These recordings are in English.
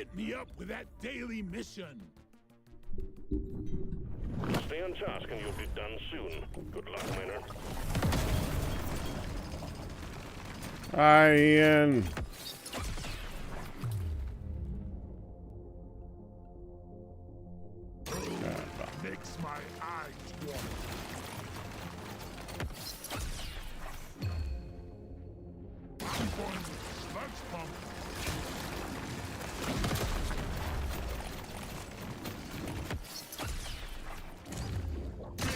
Hit me up with that daily mission. Stay on task and you'll be done soon. Good luck, miner. Hi, Ian. Makes my eyes water. I'm going with the sludge pump.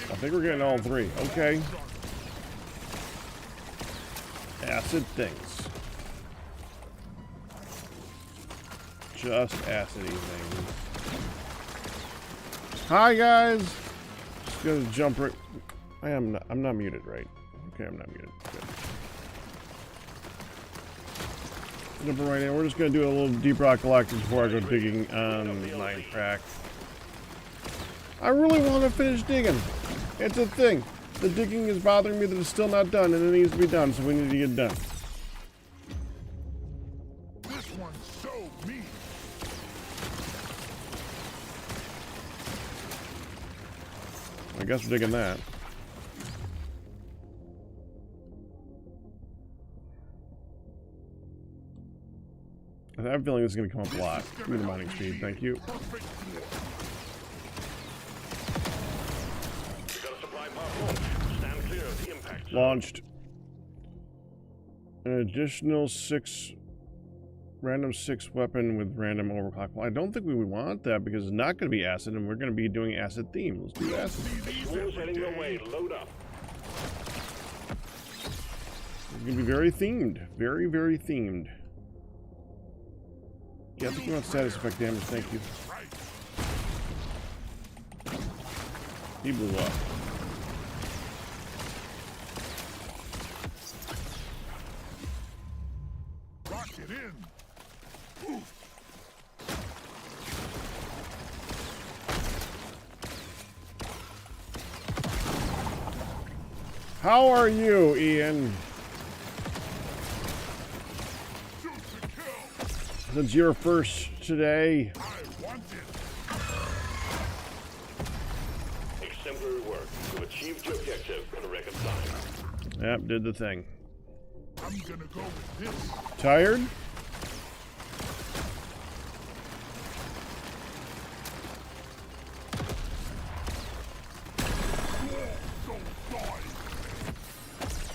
I think we're getting all three. Okay. Acid things. Just acidy things. Hi guys. Just gonna jump right. I'm not muted, right? Okay, I'm not muted. Good. Jumping right in. We're just gonna do a little deep rock collectors before I go digging on Mindcrack. I really want to finish digging. It's a thing. The digging is bothering me that it's still not done, and it needs to be done, so we need to get done. This one's so mean. I guess we're digging that. I have a feeling this is going to come up a lot. Give me the mining speed, thank you. Launched. An additional 6 random 6 weapon with random overclock. Well, I don't think we would want that because it's not going to be acid, and we're going to be doing acid theme. Let's do acid. Heading your way. Load up. It's going to be very themed. Very, very themed. Yeah, I think we want status effect damage. Thank you. He blew up. Rocket in. Oof. How are you, Ian? Since you're first today. I want it. Exemplary work. You achieved your objective in a record time. Yep, did the thing. I'm gonna go with this. Tired?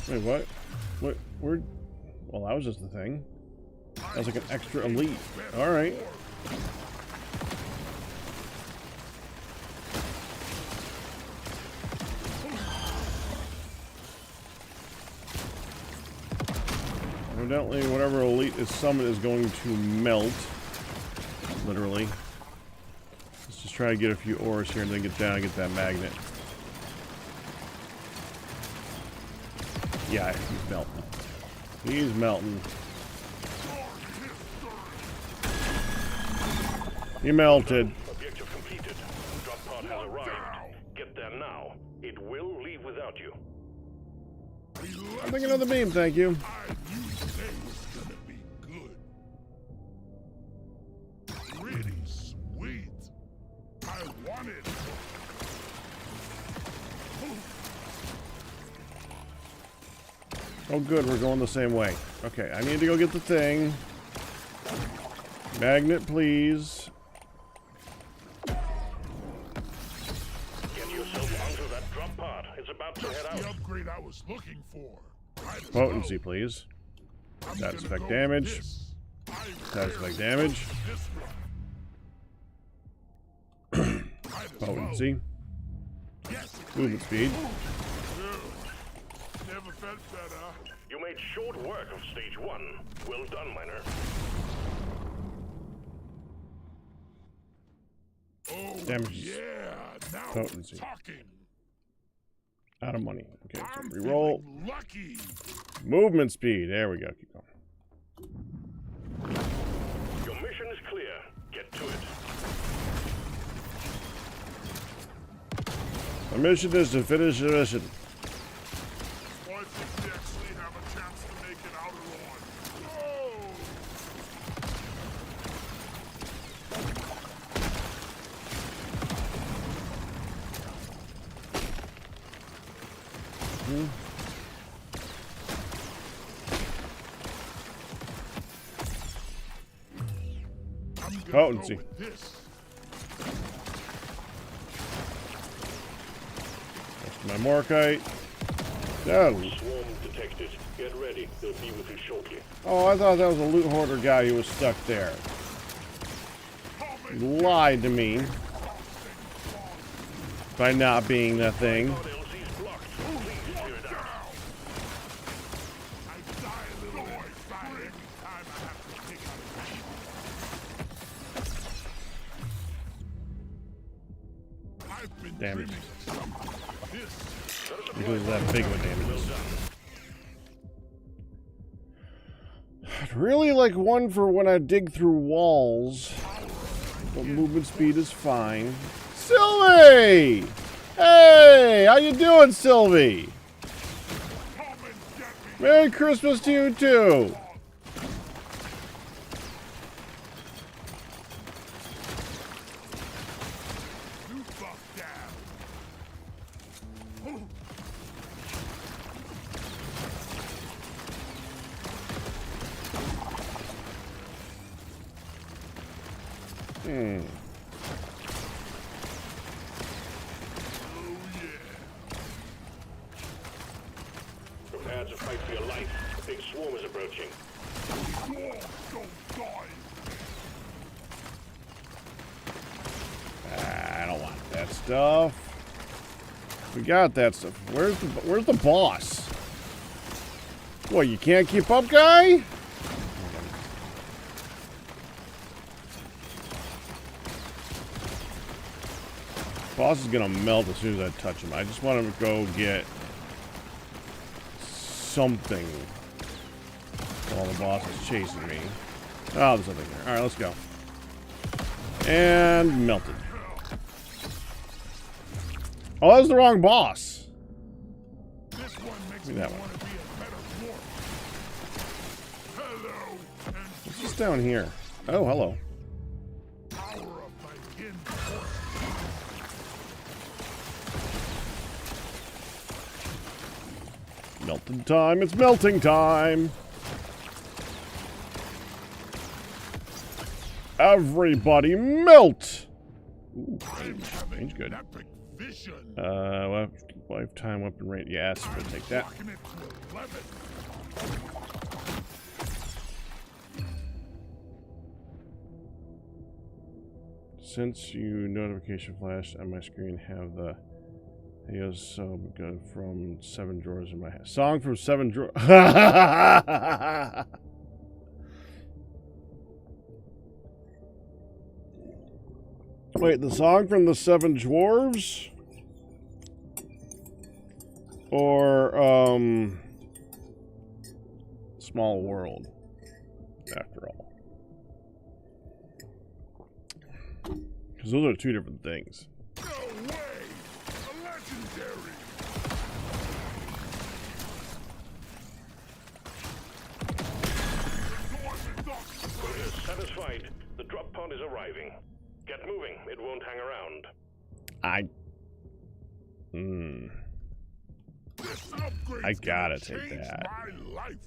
Wait, what? What? Where? Well, that was just the thing. That was like an extra elite. Alright. Evidently, whatever elite is summoned is going to melt. Literally. Let's just try to get a few ores here and then get down and get that magnet. Yeah, he's melting. He's melting. He melted. Objective completed. Drop pod has arrived. Get there now. It will leave without you. I'm thinking of the beam, thank you. I knew today was gonna be good. Pretty sweet. I want it. Oh good, we're going the same way. Okay, I need to go get the thing. Magnet, please. Get yourself onto that drop pod. It's about to head The out. upgrade I was looking for. Might as Potency, well. please. I'm Status gonna effect go damage. with this. I Status rarely effect damage. go with this one. Might as well. Potency. Yes, Movement speed. never felt better. You made short work of stage 1. Well done, miner. Oh, Damage. yeah. Now Potency. we're talking. Out of money. Okay, so I'm reroll. feeling lucky. Movement speed. There we go. Keep going. Your mission is clear. Get to it. The mission is to finish the mission. Oh, I think we actually have a chance to make it out alive. Oh! Potency. Go with this. That's my Morkite. Oh. Swarm detected. Get ready. They'll be with you shortly. Oh, I thought that was a loot hoarder guy who was stuck there. He lied to me by not being that thing. LZ's blocked. Please clear it out. I die a little more every time I have to take out a knife. I've been Damage. dreaming of something like this. Usually that big of a damage. I'd really like one for when I dig through walls. But movement speed is fine. Sylvie! Hey! How you doing, Sylvie? Come and get me. Merry Christmas to you, too! You fuck down. Hmm. Oh yeah. Prepare to fight for your life. A big swarm is approaching. Dwarves don't die. I don't want that stuff. We got that stuff. Where's the boss? What, you can't keep up, guy? Boss is gonna melt as soon as I touch him. I just want him to go get something while the boss is chasing me. Oh, there's something there. Alright, let's go. And melted. Oh, that was the wrong boss. This one makes Give me me that one. want to be a better dwarf. Hello, and What's this down here? Oh, hello. power of my kin. Melting time. It's melting time. Everybody melt. Ooh, range. Range good. Epic vision. Lifetime weapon rate. Yes, we'll take that. Rocking it to 11. Since you notification flash on my screen have the videos so good from 7 drawers in my head. Song from 7 drawers. Wait, the song from the 7 dwarves? Or Small World, after all. Because those are 2 different things. No way! A legendary! Satisfied. The drop pod is arriving. Get moving. It won't hang around. This upgrade's I gotta gonna take change that. my life.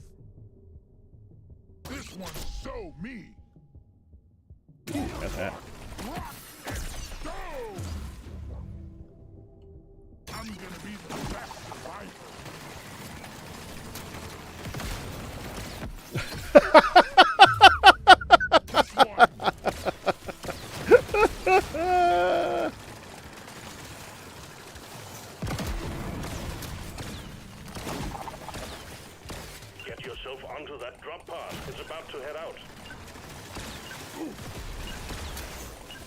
This one's so me. Got that. Rock and stone. I'm gonna be the best survivor. This one. Get yourself onto that drop pod. It's about to head out.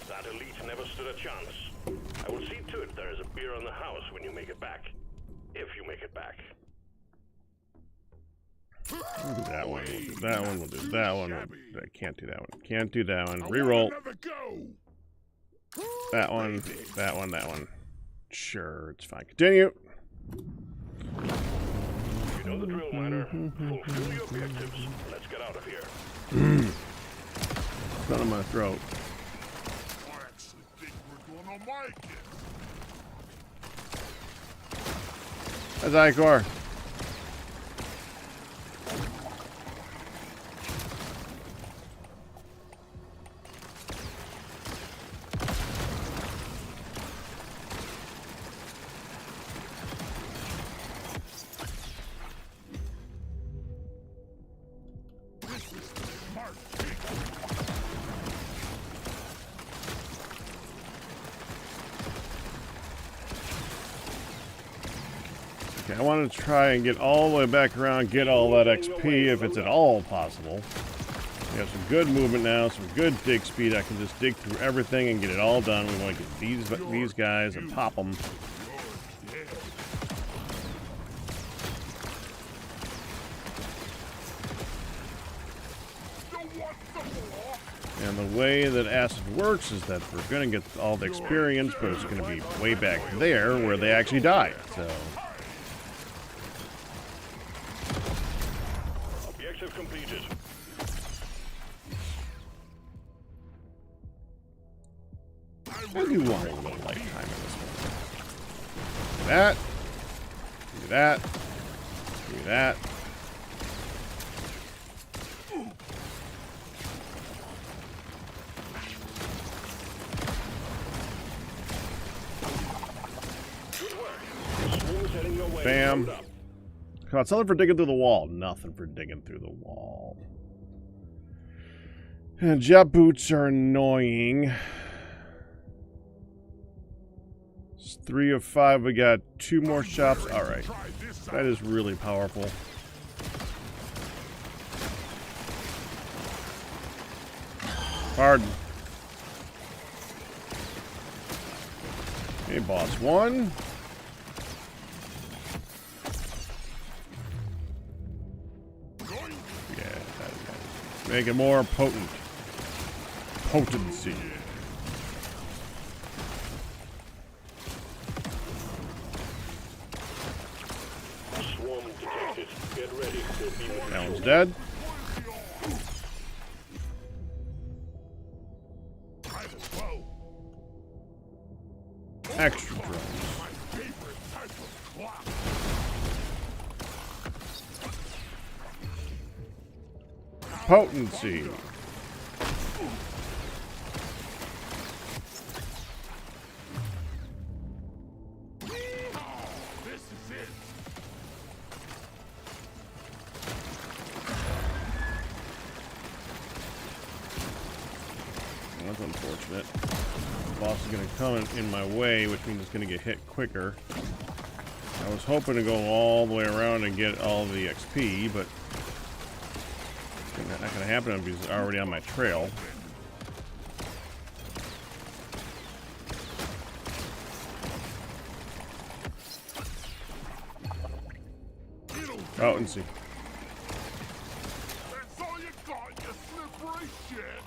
That elite never stood a chance. I will see to it there is a beer on the house when you make it back. If you make it back. We'll do that one. We'll do that one. We'll do that one. I can't do that one. Can't do that one. Reroll. Another go. That one. That one. That one. Sure, it's fine. Continue. You know the drill, miner. Fulfill your objectives. Let's get out of here. It's not in my throat. I actually think we're gonna make it. That's Icor. I want to try and get all the way back around, get all that XP if it's at all possible. We have some good movement now, some good dig speed. I can just dig through everything and get it all done. We want to get these guys and pop them. And the way that acid works is that we're going to get all the experience, but it's going to be way back there where they actually died. So. Objective completed. I do want a little lifetime in this one. Do that. Do that. Do that. Bam. Come on, something for digging through the wall. Nothing for digging through the wall. And jet boots are annoying. It's 3 of 5. We got 2 more shops. Alright. That is really powerful. Pardon. Hey, boss 1. Make it more potent. Potency. Swarm detected. Get ready. That one's dead. Extra drones. Potency. This is it. That's unfortunate. The boss is going to come in my way, which means it's going to get hit quicker. I was hoping to go all the way around and get all the XP, but not going to happen because it's already on my trail. Potency. That's all you got, you slippery shit.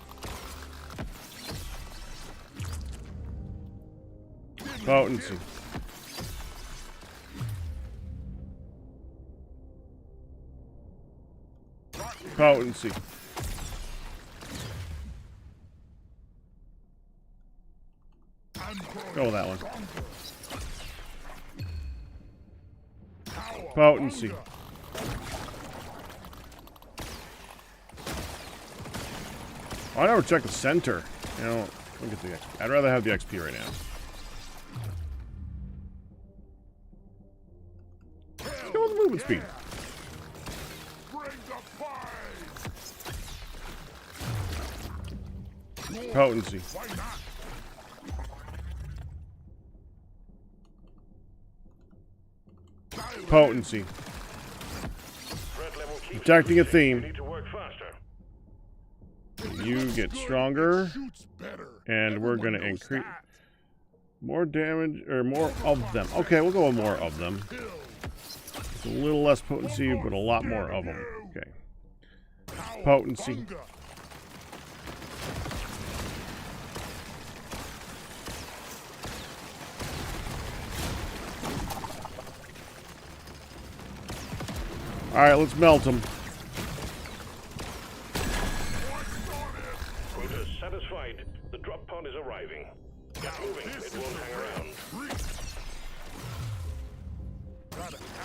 Potency. Potency. Go with that one. Potency. I never check the center. You know, look at the XP. I'd rather have the XP right now. Let's go with the movement speed. Potency. Potency. Detecting a theme. You get stronger, and we're going to increase more damage, or more of them. Okay, we'll go with more of them. It's a little less potency, but a lot more of them. Okay. Potency. Alright, let's melt them. Quota satisfied. The drop pod is arriving. Get moving. It won't hang around.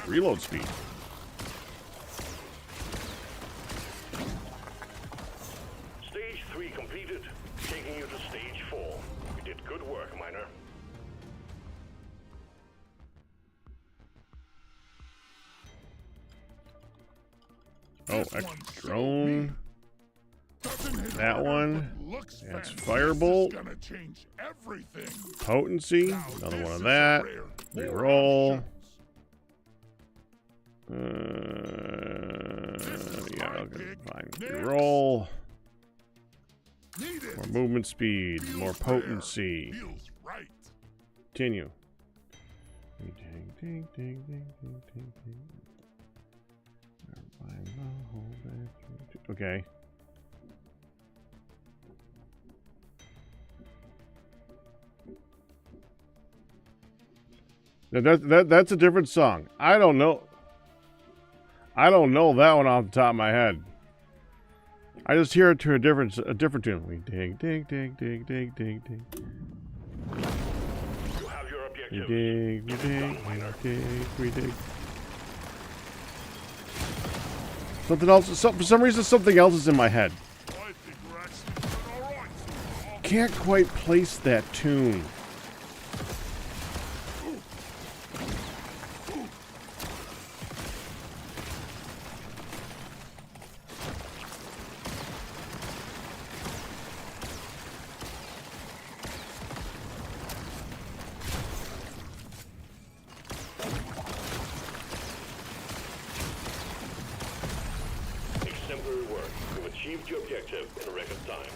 Reload speed. Stage 3 completed. Taking you to stage 4. You did good work, Miner. Oh, extra drone. That one. That's firebolt. Potency. Another one of that. Reroll. Yeah, okay, fine. Roll. Need it. More movement speed. More potency. Feels right. Continue. Ding, ding, ding, ding, ding, ding, ding. Okay. That's a different song. I don't know. I don't know that one off the top of my head. I just hear it to a different tune. We dig, dig, dig, dig, dig, dig, dig. You have your We objective. dig, we dig, we dig, we dig. Something else. For some reason, something else is in my head. I think we're actually doing all right so far. Can't quite place that tune. Exemplary work. You've achieved your objective in record time.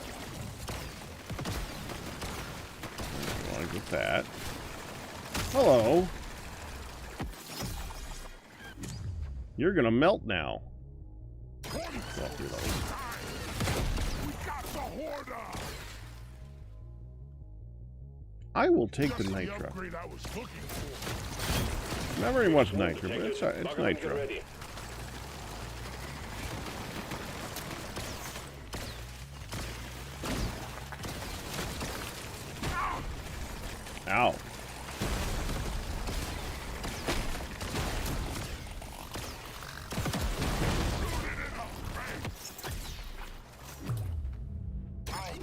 I want to get that. Hello. You're gonna melt now. Well, you know. We got the hoarder. I will take the Just nitro. upgrade I was looking for. Not very much nitro, but it's Log on and get nitro. ready. Ow.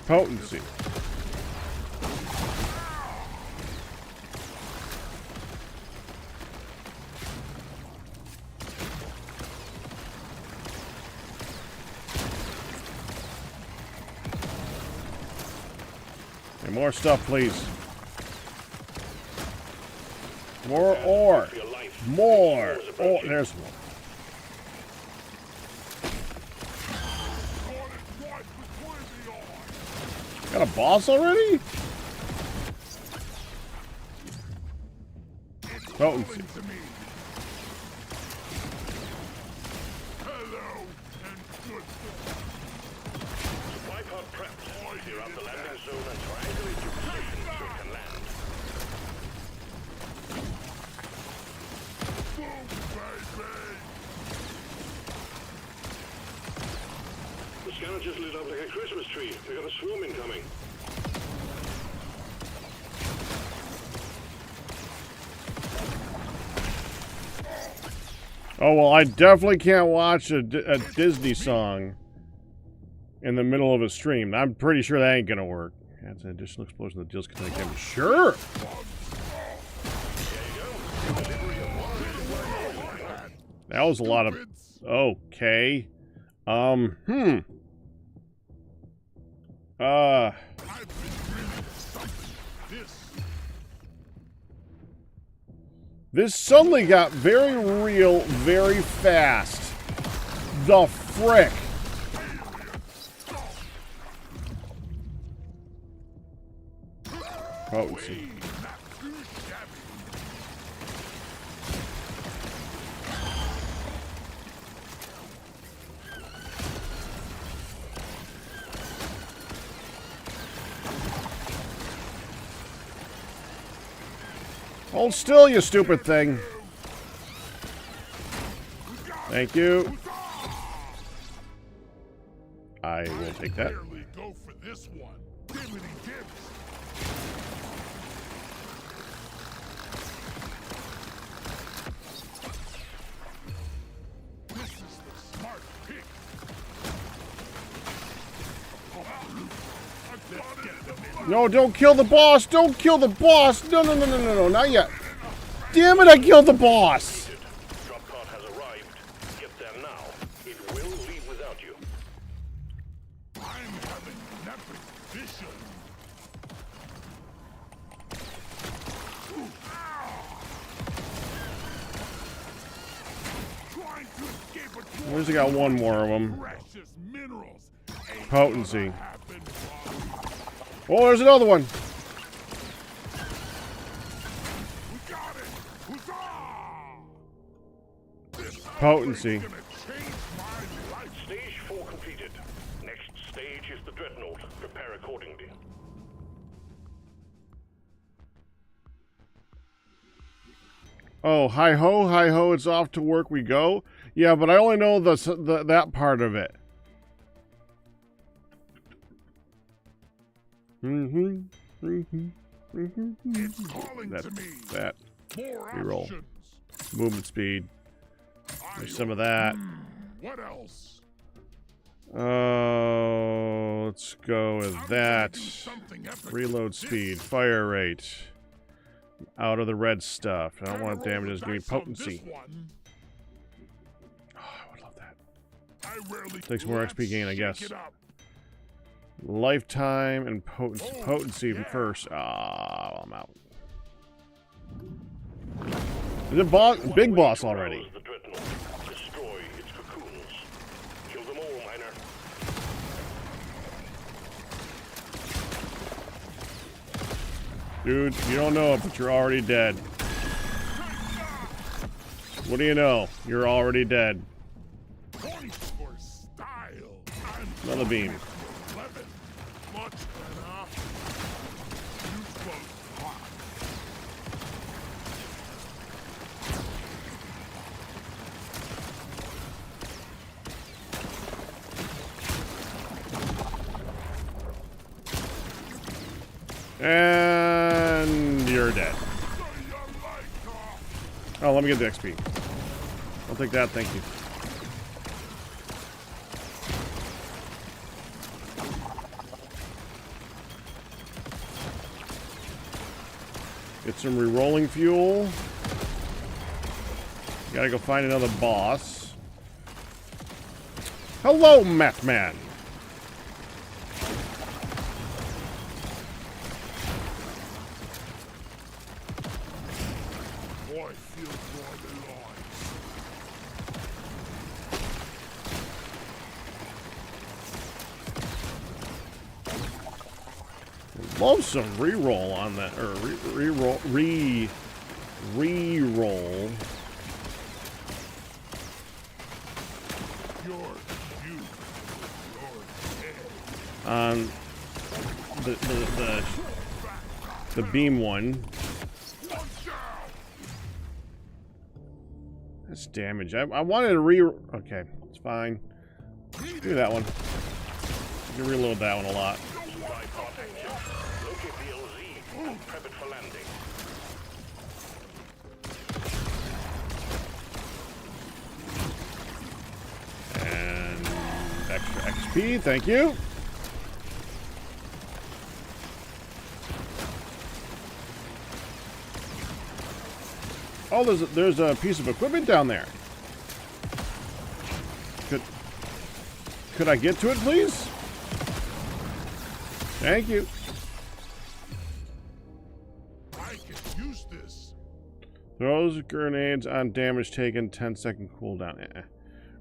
Potency. And more stuff, please. More ore. For your life. More ore. There's more. Got it right between the eyes. Got a boss already? Potency. Calling to me. Hello and good Supply pod prepped. Clear out the landing zone and triangulate your position so it can land. boom, baby. The scanner just lit up like a Christmas tree. We got a swarm incoming. Oh, well, I definitely can't watch a Disney song in the middle of a stream. I'm pretty sure that ain't gonna work. That's an additional explosion that deals kinetic damage. Sure! That was a lot of... Okay. I've been dreaming of something. This suddenly got very real very fast. The frick? Potency. Not too shabby. Hold still, you stupid thing. Thank you. I will take that. Barely go for this one. Dimmity dips. This is the smart pick. Let's get them in. No, don't kill the boss! Don't kill the boss! No, no, no, no, no, no, not yet. Damn it, I killed the boss! Drop pod has arrived. Get there now. It will leave without you. I'm having an epic vision. Try At least I got one more of them. Precious minerals. Ain't Potency. gonna happen, Bob. Oh, there's another one. We got it. Huzzah! This Potency. upgrade's gonna change my life. Stage 4 completed. Next stage is the Dreadnought. Prepare accordingly. Oh, hi ho, it's off to work we go. Yeah, but I only know that part of it. It's calling That, to me. that. More Reroll. options. Movement speed. I- There's some of that. What else? Oh, let's go with I'm that. gonna do something epic Reload with this. speed, fire rate. Out of the red stuff. I don't Kinda want roll damages. the Give me dice on potency. this one. Oh, I would love that. I rarely Takes more let's XP gain, I shake guess. it up. Lifetime and potency. Oh, Potency yeah. first. Ah, I'm out. Is it boss? Big boss already. Rouse the Dreadnought. Destroy its cocoons. Kill them all, Miner. Dude, you don't know it, but you're already dead. What do you know? You're already dead. Point for style. I'm Another beam. 11. Much better. Use both hot. And you're dead. So you like Oh, let me get the XP. I'll take that, thank you. Get some re-rolling fuel. Gotta go find another boss. Hello, Meth Man. boy feels more than life. Love some re-roll on that, or re-roll. You're you. You're dead. On the beam one. Watch out! That's damage. I wanted to okay, it's fine. Do that one. You can reload that one a lot. Supply pod active. Locate the LZ and prep it for landing. And extra XP, thank you. Oh, there's a piece of equipment down there. Could I get to it, please? Thank you. I can use this. Throws grenades on damage taken, 10-second cooldown.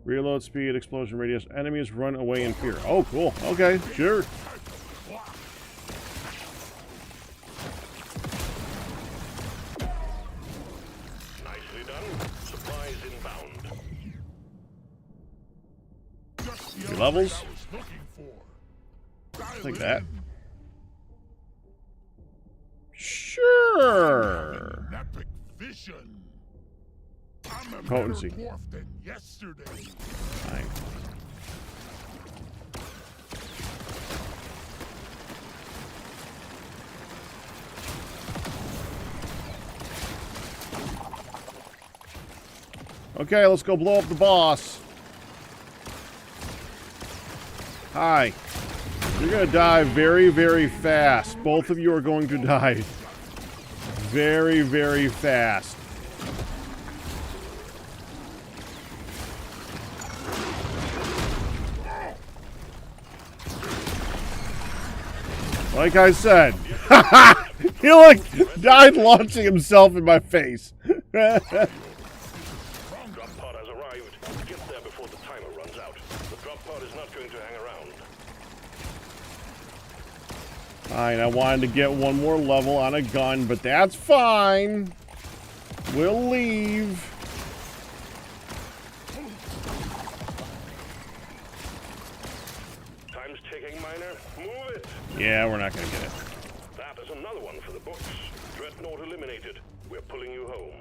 Reload speed, explosion radius. Enemies run away in fear. Oh, cool. Okay, sure. Nicely done. Supplies inbound. Just the Your upgrade levels? I was looking for. Dial Like it that. in. Sure. An epic vision. I'm a Potency. better dwarf than yesterday. Fine. Okay, let's go blow up the boss. Hi. You're gonna die very, very fast. Both of you are going to die very, very fast. Like I said, he died launching himself in my face. Drop pod has arrived. Get there before pod is not going to hang around. Fine, I wanted to get one more level on a gun, but that's fine. We'll leave. Time's ticking, Miner. Move it! Yeah, we're not gonna get it. That is another one for the books. Dreadnought eliminated. We're pulling you home.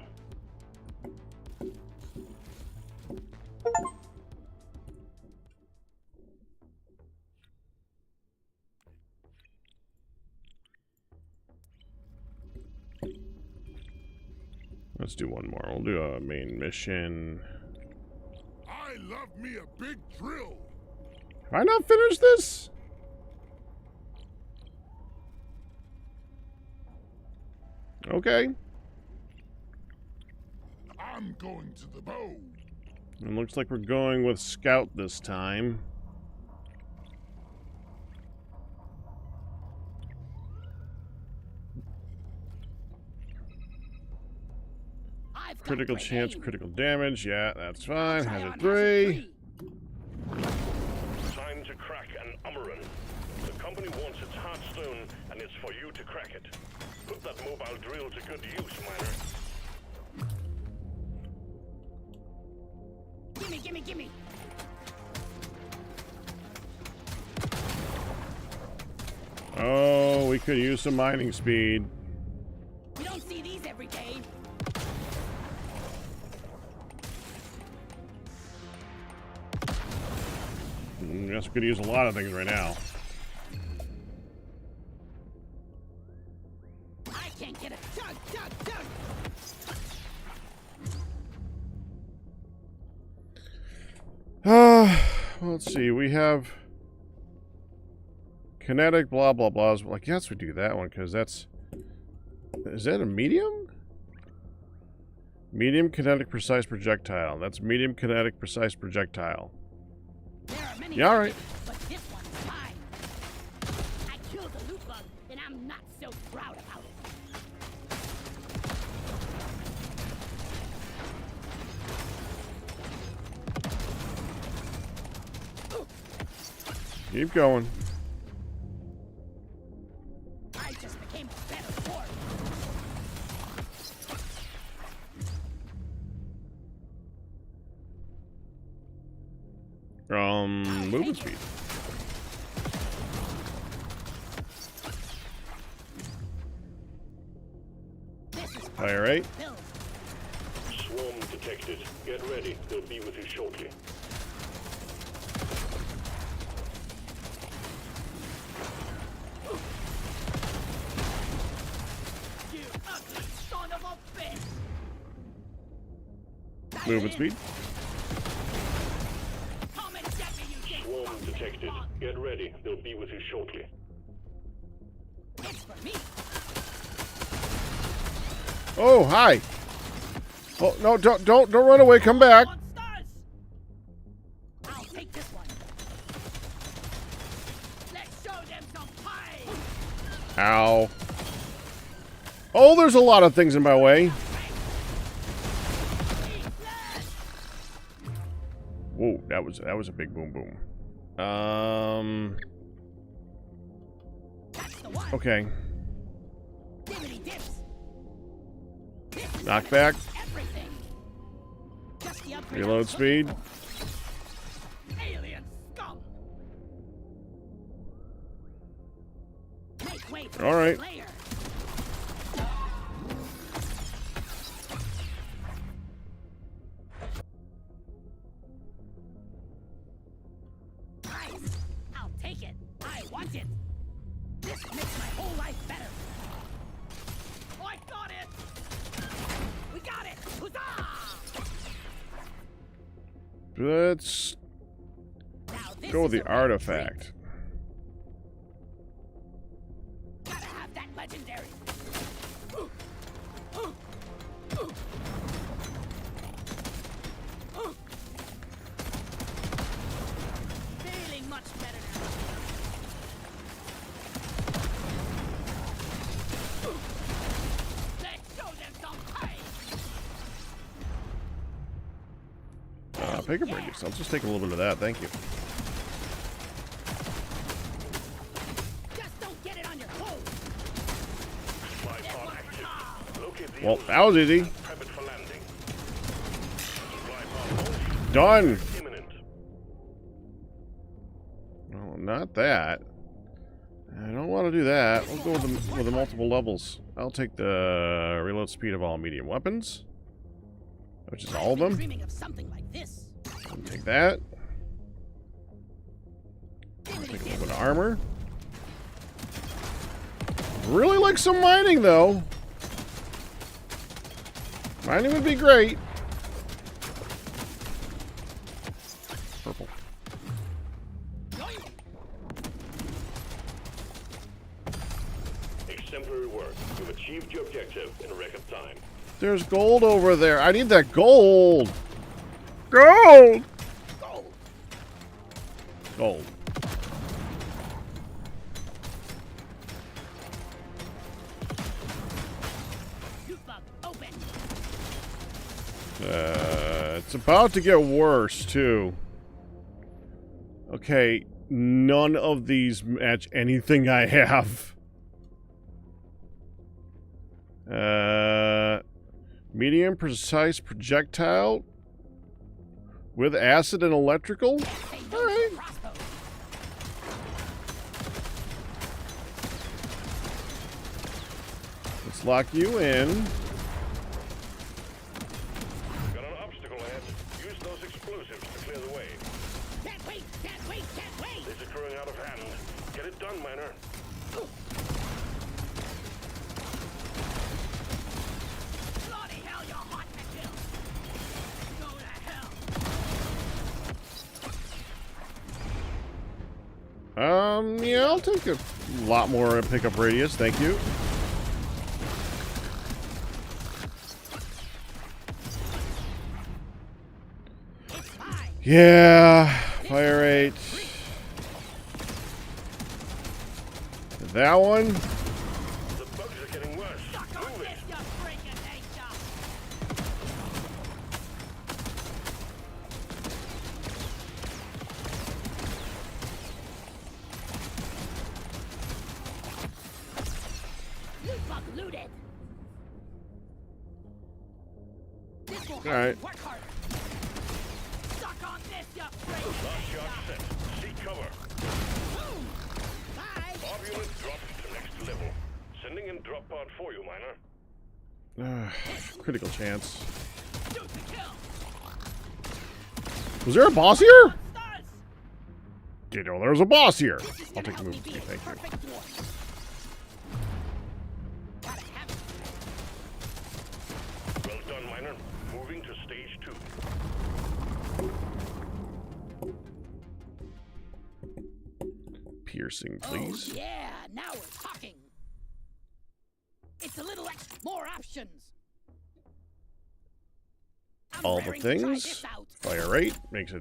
Let's do one more. We'll do a main mission. I love me a big drill. Have I not finished this? Okay. I'm going to the bow. It looks like we're going with Scout this time. Critical chance, critical damage. Yeah, that's fine. 103. Time to crack an Umaran. The company wants its heartstone, and it's for you to crack it. Put that mobile drill to good use, Miner. Gimme, gimme, gimme! Oh, we could use some mining speed. We don't see these every day. Guess we could use a lot of things right now. I can't get it. Dug, dug, dug! Let's see. We have kinetic blah blah blahs. Well, I guess we do that one because that's. Is that a medium? Medium kinetic precise projectile. That's medium kinetic precise projectile. There are many Yeah, all right. but this one's mine. I killed the loot bug, and I'm not so proud about it. Keep going. I just became a better ward. Movement speed. This is Fire rate. built. Swarm detected. Get ready. They'll be with you shortly. You ugly son of a bitch! Movement speed. Come and get me, you big Swarm fucking detected. bug. Get ready. They'll be with you shortly. It's for me. Oh, hi. Oh no! Don't run away. Come back. Monsters! I'll take this one. Let's show them some pie. Ow. Oh, there's a lot of things in my way. Whoa, that was a big boom boom. That's the one. Okay. Diggity dips. This is Knockback. everything. Just the upgrade Reload I was speed. looking for. Alien scum. Make way for All right. the Slayer. Nice. I'll take it. I want it. This makes my whole life better. Oh, I got it. We got it. Huzzah! Let's Now this go with is the a real artifact. treat. Gotta have that legendary. Feeling much better now. Let's show them some pay. Pick a break. I'll just take a little bit of that. Thank you. Well, that was easy. Prep it for landing. Supply pod Done. imminent. No, not that. I don't want to do that. We'll go with the multiple levels. I'll take the reload speed of all medium weapons, which is all of them. Dreaming of something like this. I'll take that. Take a little bit of armor. Really like some mining, though. Mining would be great. Purple. Exemplary work. You've achieved your objective in record time. There's gold over there. I need that gold. Gold. Gold. Gold. Loot bug open. It's about to get worse, too. Okay, none of these match anything I have. Medium precise projectile with acid and electrical. Say no All right. to crossbow. Let's lock you in. Got an obstacle ahead. Use those explosives to clear the way. Can't wait, can't wait, can't wait. This is growing out of hand. Get it done, miner. Bloody hell, you're hot to kill. Go to hell. Yeah, I'll take a lot more pickup radius, thank you. It's fine. Yeah, fire rate. That one. The bugs are getting worse. Suck on Move it. this, you freaking nature. Loot bug looted. This will help All right. you work harder. Suck on this, you freaking Last shot nature. set. Seek cover. Boom. Bye. Bob unit dropped to next level. Sending in drop pod for you, miner. Critical chance. Shoot to kill. Was there a boss here? Stars. Didn't know there was a boss here. This is I'll gonna take the help me move. be a Thank you. perfect dwarf. Gotta have it. Well done, miner. Moving to stage 2. Piercing, please. Oh, yeah, now we're talking. It's a little extra, more options. I'm All the raring to try things. this out. Fire rate gives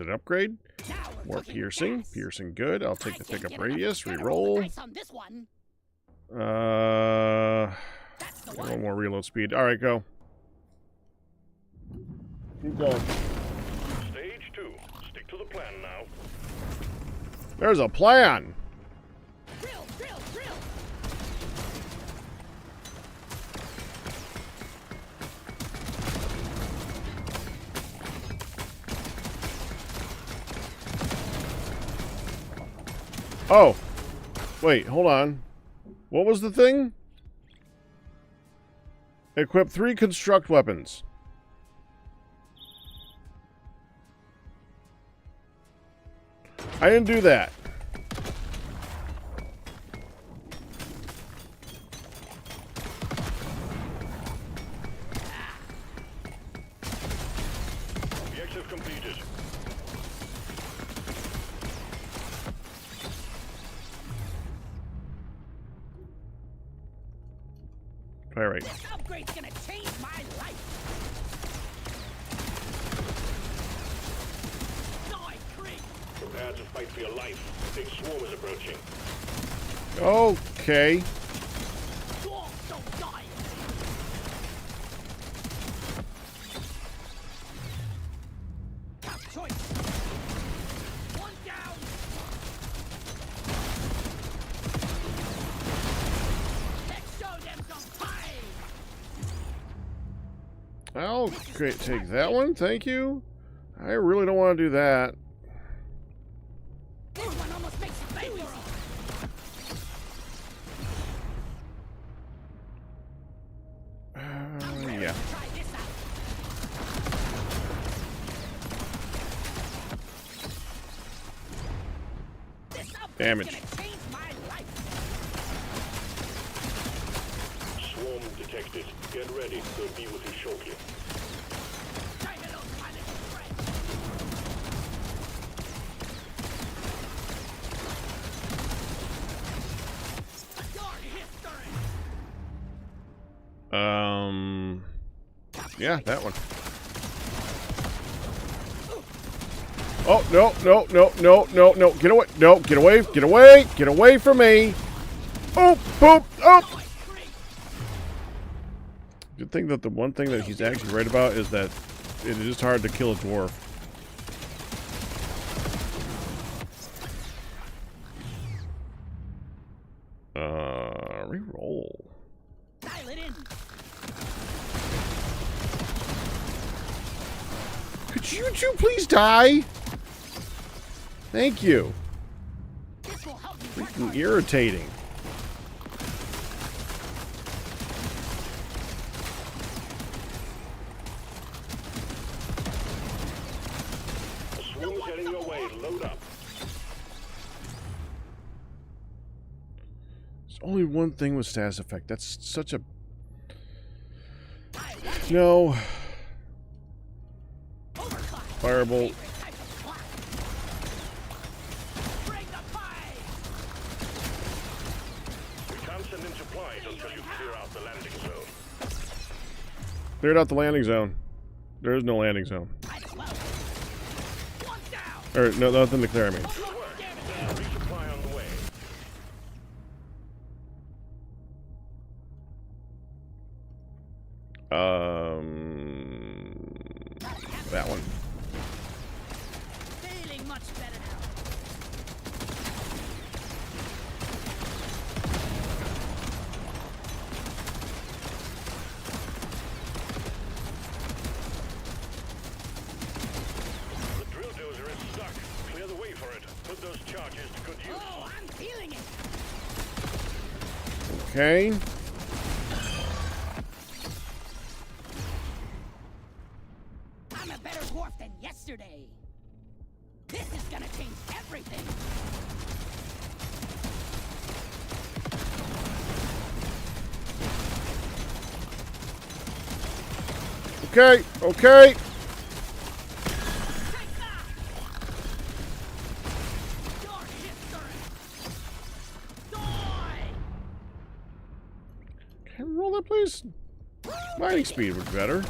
it an upgrade. Now we're More cooking piercing. gas. Piercing good. I'll take I the can't pickup get enough radius. to roll the Reroll. dice on this one. That's the One one. more reload speed. All right, go. Keep going. Stage 2. Stick to the plan now. There's a plan. Drill, drill, drill. Oh, wait, hold on. What was the thing? Equip 3 construct weapons. I didn't do that. Objective completed. Fire rate. This upgrade's gonna change my life. Die, Creek. Prepare to fight for your life. Big swarm is approaching. Okay. Dwarves don't die. Tough choice. One down. Let's show them some fire. I'll take that one, thank you. I really don't want to do that. This one almost makes you baby. Yeah. Try this out. This upgrade's Damage. gonna change my life. Swarm detected. Get ready. They'll be with you shortly. Try to those pilots spread. Your history. Yeah, that one. Oh, no, no, no, no, no, no. Get away. No, get away. Get away. Get away from me. Oh, boop. Oh. Good thing that the one thing that he's actually right about is that it is hard to kill a dwarf. Reroll. Dial it in. Could you two please die? Thank you. This will help you work Freaking harder. irritating. The swarm's heading your way. Load up. There's only one thing with status effect. That's such a... I want No. overclock. Firebolt. Favorite type of clock. Bring the fight. We can't send in supplies until you clear out the landing zone. Cleared out the landing zone. There is no landing zone. Might as well. One down. Or, no, nothing to clear, I mean. Look, damn it. Resupply on the way. That one. Feeling much better now. The drill dozer is stuck. Clear the way for it. Put those charges to good use. Oh, I'm feeling it. Okay. I'm a better dwarf than yesterday. This is gonna change everything. Okay. Okay. Take that! Your history! Die! Can we roll that, please? Mining speed would be better.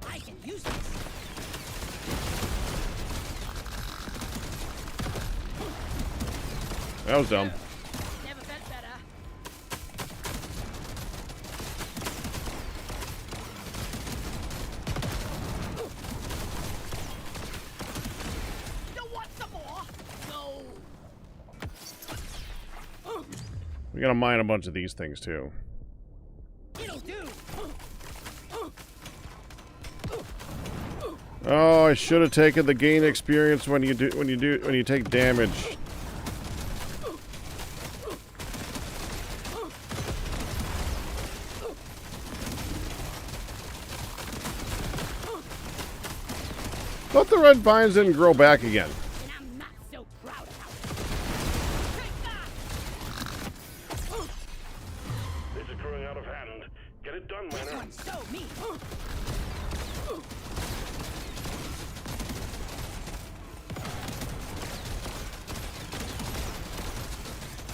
I can use this. That was dumb. Never felt better. You want some more? No. We gotta mine a bunch of these things too. It'll do. Oh, I should have taken the gain experience when you take damage. Thought the red vines didn't grow back again. And I'm not so proud about it. Take that! This is growing out of hand. Get it done, This Manor. one's so me.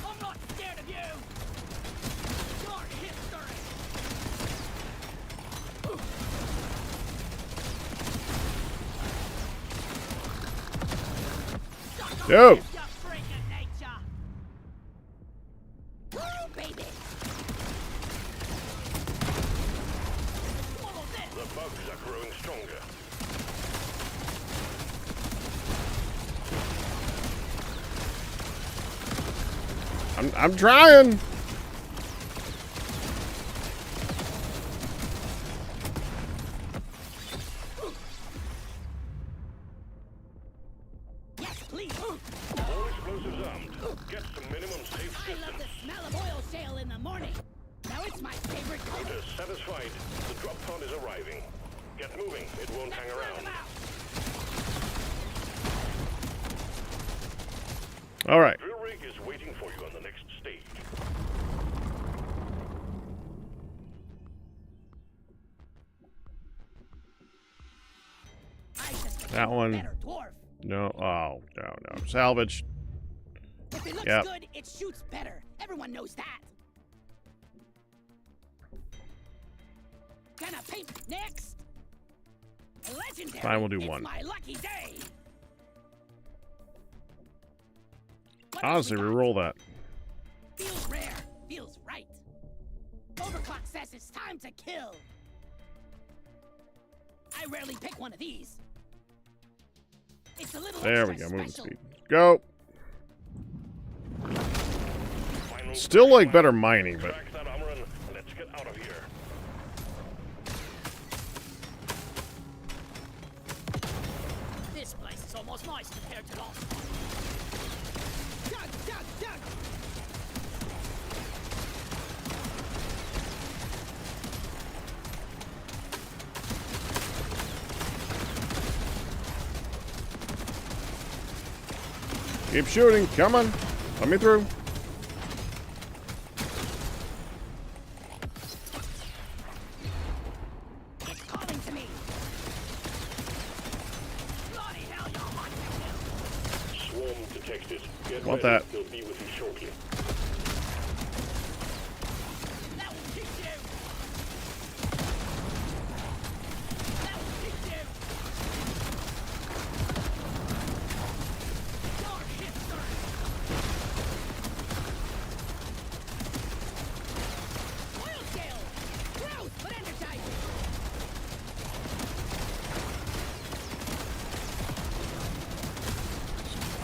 I'm not scared of you. Your history. No. You freak of nature. Woo, baby. Swallow this. The bugs are growing stronger. I'm trying. Satisfied? The drop pod is arriving. Get moving. It won't hang around. All right. Drill rig is waiting for you on the next stage. That one. Better dwarf. No. Oh, no. Salvage. If it looks Yep. good, it shoots better. Everyone knows that. Gonna paint next. Legendary. Fine, we'll do It's one. my lucky day. What else Honestly, we got? re-roll that. Feels rare. Feels right. Overclock says it's time to kill. I rarely pick one of these. It's a little There we extra go. Moving special. speed. Go. Final Still like stage, better mining, but Crack that armor and let's get out of here. This place is almost nice compared to last. Dug. keep shooting. Come on. Let me through. It's calling to me. Bloody hell, you're hot to kill. Swarm detected. Get Want ready. that. They'll be with you shortly. That will teach you. That will teach you. Your shit, sir. Oil scale. Gross, but energizing.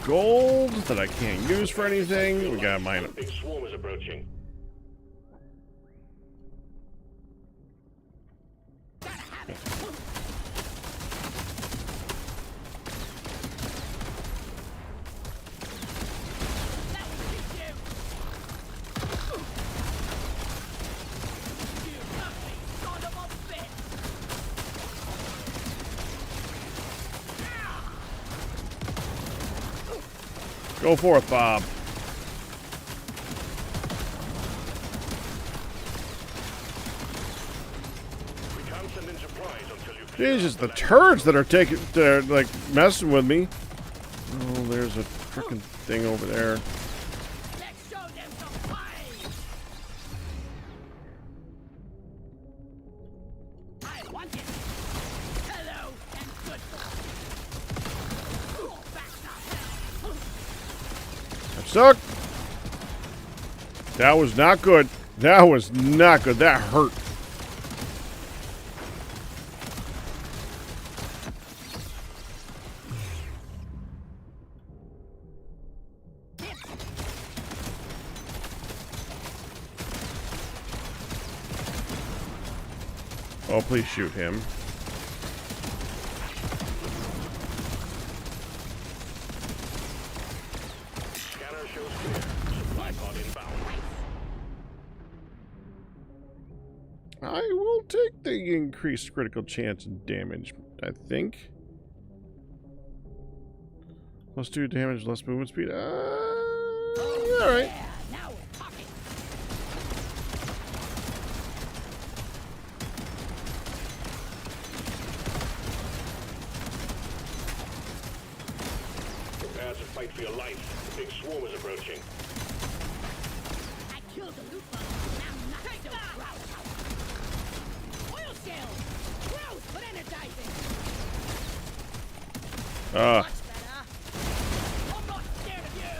Gold that I can't use for anything. We gotta mine it. Big swarm is approaching. Gotta have it. That will teach you. You ugly son of a bitch. Go forth, Bob. We can't send in supplies until you clear Jesus, out the land. turds that are taking, they're like messing with me. Oh, there's a freaking thing over there. Let's show them some fight. I want it. Hello and goodbye. Go back to hell. I suck. That was not good. That was not good. That hurt. Oh, please shoot him. Scanner shows clear. Supply pod inbound. I will take the increased critical chance and damage, I think. Plus 2 damage, less movement speed. Alright. Yeah, now we're talking. Prepare to fight for your life. The big swarm is approaching. I killed the loot bug. Now I'm not so proud. Oil scale. Gross, but energizing. Much better. I'm not scared of you.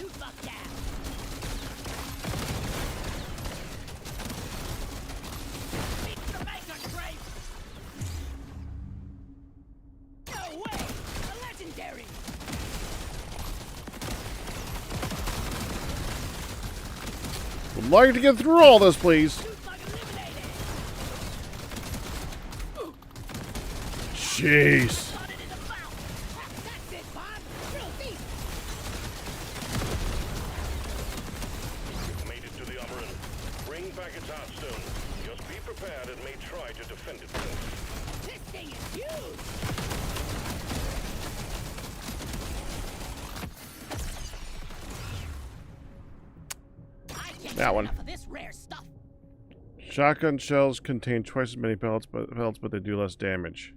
Loot bug down. Beat the bacon grape. No way. A legendary. Would like to get through all this, please. Loot bug eliminated. Jeez. Got it in the mouth. That's it, Bob. Real deep. Made it to the armor and bring back its heartstone. That one. Enough of this rare stuff. Shotgun shells contain twice as many pellets, but they do less damage.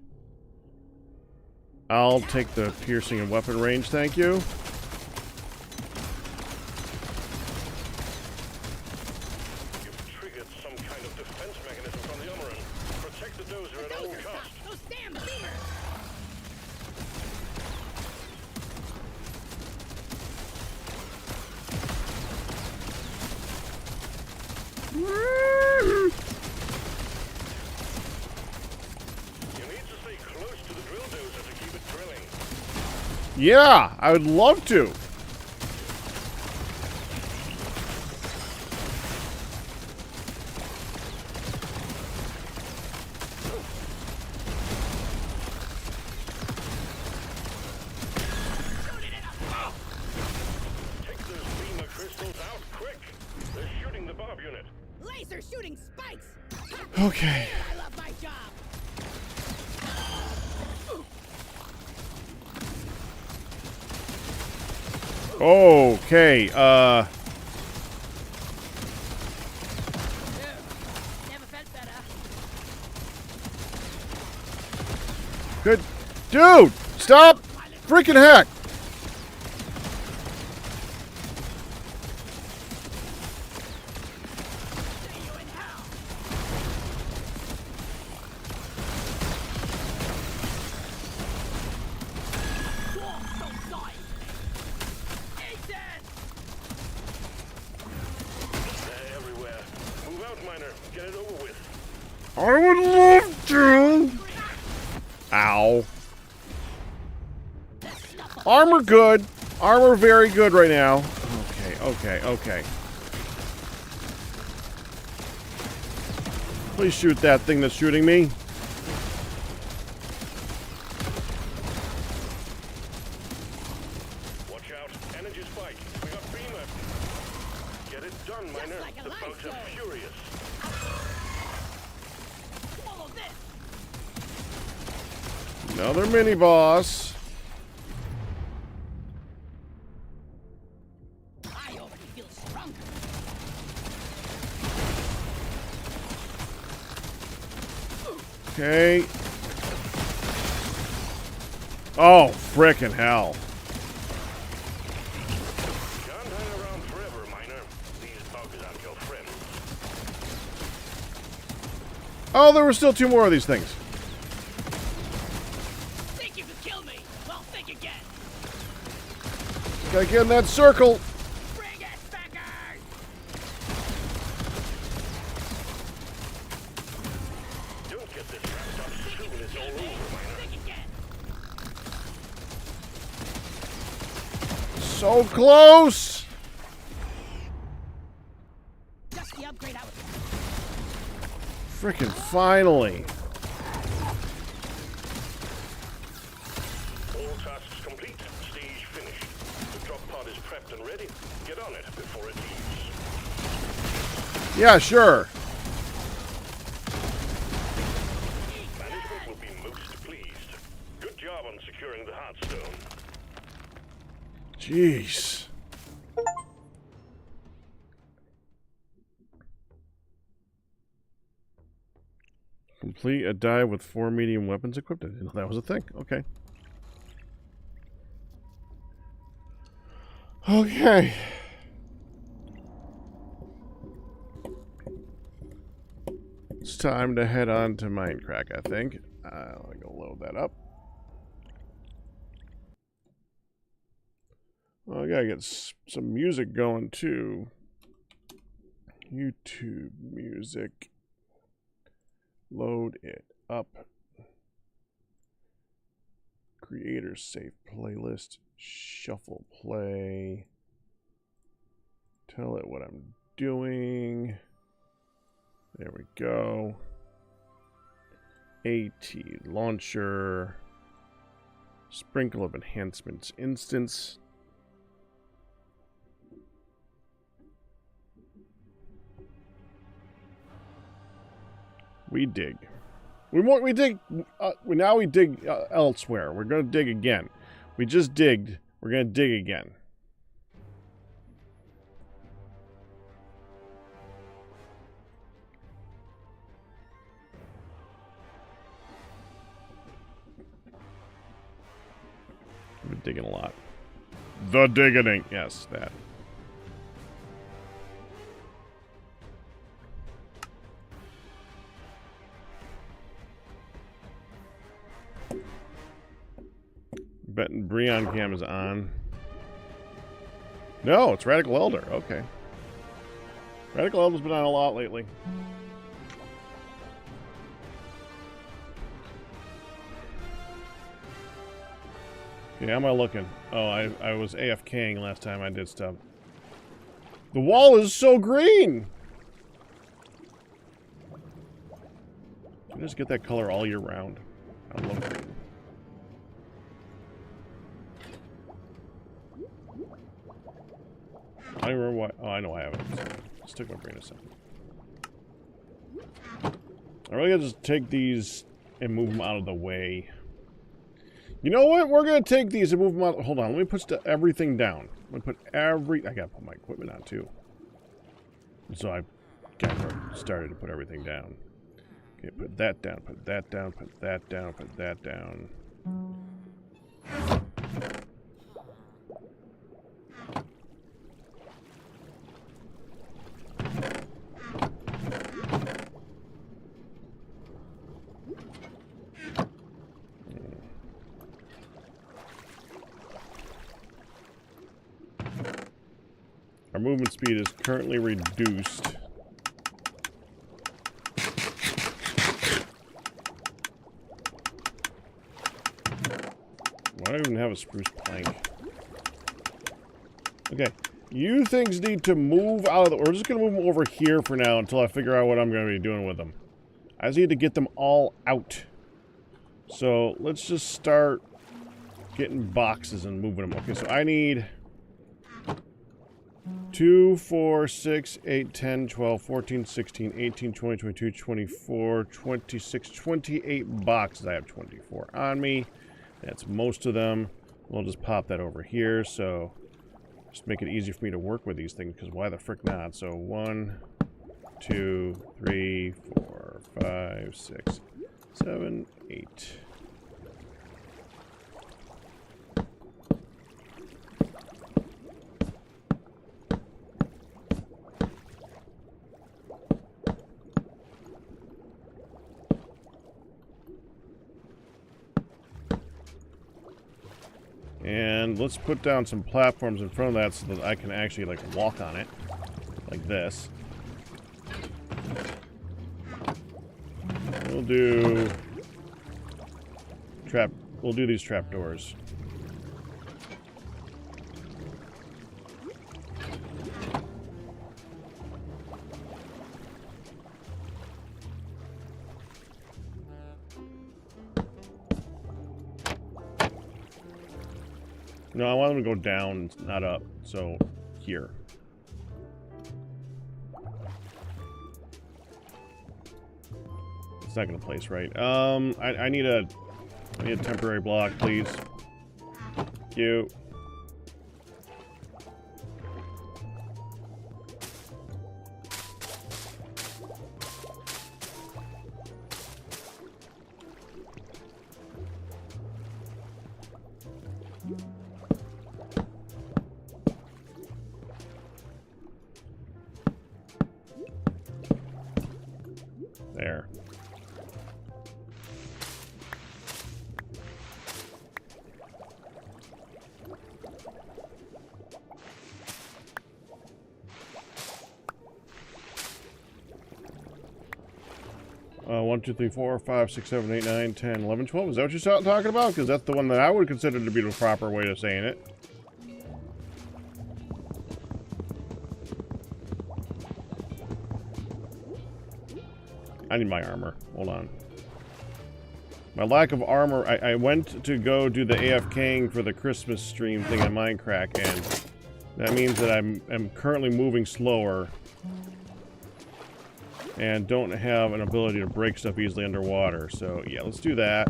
I'll take the piercing and weapon range, thank you. You've triggered some kind of defense mechanism from the Umaran. Protect the dozer at all Dozer costs. stuff. Those damn beamers. You need to stay close to the drill dozer to keep it drilling. Yeah, I would love to. Shoot it in a mouth. Take those beamer crystals out quick. They're shooting the Bob unit. Laser shooting spikes. Okay. I love my job. Okay, Never felt better. good. Dude, stop! Freaking heck! See you in hell. Dwarf, don't die. Ethan! They're everywhere. Move out, Miner. Get it over with. I would love to. Ow. Armor good. Armor very good right now. Okay. Please shoot that thing that's shooting me. Watch out. Energy spike. We got beamer. Get it done, Miner. like a The light bugs are show. furious. Swallow this. Another mini boss. I already feel stronger. Okay. Oh, frickin' hell. Can't hang around forever, Miner. These bugs aren't your friends. Oh, there were still two more of these things. Think you could kill me? Well, think again. Gotta get in that circle. Bring it, Beckers! Don't get this wrapped up soon. It's all over, Miner. Think again. So close. Just the upgrade I was. Frickin' finally. All tasks complete. Stage finished. The drop pod is prepped and ready. Get on it before it leaves. Yeah, sure. Management will be most pleased. Good job on securing the Heartstone. Jeez. Complete a dive with 4 medium weapons equipped. I didn't know that was a thing. Okay. Okay. It's time to head on to Mindcrack, I think. I'll go load that up. Well, I gotta get some music going too. YouTube music. Load it up. Creator save playlist. Shuffle play. Tell it what I'm doing. There we go. AT launcher. Sprinkle of enhancements instance. We dig. We dig. Now we dig elsewhere. We're gonna dig again. We just digged. We're gonna dig again. digging a lot. The digging, yes, that. Betting Breon Cam is on. No, it's Radical Elder. Okay. Radical Elder's been on a lot lately. Okay, how am I looking? Oh, I was AFKing last time I did stuff. The wall is so green! Can I just get that color all year round? I love green. I don't remember why. Oh, I know I have it. Let's take my brain a second. I really gotta just take these and move them out of the way. You know what? We're gonna take these and move them out. Hold on. Let me put everything down. I'm gonna put I gotta put my equipment on too. So I started to put everything down. Okay, put that down. Put that down. Put that down. Put that down. Our movement speed is currently reduced. I don't even have a spruce plank. Okay, you things need to move out of the... We're just going to move them over here for now until I figure out what I'm going to be doing with them. I just need to get them all out. So, let's just start getting boxes and moving them. Okay, so I need... 2, 4, 6, 8, 10, 12, 14, 16, 18, 20, 22, 24, 26, 28 boxes. I have 24 on me. That's most of them. We'll just pop that over here, so just make it easy for me to work with these things, because why the frick not? So 1, 2, 3, 4, 5, 6, 7, 8. And let's put down some platforms in front of that so that I can actually, like, walk on it. Like this. We'll do... We'll do these trapdoors. No, I want them to go down, not up. So, here. It's not gonna place right. I need a temporary block, please. Thank you. There. One, 2, 3, 4, 5, 6, 7, 8, 9, 10, 11, 12. Is that what you're talking about? Because that's the one that I would consider to be the proper way of saying it. I need my armor. Hold on. My lack of armor... I went to go do the AFKing for the Christmas stream thing on Mindcrack, and that means that I'm currently moving slower and don't have an ability to break stuff easily underwater. So, yeah, let's do that.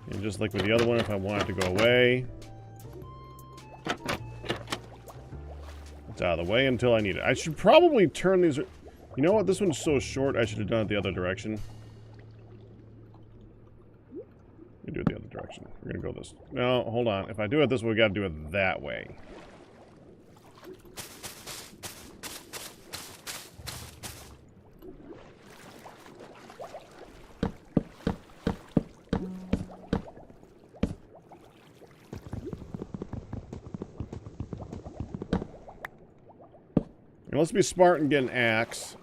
And just like with the other one, if I want it to go away, It's out of the way until I need it. I should probably turn these... You know what? This one's so short, I should have done it the other direction. We do it the other direction. We're gonna go this... No, hold on. If I do it this way, we gotta do it that way. Let's be smart and get an axe.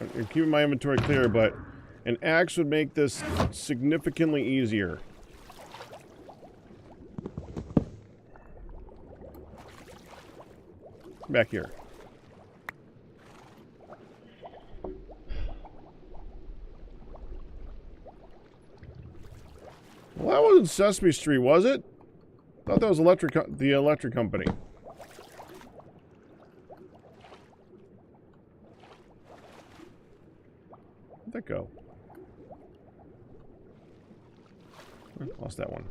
I'm keeping my inventory clear, but an axe would make this significantly easier. Back here. Well, that wasn't Sesame Street, was it? I thought that was the electric company. Where'd that go? Lost that one.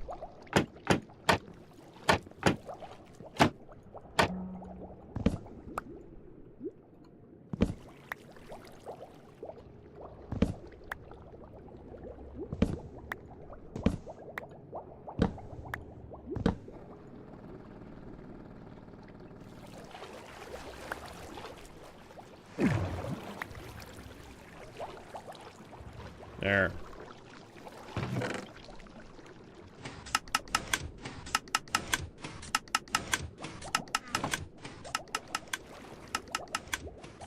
There.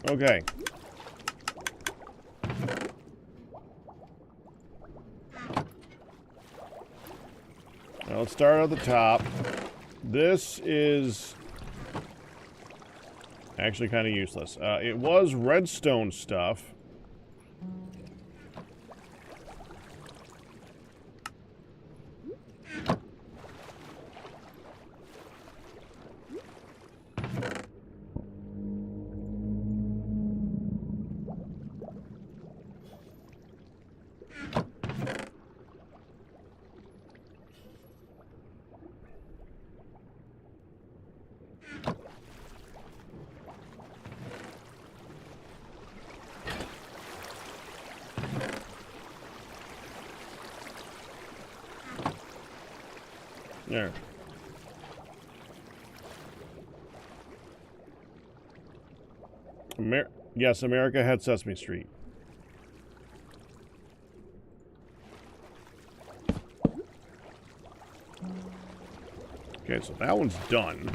Okay. Now let's start at the top. This is actually kind of useless. It was redstone stuff. There. Yes, America had Sesame Street. Okay, so that one's done.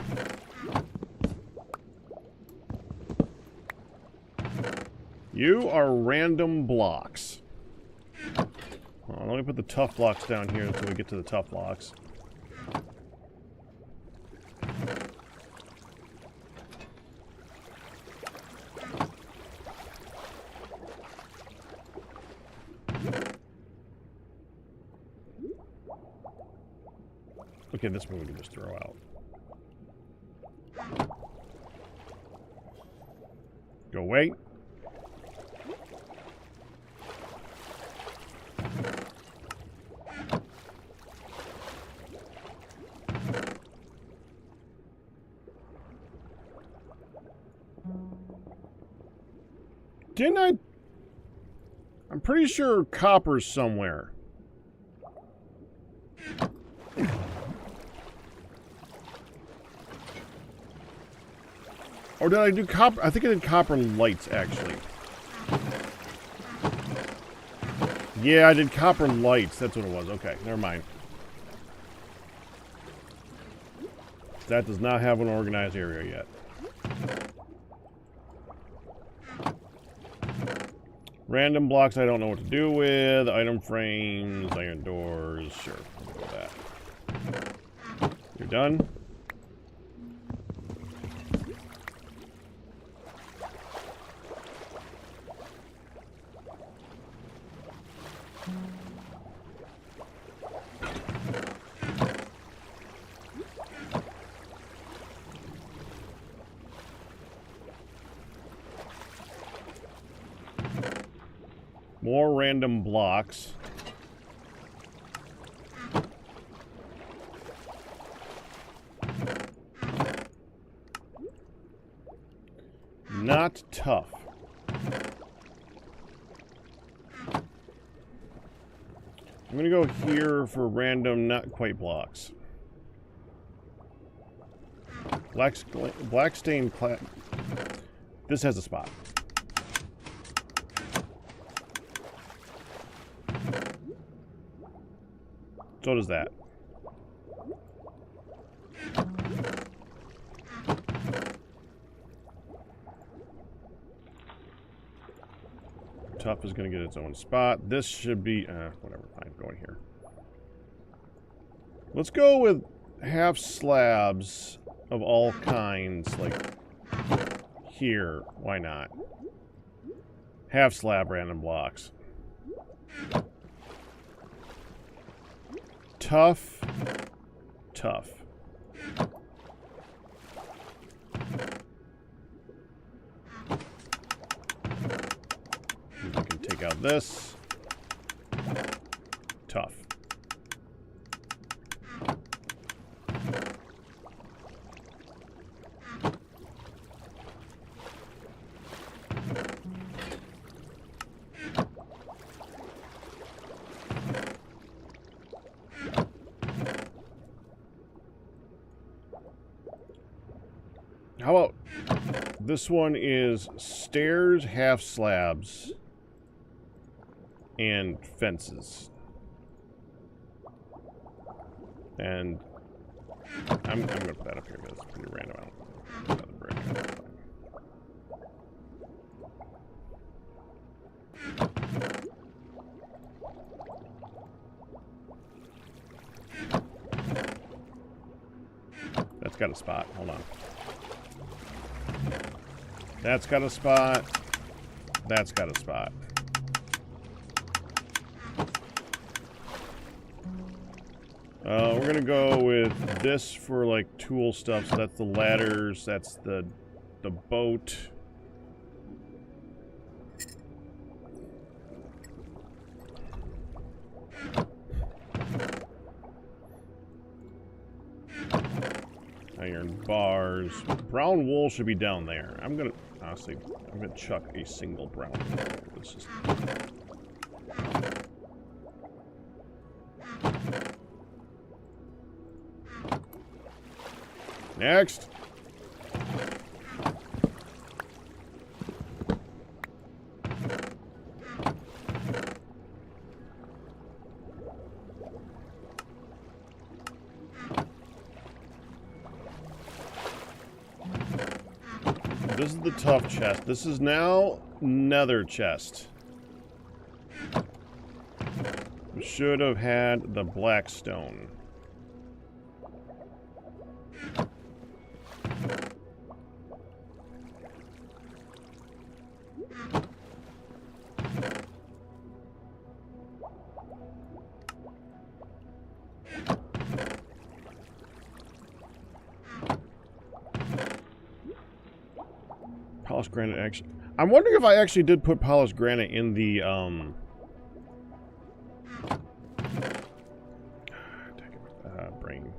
You are random blocks. Well, let me put the tough blocks down here until we get to the tough blocks. Okay, this one we can just throw out. Go away. Didn't I? I'm pretty sure copper's somewhere. Or did I do copper? I think I did copper lights, actually. Yeah, I did copper lights. That's what it was. Okay, never mind. That does not have an organized area yet. Random blocks I don't know what to do with. Item frames, iron doors. Sure, we'll go with that. You're done? More random blocks. not tough. I'm gonna go here for random not quite blocks. Black stained this has a spot. So does that. Tough is going to get its own spot. This should be, whatever, fine, going here. Let's go with half slabs of all kinds, like here. Why not? Half slab random blocks. Tough. Tough. We can take out this. Tough. How about this one is stairs, half slabs, and fences. And I'm going to put that up here because it's pretty random. I don't know the brick. That's got a spot. Hold on. That's got a spot. That's got a spot. We're gonna go with this for like tool stuff. So that's the ladders. That's the boat. Iron bars. Brown wool should be down there. I'm gonna honestly, I'm gonna chuck a single brown wool. This is next. This is the tough chest. This is now nether chest. We should have had the black stone. Polished granite actually. I'm wondering if I actually did put polished granite in the brain.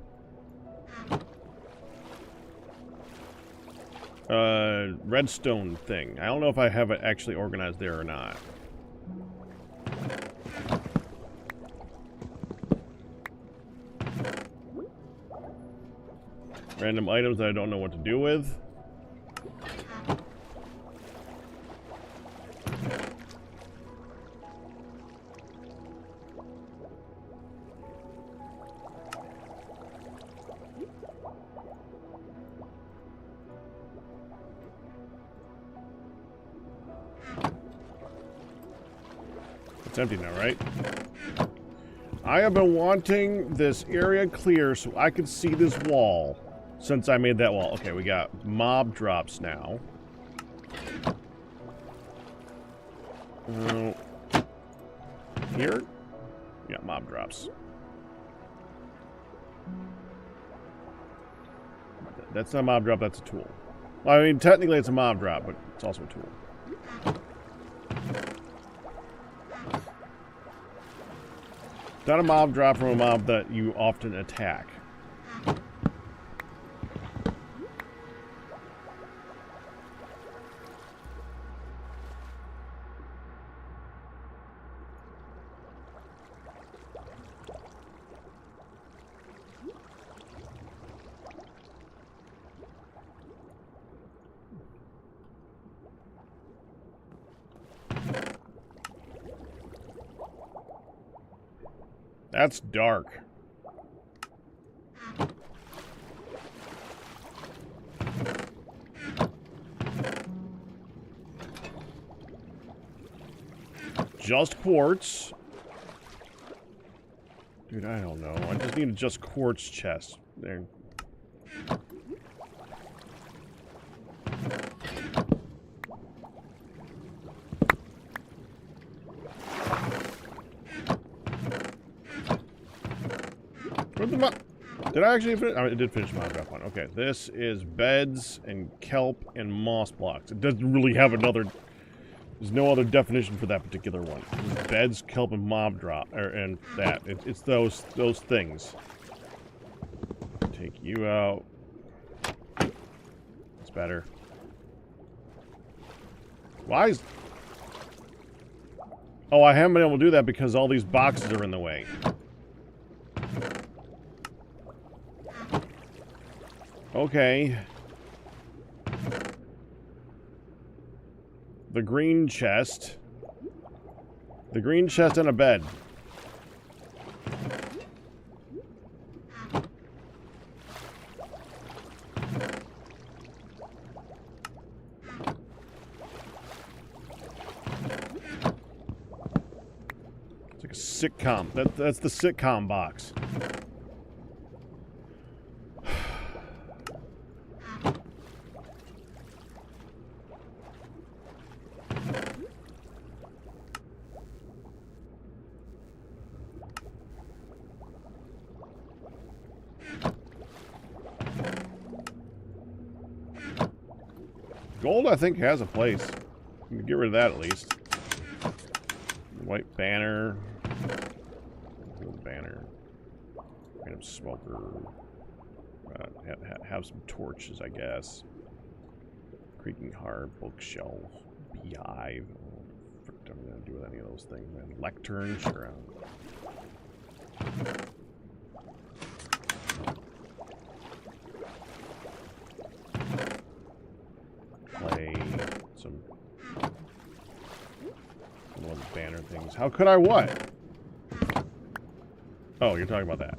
Redstone thing. I don't know if I have it actually organized there or not. Random items that I don't know what to do with. It's empty now, right? I have been wanting this area clear so I could see this wall since I made that wall. Okay, we got mob drops now. Here? Yeah, mob drops. That's not a mob drop, that's a tool. Well, I mean, technically it's a mob drop, but it's also a tool. Not a mob drop from a mob that you often attack. That's dark. Just quartz. Dude, I don't know. I just need a just quartz chest. There. Where'd the Did I actually finish? I did finish Minecraft one. Okay, this is beds and kelp and moss blocks. It doesn't really have another. There's no other definition for that particular one. It's beds, kelp, and mob drop, and that. It's those things. Take you out. It's better. Why is? Oh, I haven't been able to do that because all these boxes are in the way. Okay. The green chest. The green chest and a bed. It's like a sitcom. That's the sitcom box. Gold, I think, has a place. Get rid of that at least. White banner. Banner. Random smoker. Have some torches, I guess. Creaking heart, bookshelf, beehive. What the frick am I gonna do with any of those things, man? Lectern, sure. Banner things. How could I what? Oh, you're talking about that.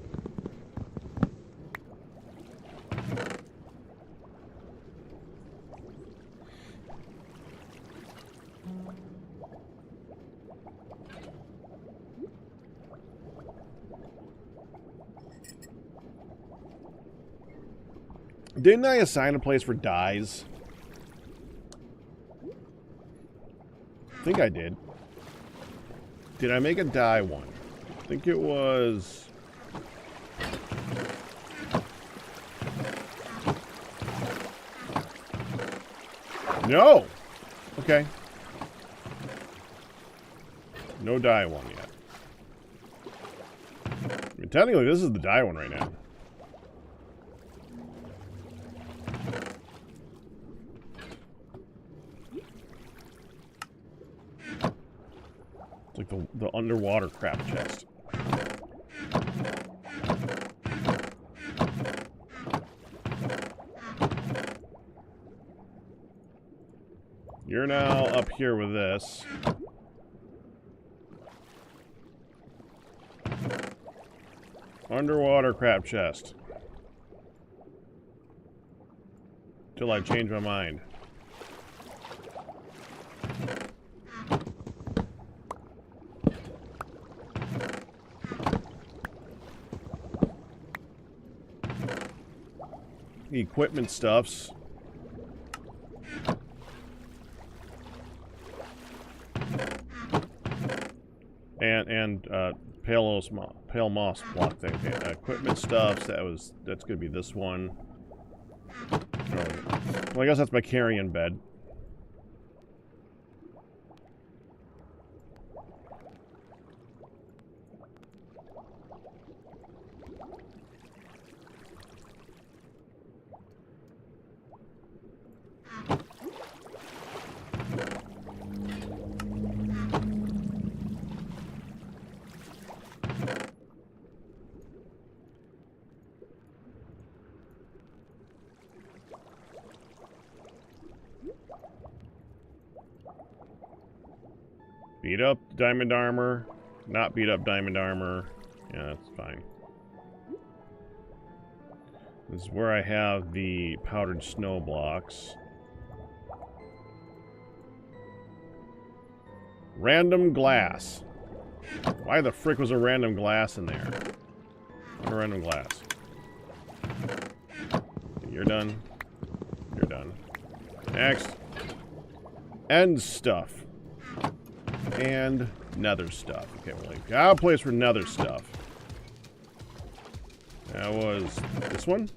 Didn't I assign a place for dyes? I think I did. Did I make a dye one? I think it was... No! Okay. No dye one yet. I mean, technically, this is the dye one right now. It's like the underwater crap chest. You're now up here with this. Underwater crap chest. Till I change my mind. Equipment stuffs. And pale moss block thing. Equipment stuffs. That's gonna be this one. Well, I guess that's my carrion bed. Beat up diamond armor, not beat up diamond armor, Yeah, that's fine. This is where I have the powdered snow blocks. Random glass. Why the frick was a random glass in there? What a random glass. You're done. You're done. Next. End stuff. And nether stuff. Okay, well, I got a place for nether stuff. That was this one.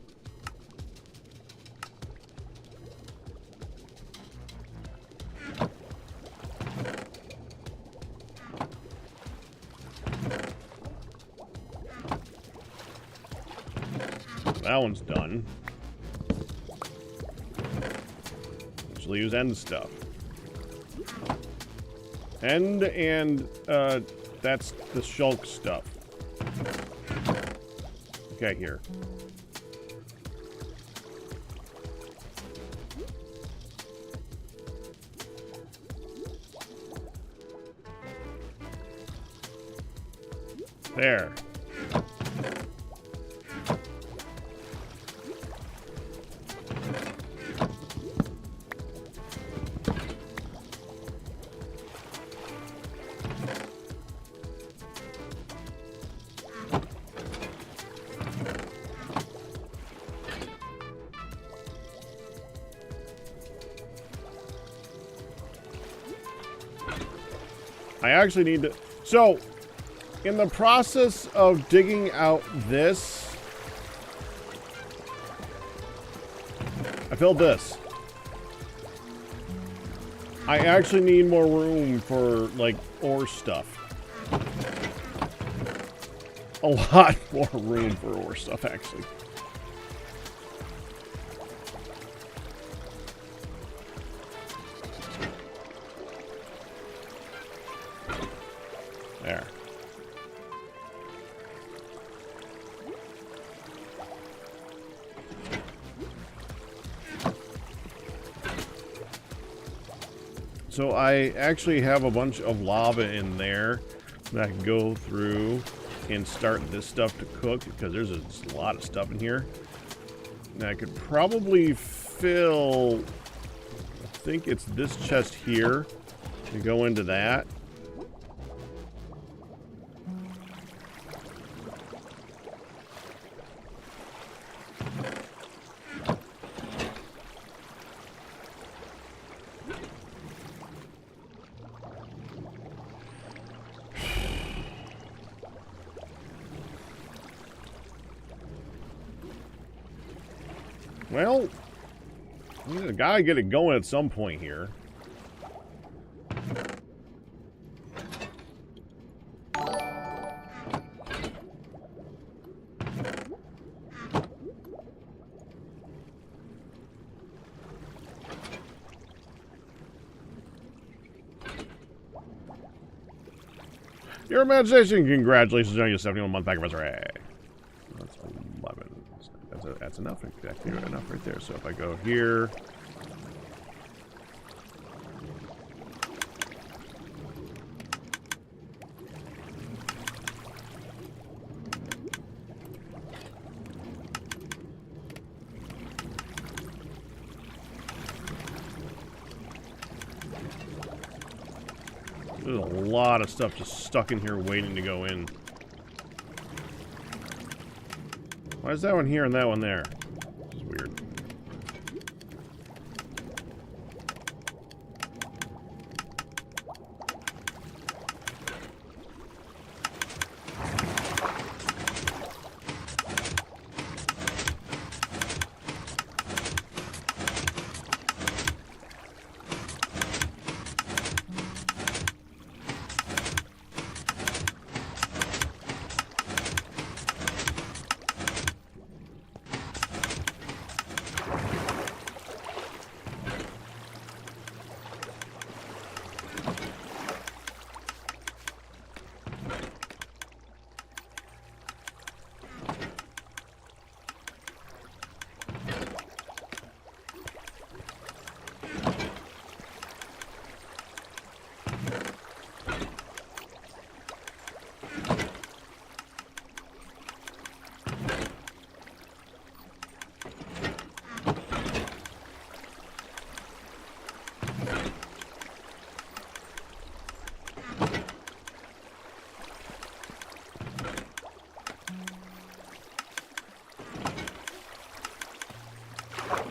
That one's done. Actually use end stuff. End and that's the shulk stuff. Okay, here. There. I actually need to... So, in the process of digging out this, I filled this. I actually need more room for, like, ore stuff. A lot more room for ore stuff, actually. There. So I actually have a bunch of lava in there that I can go through and start this stuff to cook, because there's a lot of stuff in here. And I could probably fill, I think it's this chest here, to go into that. Well, I gotta get it going at some point here. Your imagination, congratulations on your 71-month pack of resurrect. That's 11. That's enough. Exactly enough right there. So if I go here, there's a lot of stuff just stuck in here waiting to go in. Why is that one here and that one there? This is weird.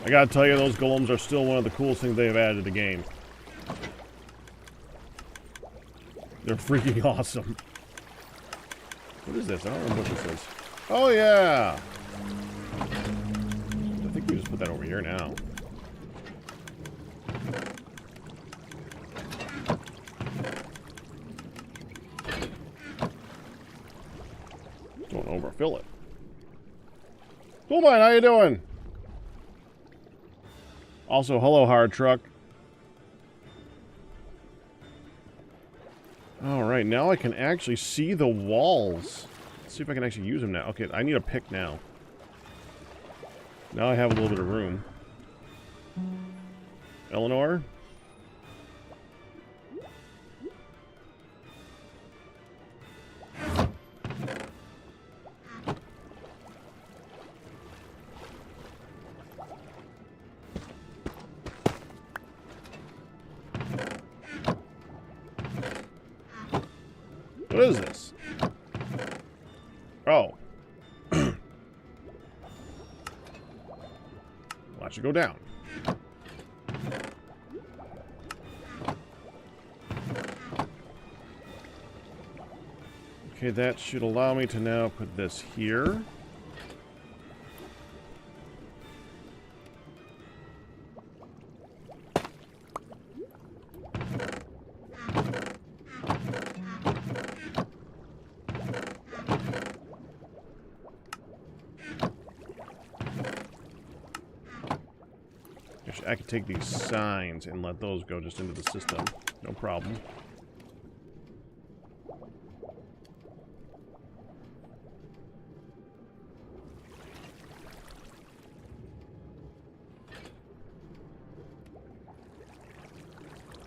I gotta tell you, those golems are still one of the coolest things they've added to the game. They're freaking awesome. What is this? I don't remember what this is. Oh, yeah! I think we just put that over here now. Don't overfill it. Cool mine, how you doing? Also, hello, hard truck. Alright, now I can actually see the walls. Let's see if I can actually use them now. Okay, I need a pick now. Now I have a little bit of room. Eleanor? What is this? Oh. Watch it go down. Okay, that should allow me to now put this here. I could take these signs and let those go just into the system. No problem.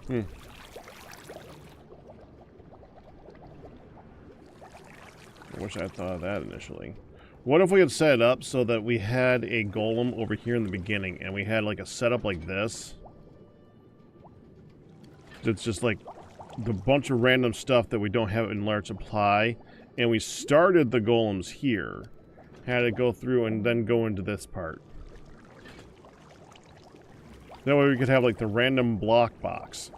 I wish I thought of that initially. What if we had set it up so that we had a golem over here in the beginning and we had like a setup like this? It's just like the bunch of random stuff that we don't have in large supply, and we started the golems here, had it go through and then go into this part. That way we could have like the random block box.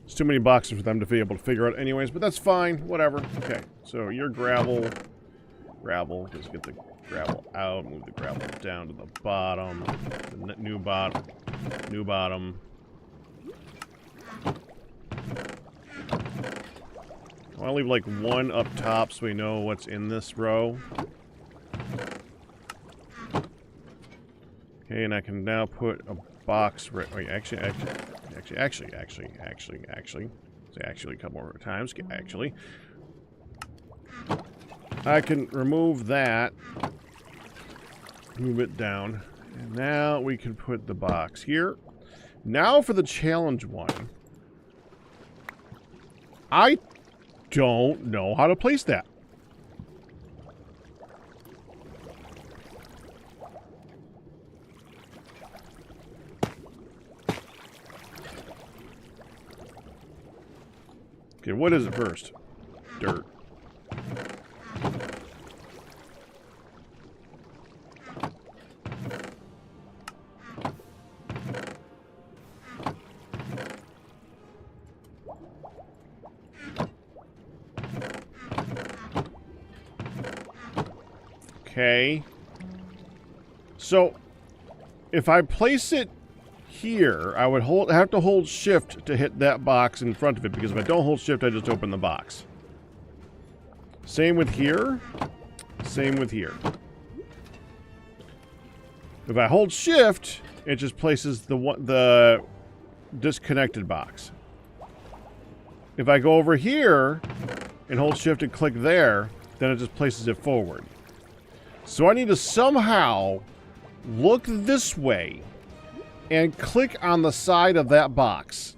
It's too many boxes for them to be able to figure out anyways, but that's fine. Whatever. Okay, so your gravel. Gravel. Just get the gravel out. Move the gravel down to the bottom. The new bottom. New bottom. I want to leave like one up top so we know what's in this row. Okay, and I can now put a box right. Wait, actually, a couple more times. Actually, I can remove that, move it down, and now we can put the box here. Now for the challenge one. I don't know how to place that. Okay, what is it first? Dirt. Okay. So, if I place it here, I would have to hold shift to hit that box in front of it, because if I don't hold shift, I just open the box. Same with here. Same with here. If I hold shift, it just places the disconnected box. If I go over here and hold shift and click there, then it just places it forward. So I need to somehow look this way and click on the side of that box.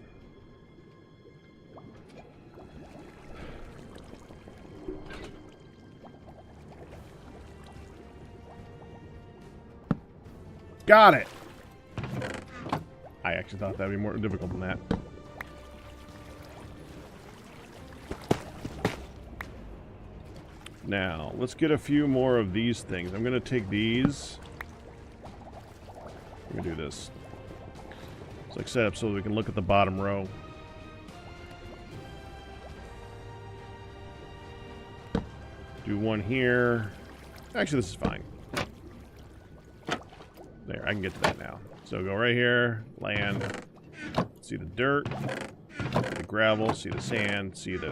Got it. I actually thought that'd be more difficult than that. Now, let's get a few more of these things. I'm going to take these. Let me do this. It's like set up so we can look at the bottom row. Do one here. Actually, this is fine. There, I can get to that now. So go right here, land, see the dirt, see the gravel, see the sand, see the...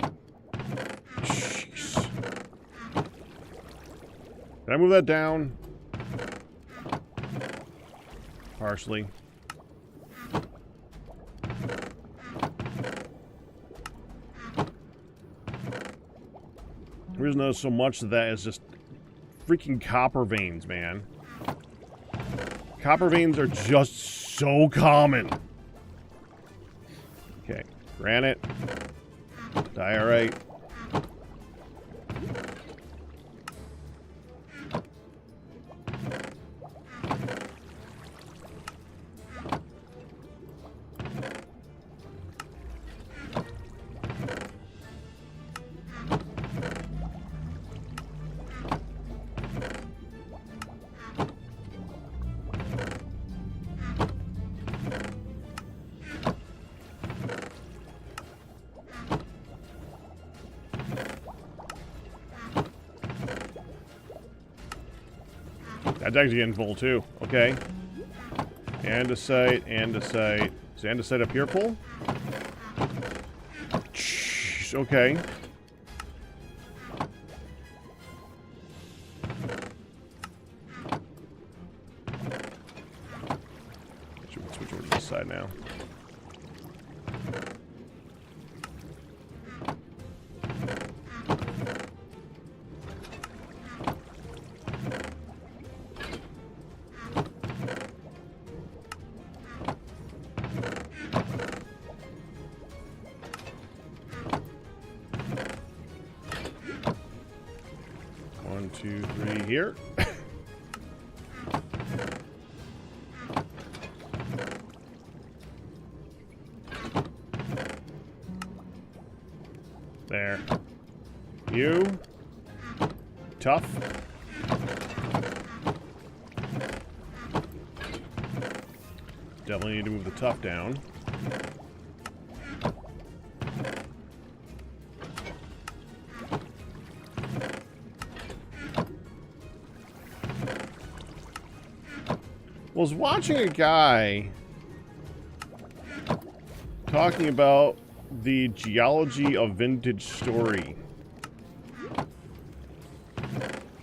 Jeez. Can I move that down? Partially. The reason there's so much of that is just freaking copper veins, man. Copper veins are just so common. Okay, granite, diorite. That's actually getting full too. Okay. Andesite, andesite. Is andesite up here full? Jeez, okay. Should switch over to this side now. One, two, three here. There. You. Tough. Definitely need to move the tough down. Was watching a guy talking about the geology of Vintage Story.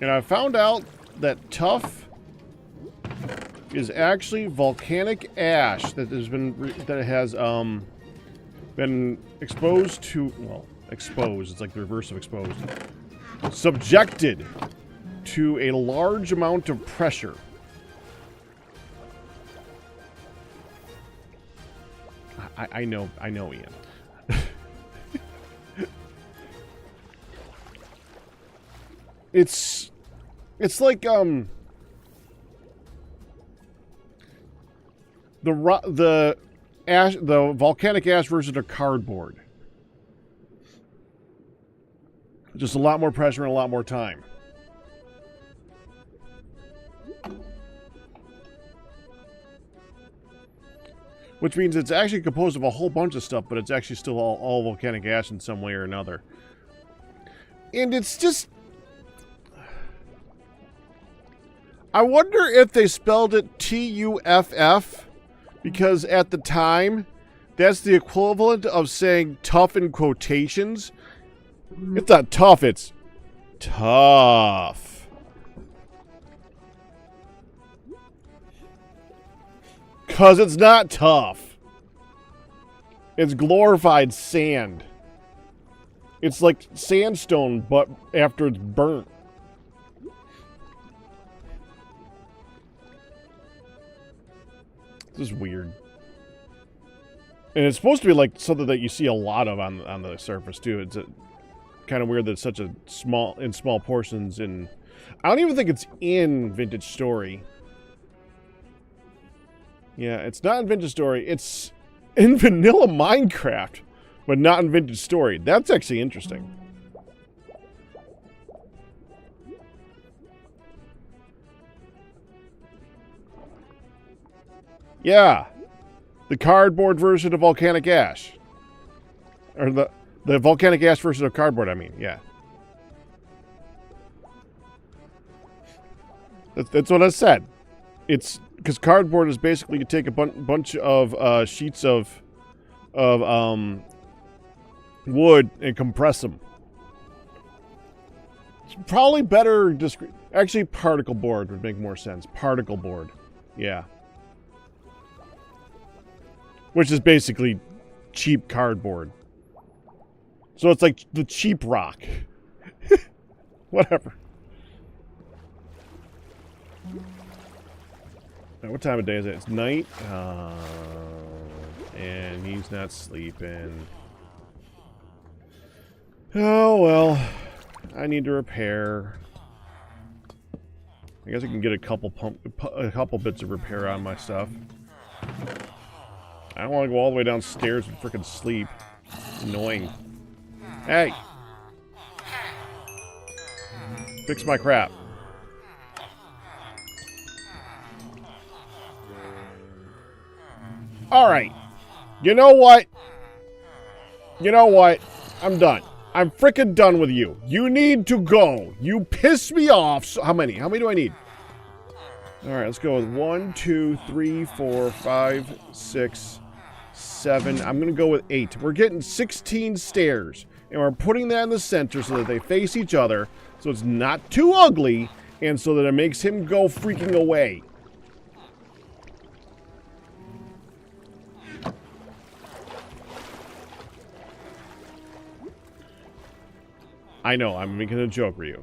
And I found out that tuff is actually volcanic ash that has been exposed to, well, exposed, it's like the reverse of exposed, subjected to a large amount of pressure. I know, Ian. It's like the volcanic ash version of cardboard. Just a lot more pressure and a lot more time. Which means it's actually composed of a whole bunch of stuff, but it's actually still all volcanic ash in some way or another. And it's just... I wonder if they spelled it T-U-F-F, because at the time, that's the equivalent of saying tough in quotations. It's not tough, it's tough. Because it's not tough. It's glorified sand. It's like sandstone, but after it's burnt. This is weird. And it's supposed to be like something that you see a lot of on the surface too. It's kind of weird that it's such a small portions in... I don't even think it's in Vintage Story. Yeah, it's not in Vintage Story. It's in vanilla Minecraft, but not in Vintage Story. That's actually interesting. Yeah. The cardboard version of volcanic ash. Or the volcanic ash version of cardboard, I mean. Yeah. That's what I said. It's because cardboard is basically you take a bunch of sheets of wood and compress them. It's probably better. Actually, particle board would make more sense. Particle board, yeah. Which is basically cheap cardboard. So it's like the cheap rock. Whatever. Now, what time of day is it? It's night. And he's not sleeping. Oh, well. I need to repair. I guess I can get a couple bits of repair on my stuff. I don't want to go all the way downstairs and freaking sleep. It's annoying. Hey! Fix my crap. Alright. You know what? You know what? I'm done. I'm freaking done with you. You need to go. You piss me off. So, how many? How many do I need? Alright, let's go with 1, 2, 3, 4, 5, 6, 7. I'm going to go with 8. We're getting 16 stairs. And we're putting that in the center so that they face each other. So it's not too ugly. And so that it makes him go freaking away. I know, I'm making a joke, Ryu.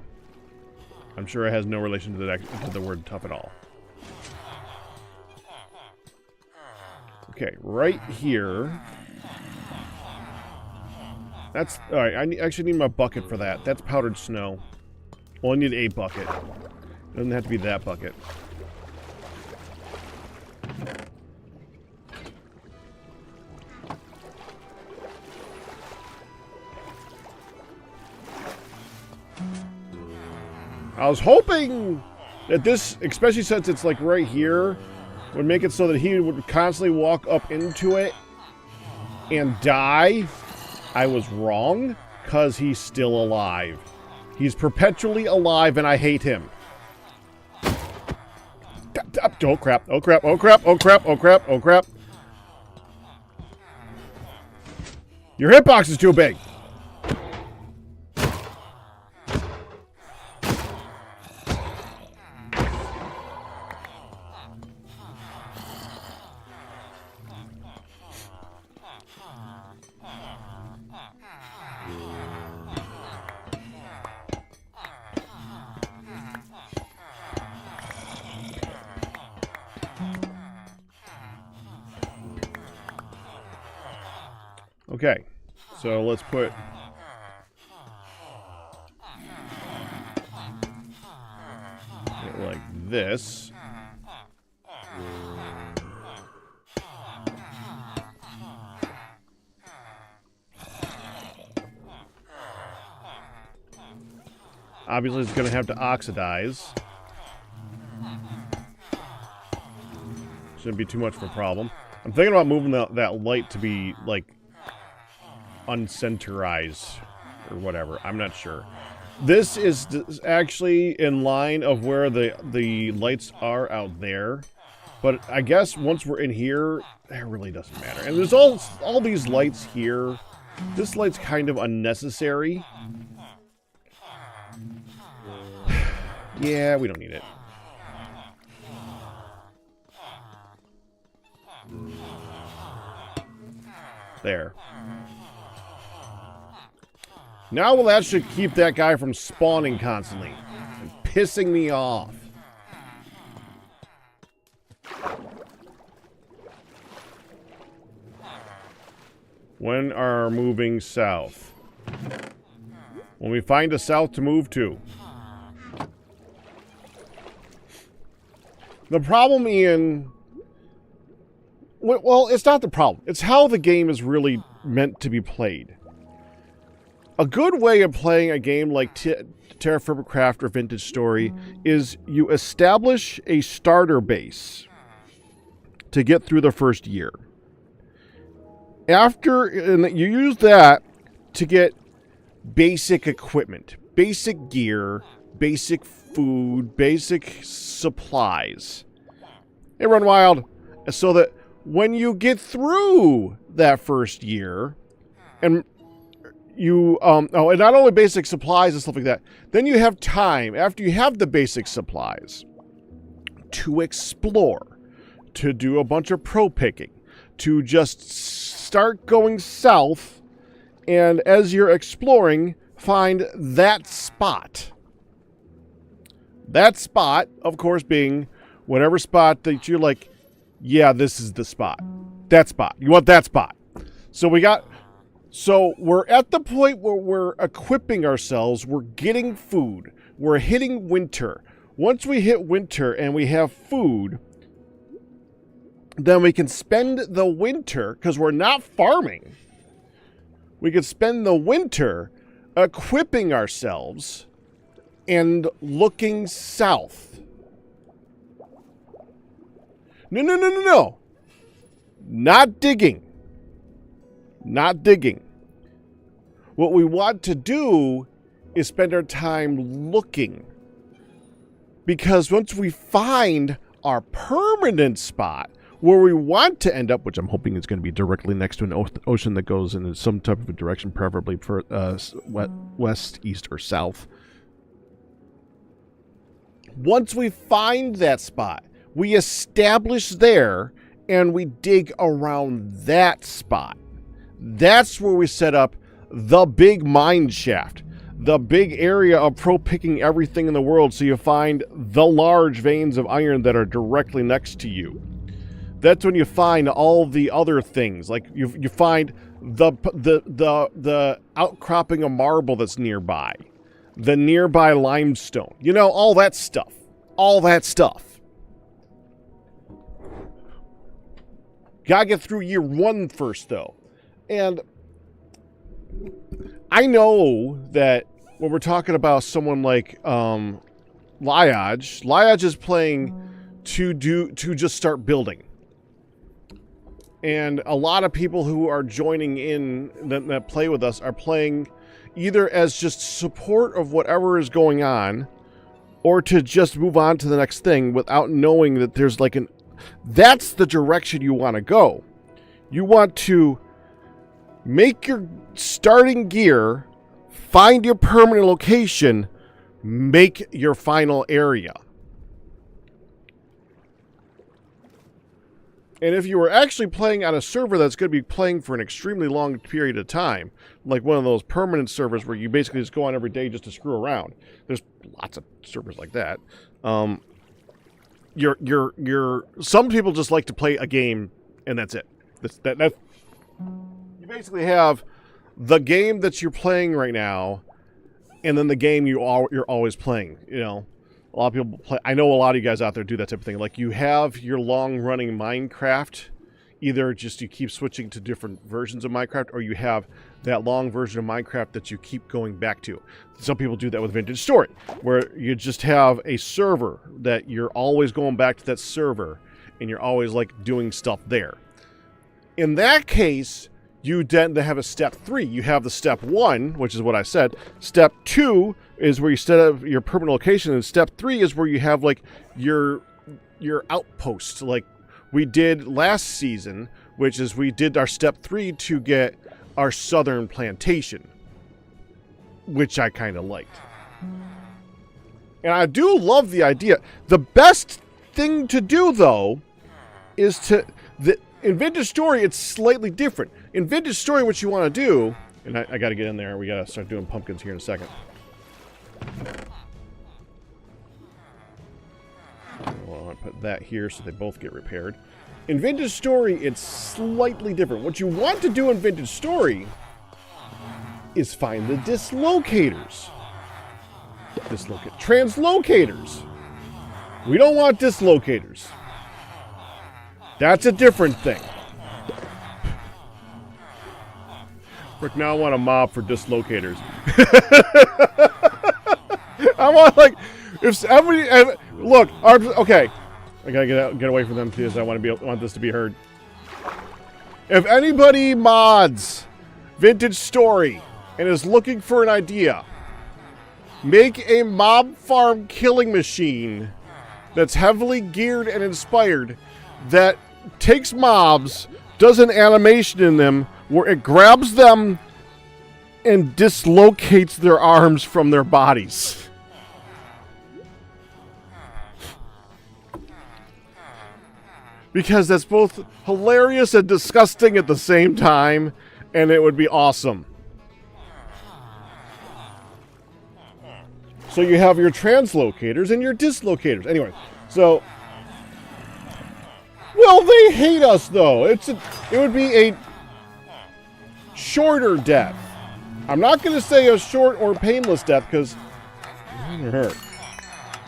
I'm sure it has no relation to the word tough at all. Okay, right here. That's... Alright, I actually need my bucket for that. That's powdered snow. Well, I need a bucket. It doesn't have to be that bucket. I was hoping that this, especially since it's like right here, would make it so that he would constantly walk up into it and die. I was wrong, because he's still alive. He's perpetually alive, and I hate him. Oh crap, oh crap, oh crap, oh crap, oh crap, oh crap. Your hitbox is too big. Okay, so let's put it like this. Obviously, it's going to have to oxidize. Shouldn't be too much of a problem. I'm thinking about moving that light to be, like, uncenterized or whatever. I'm not sure. This is actually in line of where the lights are out there. But I guess once we're in here, that really doesn't matter. And there's all these lights here. This light's kind of unnecessary. Yeah, we don't need it. There. Now that should keep that guy from spawning constantly and pissing me off. When are moving south? When we find a south to move to. The problem, Ian... Well, it's not the problem. It's how the game is really meant to be played. A good way of playing a game like Terra Firma Craft or Vintage Story is you establish a starter base to get through the first year. And you use that to get basic equipment, basic gear, basic food, basic supplies. Hey, Run Wild. So that when you get through that first year, and you, and not only basic supplies and stuff like that, then you have time, after you have the basic supplies, to explore, to do a bunch of pro picking, to just start going south, and as you're exploring, find that spot. That spot, of course, being whatever spot that you're like, yeah, this is the spot. That spot. You want that spot. So we're at the point where we're equipping ourselves. We're getting food. We're hitting winter. Once we hit winter and we have food, then we can spend the winter, because we're not farming. We can spend the winter equipping ourselves and looking south. No. Not digging. Not digging. What we want to do is spend our time looking. Because once we find our permanent spot where we want to end up, which I'm hoping is going to be directly next to an ocean that goes in some type of a direction, preferably for west, east, or south. Once we find that spot, we establish there and we dig around that spot. That's where we set up the big mine shaft, the big area of pro picking everything in the world, so you find the large veins of iron that are directly next to you. That's when you find all the other things, like you find the outcropping of marble that's nearby, the nearby limestone, you know, all that stuff. All that stuff. Gotta get through year 1 first, though. And I know that when we're talking about someone like Liage is playing to just start building. And a lot of people who are joining in that play with us are playing either as just support of whatever is going on, or to just move on to the next thing without knowing that there's like that's the direction you want to go. You want to make your starting gear, find your permanent location, make your final area. And if you were actually playing on a server that's going to be playing for an extremely long period of time, like one of those permanent servers where you basically just go on every day just to screw around. There's lots of servers like that. Some people just like to play a game and that's it. That's you basically have the game that you're playing right now, and then the game you're always playing. You know, a lot of people play. I know a lot of you guys out there do that type of thing. Like you have your long-running Minecraft. Either just you keep switching to different versions of Minecraft, or you have that long version of Minecraft that you keep going back to. Some people do that with Vintage Story, where you just have a server that you're always going back to that server, and you're always like doing stuff there. In that case, you tend to have a step 3. You have the step 1, which is what I said. Step 2 is where you set up your permanent location, and step 3 is where you have like your outpost, like we did last season, which is we did our step 3 to get our southern plantation, which I kind of liked. And I do love the idea. The best thing to do, though, is in Vintage Story, it's slightly different. In Vintage Story, what you want to do, and I got to get in there. We got to start doing pumpkins here in a second. Well, I want to put that here so they both get repaired. In Vintage Story, it's slightly different. What you want to do in Vintage Story is find the dislocators. Translocators. We don't want dislocators. That's a different thing. Frick, now I want a mob for dislocators. I want, like, if somebody... Look, okay. I gotta get away from them too, because I want this to be heard. If anybody mods Vintage Story and is looking for an idea, make a mob farm killing machine that's heavily geared and inspired that takes mobs, does an animation in them where it grabs them and dislocates their arms from their bodies. Because that's both hilarious and disgusting at the same time, and it would be awesome. So you have your translocators and your dislocators. Anyway, so... Well, they hate us, though. It would be a shorter death. I'm not going to say a short or painless death, because it doesn't hurt.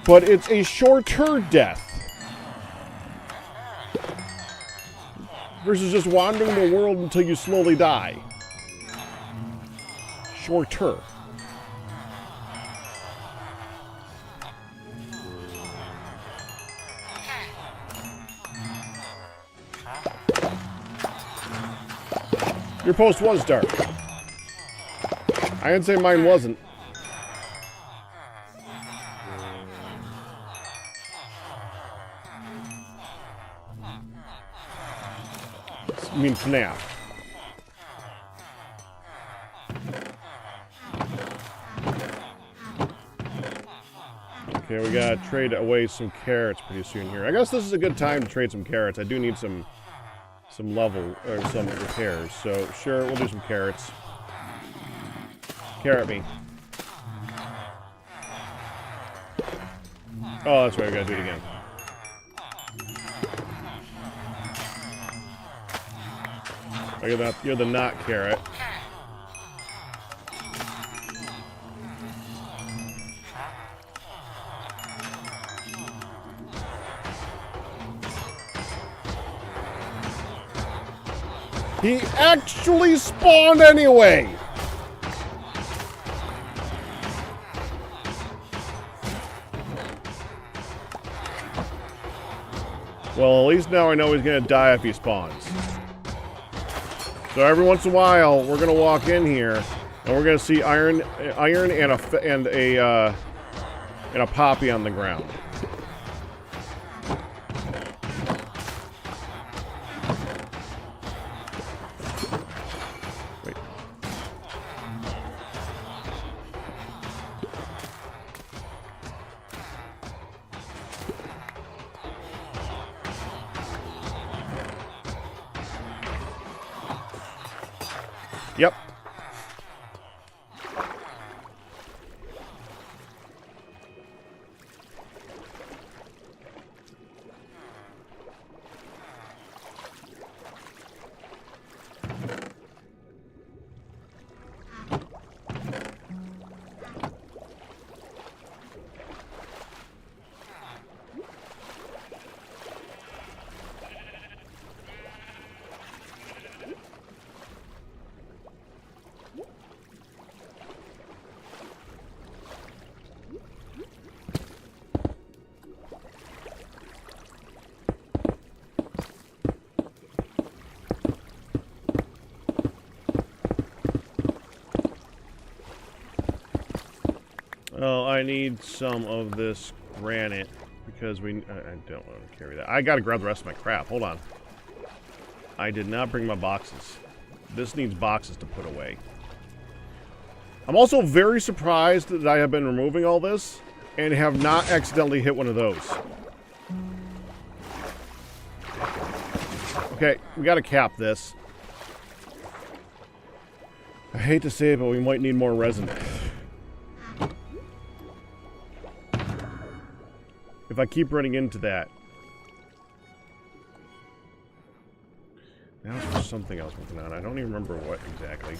But it's a shorter death. Versus just wandering the world until you slowly die. Shorter. Your post was dark. I didn't say mine wasn't. I mean FNAF. Okay, we gotta trade away some carrots pretty soon here. I guess this is a good time to trade some carrots. I do need some level, or some repairs. So, sure, we'll do some carrots. Carrot me. Oh, that's right, we gotta do it again. Oh, you're the not carrot. He actually spawned anyway! Well, at least now I know he's gonna die if he spawns. So every once in a while, we're gonna walk in here, and we're gonna see iron and a poppy on the ground. Wait. Yep. Oh, I need some of this granite because I don't want to carry that. I gotta grab the rest of my crap. Hold on. I did not bring my boxes. This needs boxes to put away. I'm also very surprised that I have been removing all this and have not accidentally hit one of those. Okay, we gotta cap this. I hate to say it, but we might need more resin. If I keep running into that. Now it's for something else working on. I don't even remember what exactly.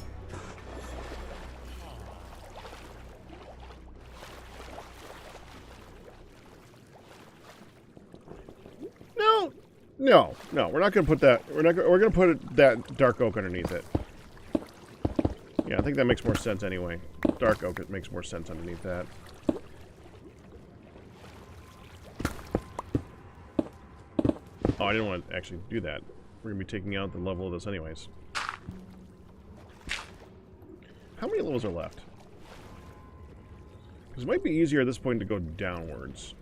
No. We're not gonna put that. We're gonna put that dark oak underneath it. Yeah, I think that makes more sense anyway. Dark oak, it makes more sense underneath that. I didn't want to actually do that. We're going to be taking out the level of this anyways. How many levels are left? Because it might be easier at this point to go downwards.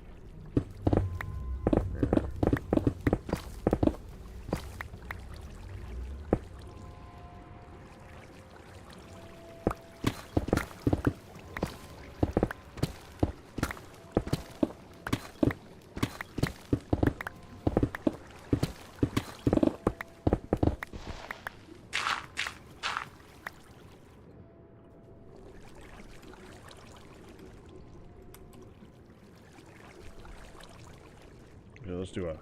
Let's do a...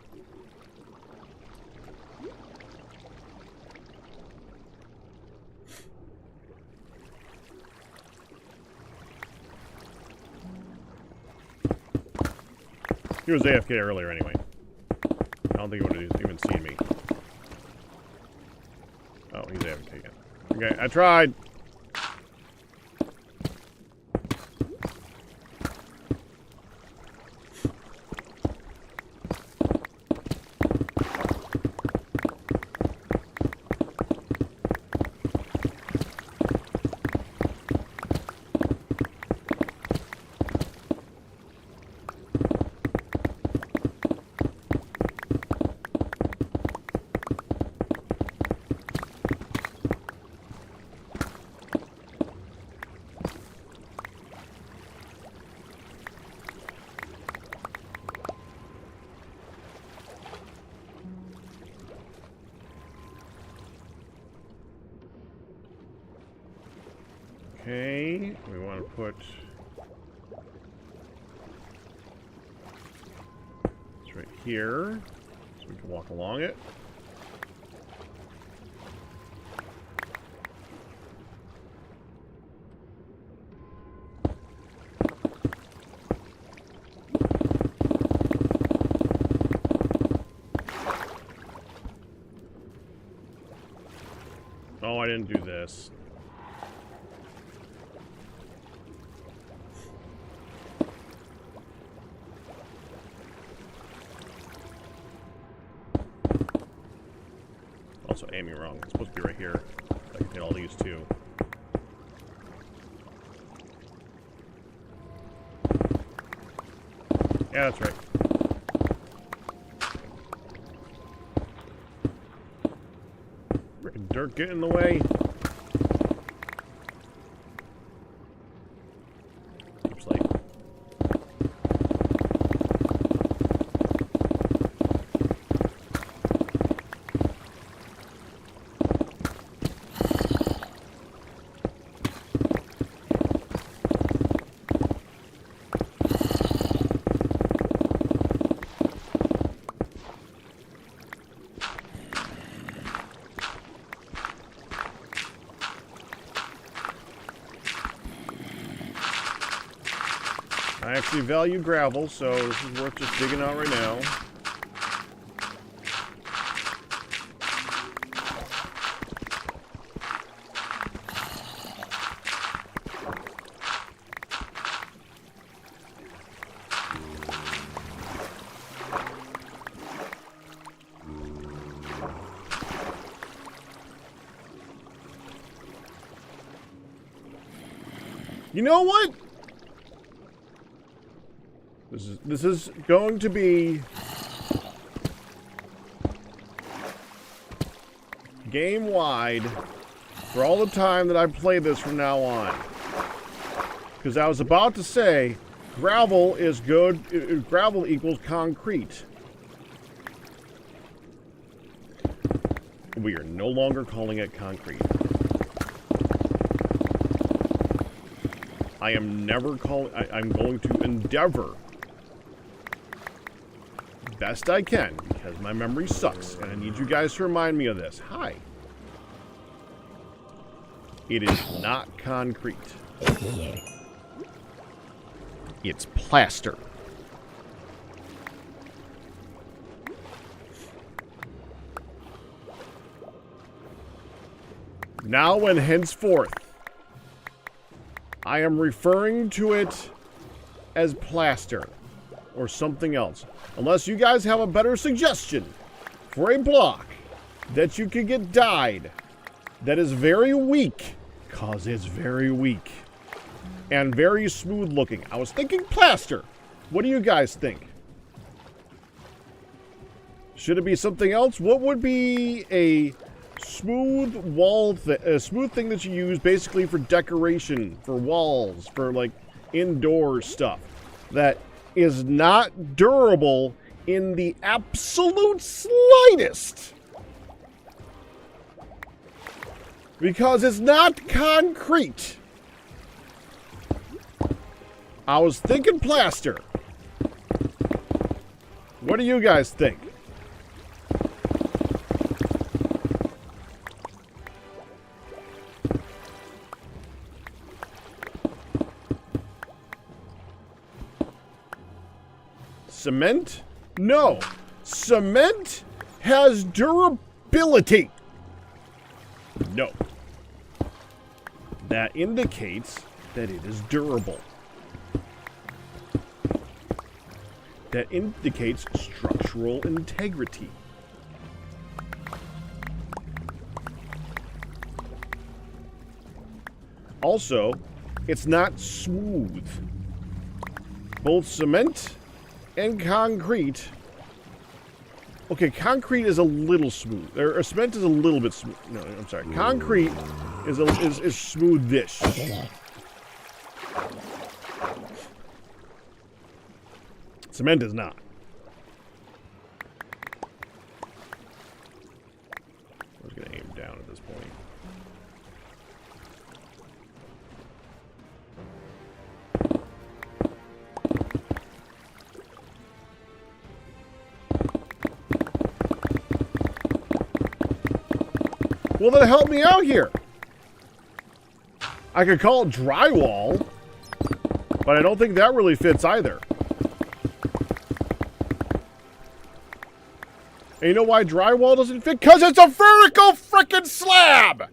He was AFK earlier anyway. I don't think he would have even seen me. Oh, he's AFK again. Okay, I tried! Okay, we want to put... it's right here, so we can walk along it. Oh, I didn't do this. Also aiming wrong. It's supposed to be right here. I can hit all these too. Yeah, that's right. Frickin' dirt get in the way. Keeps like... I actually value gravel, so this is worth just digging out right now. You know what? This is going to be game wide for all the time that I play this from now on. Because I was about to say gravel is good, gravel equals concrete. We are no longer calling it concrete. I am never calling, I'm going to endeavor best I can, because my memory sucks, and I need you guys to remind me of this. Hi. It is not concrete. It's plaster. Now and henceforth, I am referring to it as plaster or something else. Unless you guys have a better suggestion, for a block that you can get dyed that is very weak, cause it's very weak, and very smooth looking. I was thinking plaster. What do you guys think? Should it be something else? What would be a smooth wall, a smooth thing that you use basically for decoration, for walls, for like indoor stuff that is not durable in the absolute slightest? Because it's not concrete. I was thinking plaster. What do you guys think? Cement? No. Cement has durability. No. That indicates that it is durable. That indicates structural integrity. Also, it's not smooth. Both cement and concrete. Okay, concrete is a little smooth. Or cement is a little bit smooth. No, I'm sorry. Concrete is smoothish. Cement is not. I was going to aim down at this point. Well, then help me out here. I could call it drywall, but I don't think that really fits either. And you know why drywall doesn't fit? Because it's a vertical frickin' slab!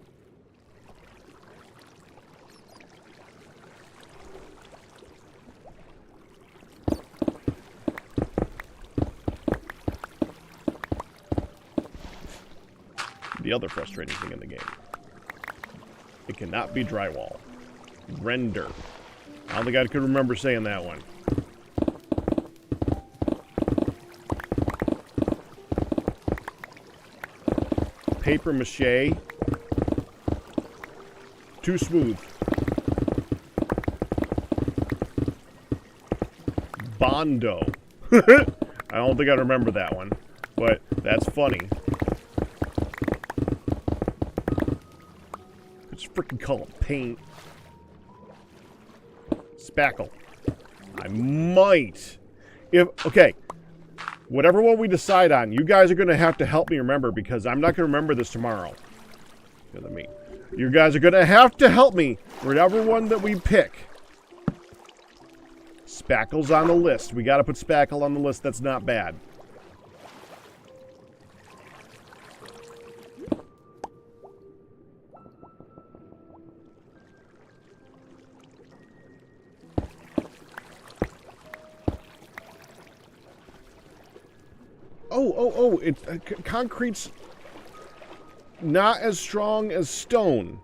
The other frustrating thing in the game. It cannot be drywall. Render. I don't think I could remember saying that one. Paper mache. Too smooth. Bondo. I don't think I remember that one, but that's funny. Just freaking call it paint. Spackle. I might. Okay. Whatever one we decide on, you guys are going to have to help me remember because I'm not going to remember this tomorrow. Because of me. You guys are going to have to help me. Whatever one that we pick. Spackle's on the list. We got to put Spackle on the list. That's not bad. It's concrete's not as strong as stone.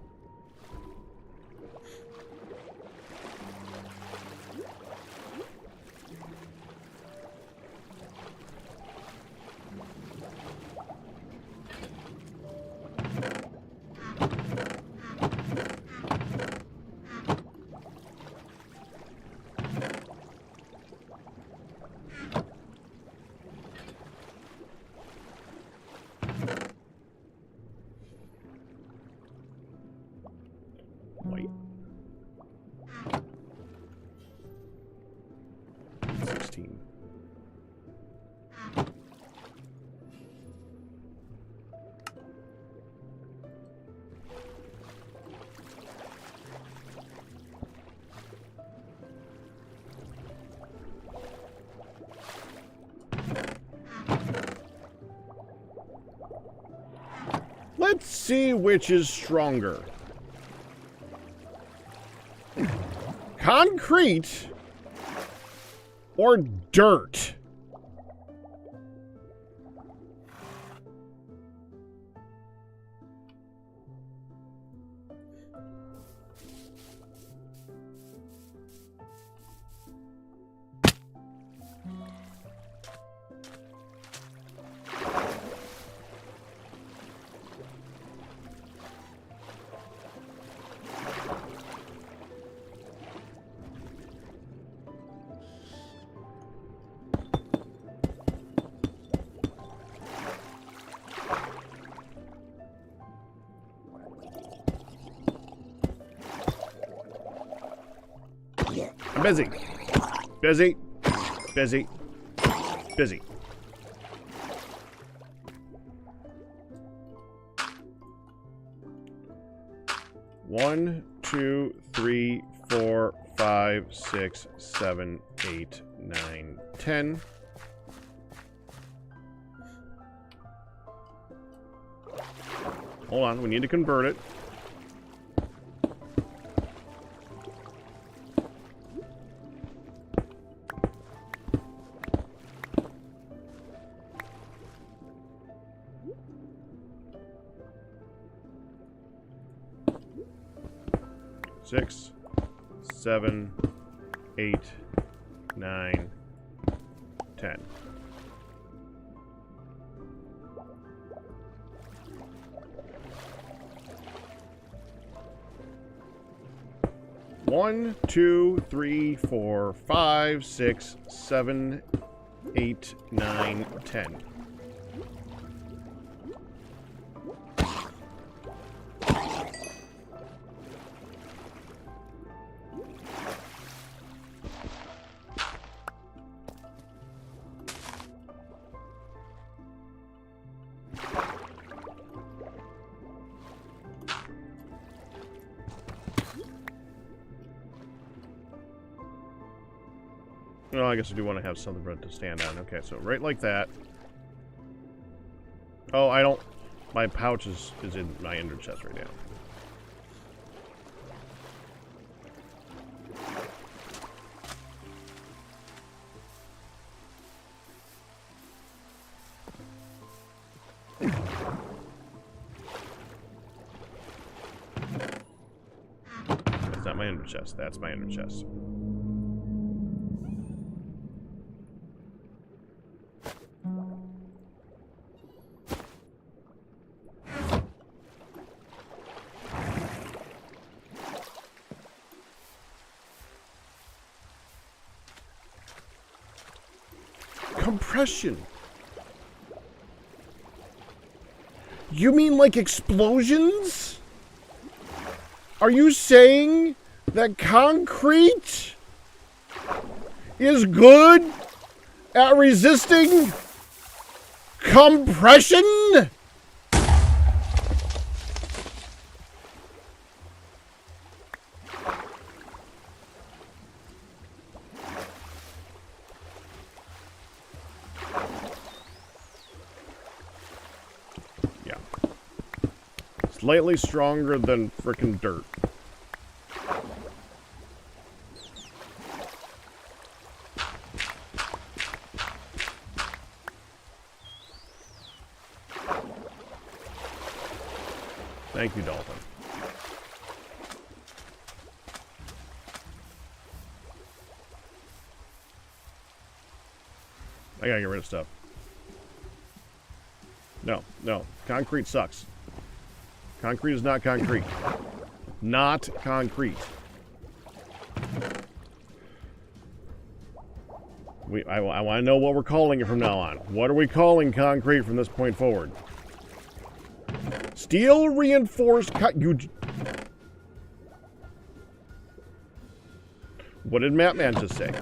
Wait. 16. Let's see which is stronger. Concrete or dirt? I'm busy. Busy. Busy. Busy. One, 2, 3, 4, 5, 6, 7, 8, 9, 10. Hold on, we need to convert it. Six, 7, 8, 9, 10. One, 2, 3, 4, 5, 6, 7, 8, 9, 10. Well, I guess I do want to have something for it to stand on. Okay, so right like that. Oh, I don't... My pouch is in my ender chest right now. That's not my ender chest. That's my ender chest. Compression. You mean like explosions? Are you saying that concrete is good at resisting compression? Slightly stronger than frickin' dirt. Thank you, Dolphin. I gotta get rid of stuff. No, no. Concrete sucks. Concrete is not concrete. Not concrete. I want to know what we're calling it from now on. What are we calling concrete from this point forward? Steel reinforced What did Matman just say?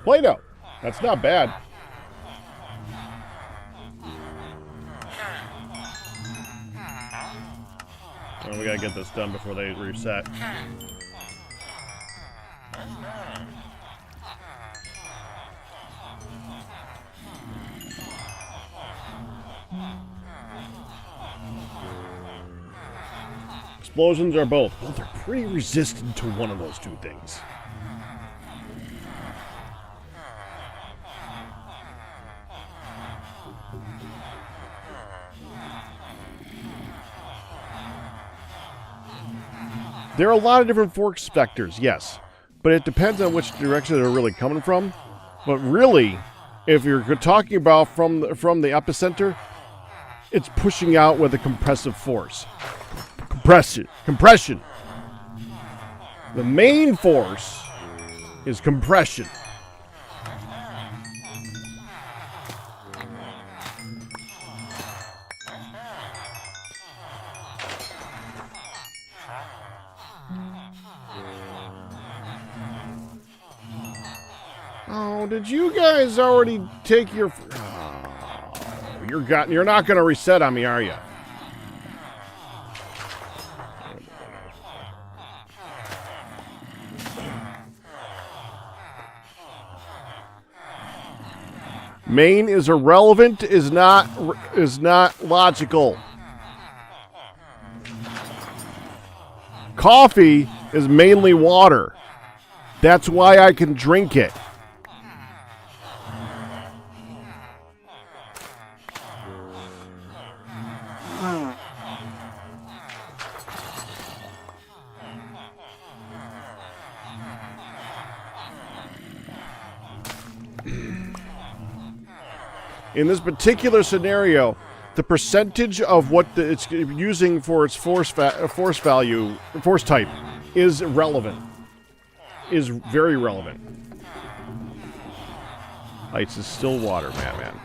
Play-Doh. That's not bad. Oh, we gotta get this done before they reset. Explosions are both. Well, they're pretty resistant to one of those two things. There are a lot of different fork specters, yes. but it depends on which direction they're really coming from. But really, if you're talking about from the epicenter, it's pushing out with a compressive force. Compression. The main force is compression. Oh, did you guys already take your... Oh, you're not going to reset on me, are you? Main is irrelevant, is not logical. Coffee is mainly water. That's why I can drink it. In this particular scenario, the percentage of what it's using for its force type is relevant. Is very relevant. Ice is still water, man.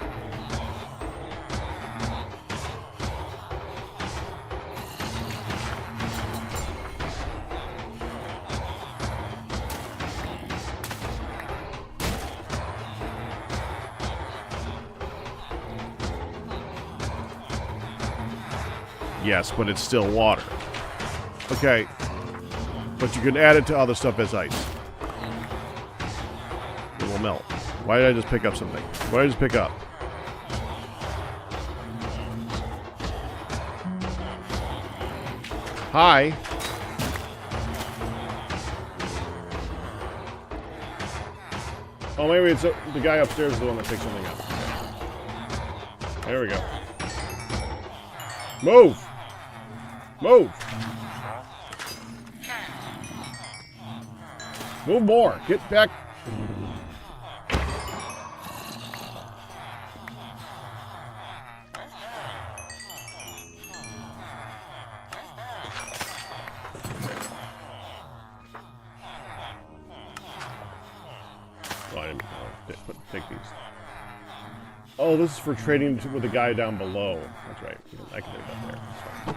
Yes, but it's still water. Okay. But you can add it to other stuff as ice. It will melt. Why did I just pick up something? What did I just pick up? Hi. Oh, maybe it's the guy upstairs is the one that picked something up. There we go. Move! Move! Move more! Get back! Oh, I didn't take these. Oh, this is for trading with the guy down below. That's right. I can take that there. That's fine.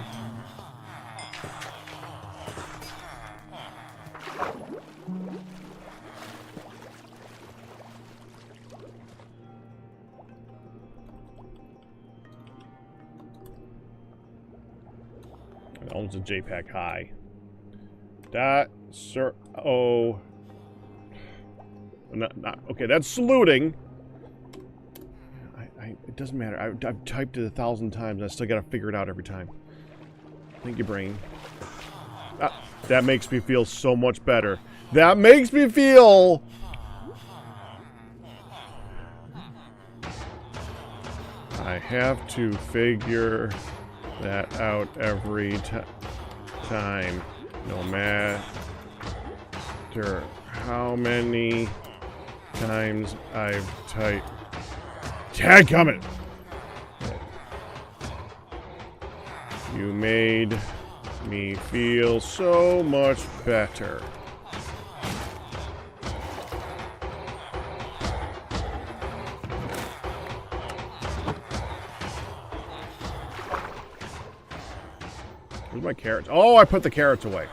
Almost a JPEG high. That, sir. Oh. Not okay, that's saluting. It doesn't matter. I've typed it 1,000 times and I still gotta figure it out every time. Thank you, brain. That makes me feel so much better. That makes me feel... I have to figure that out every time. No matter how many times I've typed... Tag coming! You made me feel so much better. Where's my carrots? Oh, I put the carrots away.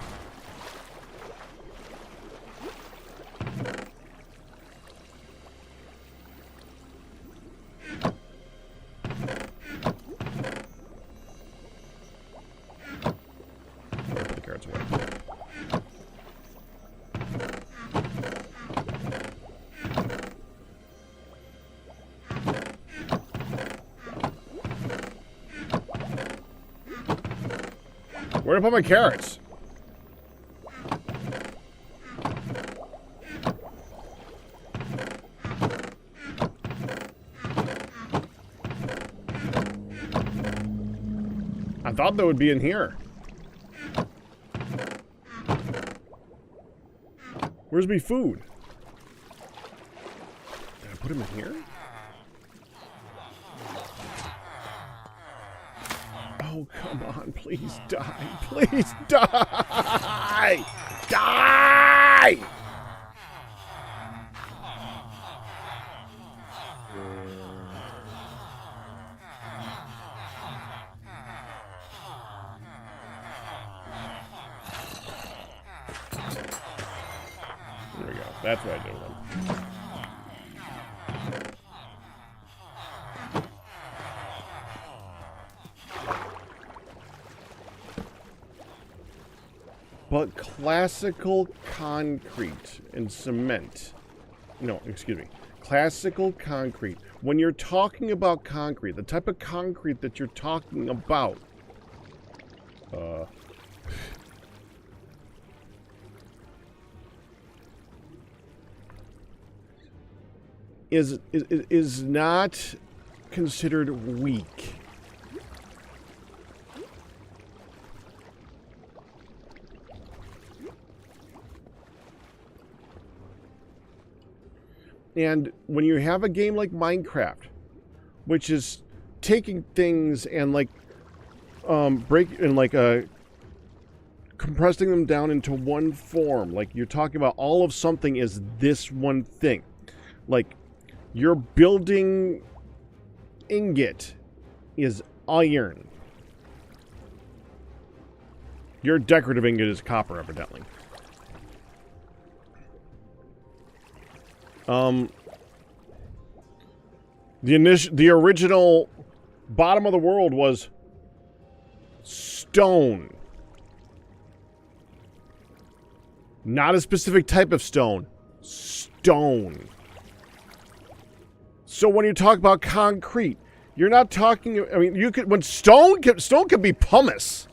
Where did I put my carrots? I thought they would be in here. Where's my food? Did I put him in here? Oh, come on. Please die. Please die! Die! There we go. That's what I did with them. But classical concrete and cement. No, excuse me. Classical concrete. When you're talking about concrete, the type of concrete that you're talking about. Is not considered weak. And when you have a game like Minecraft, which is taking things and like compressing them down into one form, like you're talking about all of something is this one thing. Like your building ingot is iron. Your decorative ingot is copper, evidently. The original bottom of the world was stone. Not a specific type of stone. Stone. So when you talk about concrete, you're not talking, I mean, you could, when stone can be pumice.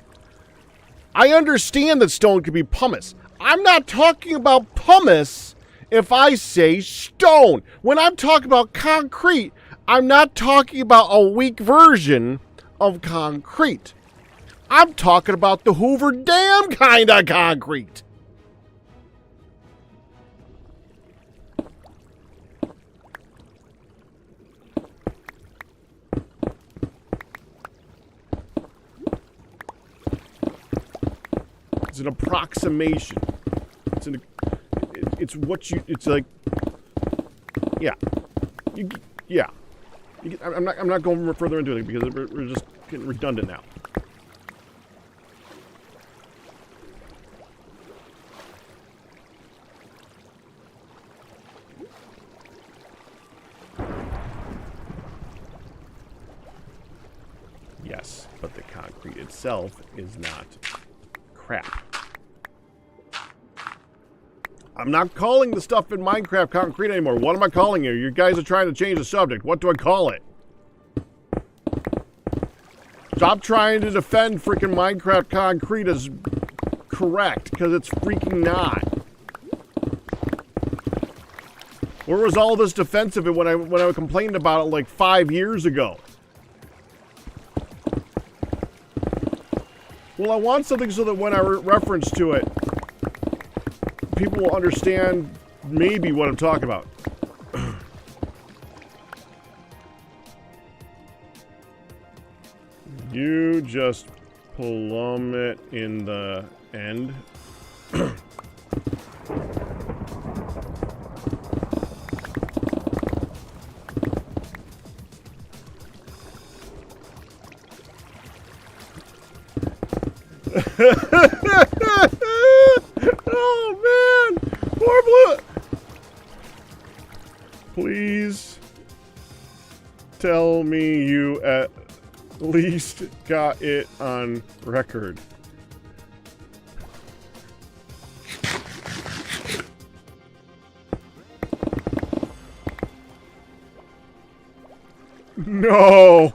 I understand that stone can be pumice. I'm not talking about pumice if I say stone. When I'm talking about concrete, I'm not talking about a weak version of concrete. I'm talking about the Hoover Dam kind of concrete. It's an approximation. It's what you. It's like, yeah, yeah. I'm not going further into it because we're just getting redundant now. Yes, but the concrete itself is not crap. I'm not calling the stuff in Minecraft concrete anymore. What am I calling it? You guys are trying to change the subject. What do I call it? Stop trying to defend freaking Minecraft concrete as correct, because it's freaking not. Where was all this defense of it when I complained about it like 5 years ago? Well, I want something so that when I reference to it, people will understand maybe what I'm talking about. You just plummet in the end. Oh man! Poor Blue! Please tell me you at least got it on record. No!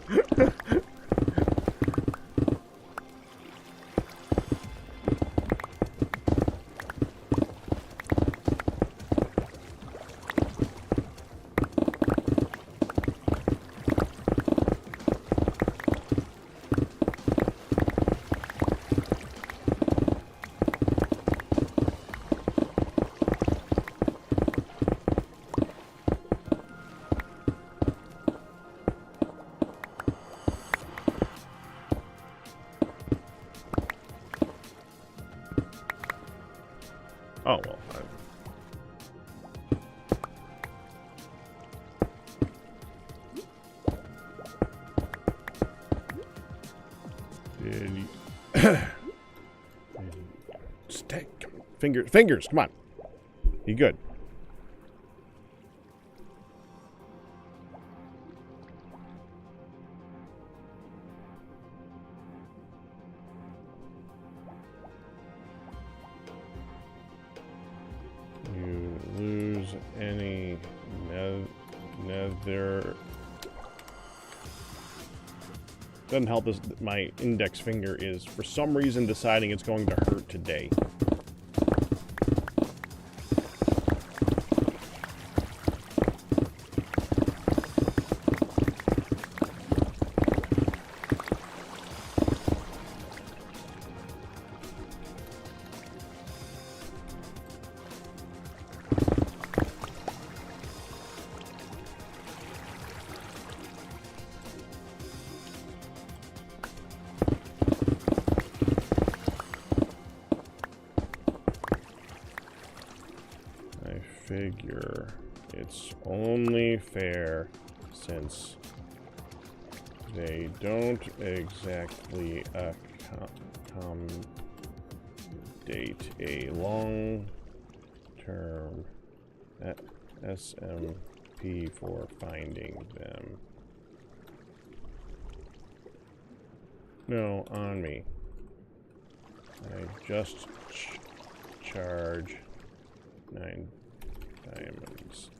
Oh, well. Did you... Stay. Fingers, come on. Be good. You lose any nether. Doesn't help us. My index finger is, for some reason, deciding it's going to hurt today. Figure it's only fair since they don't exactly accommodate a long-term SMP for finding them. No, on me. I just charge 9 diamonds.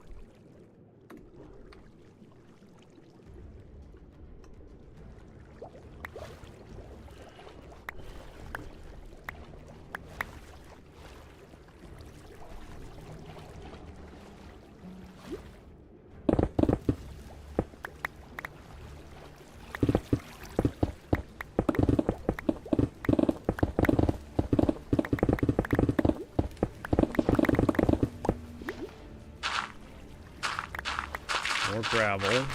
More gravel.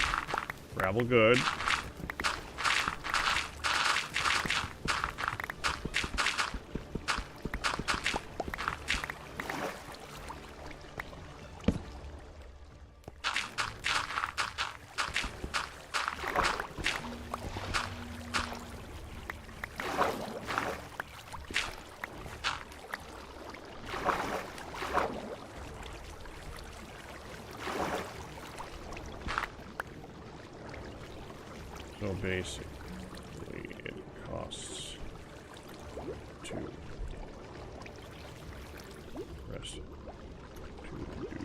Gravel good. So basically, it costs 2 rest 2 dupe.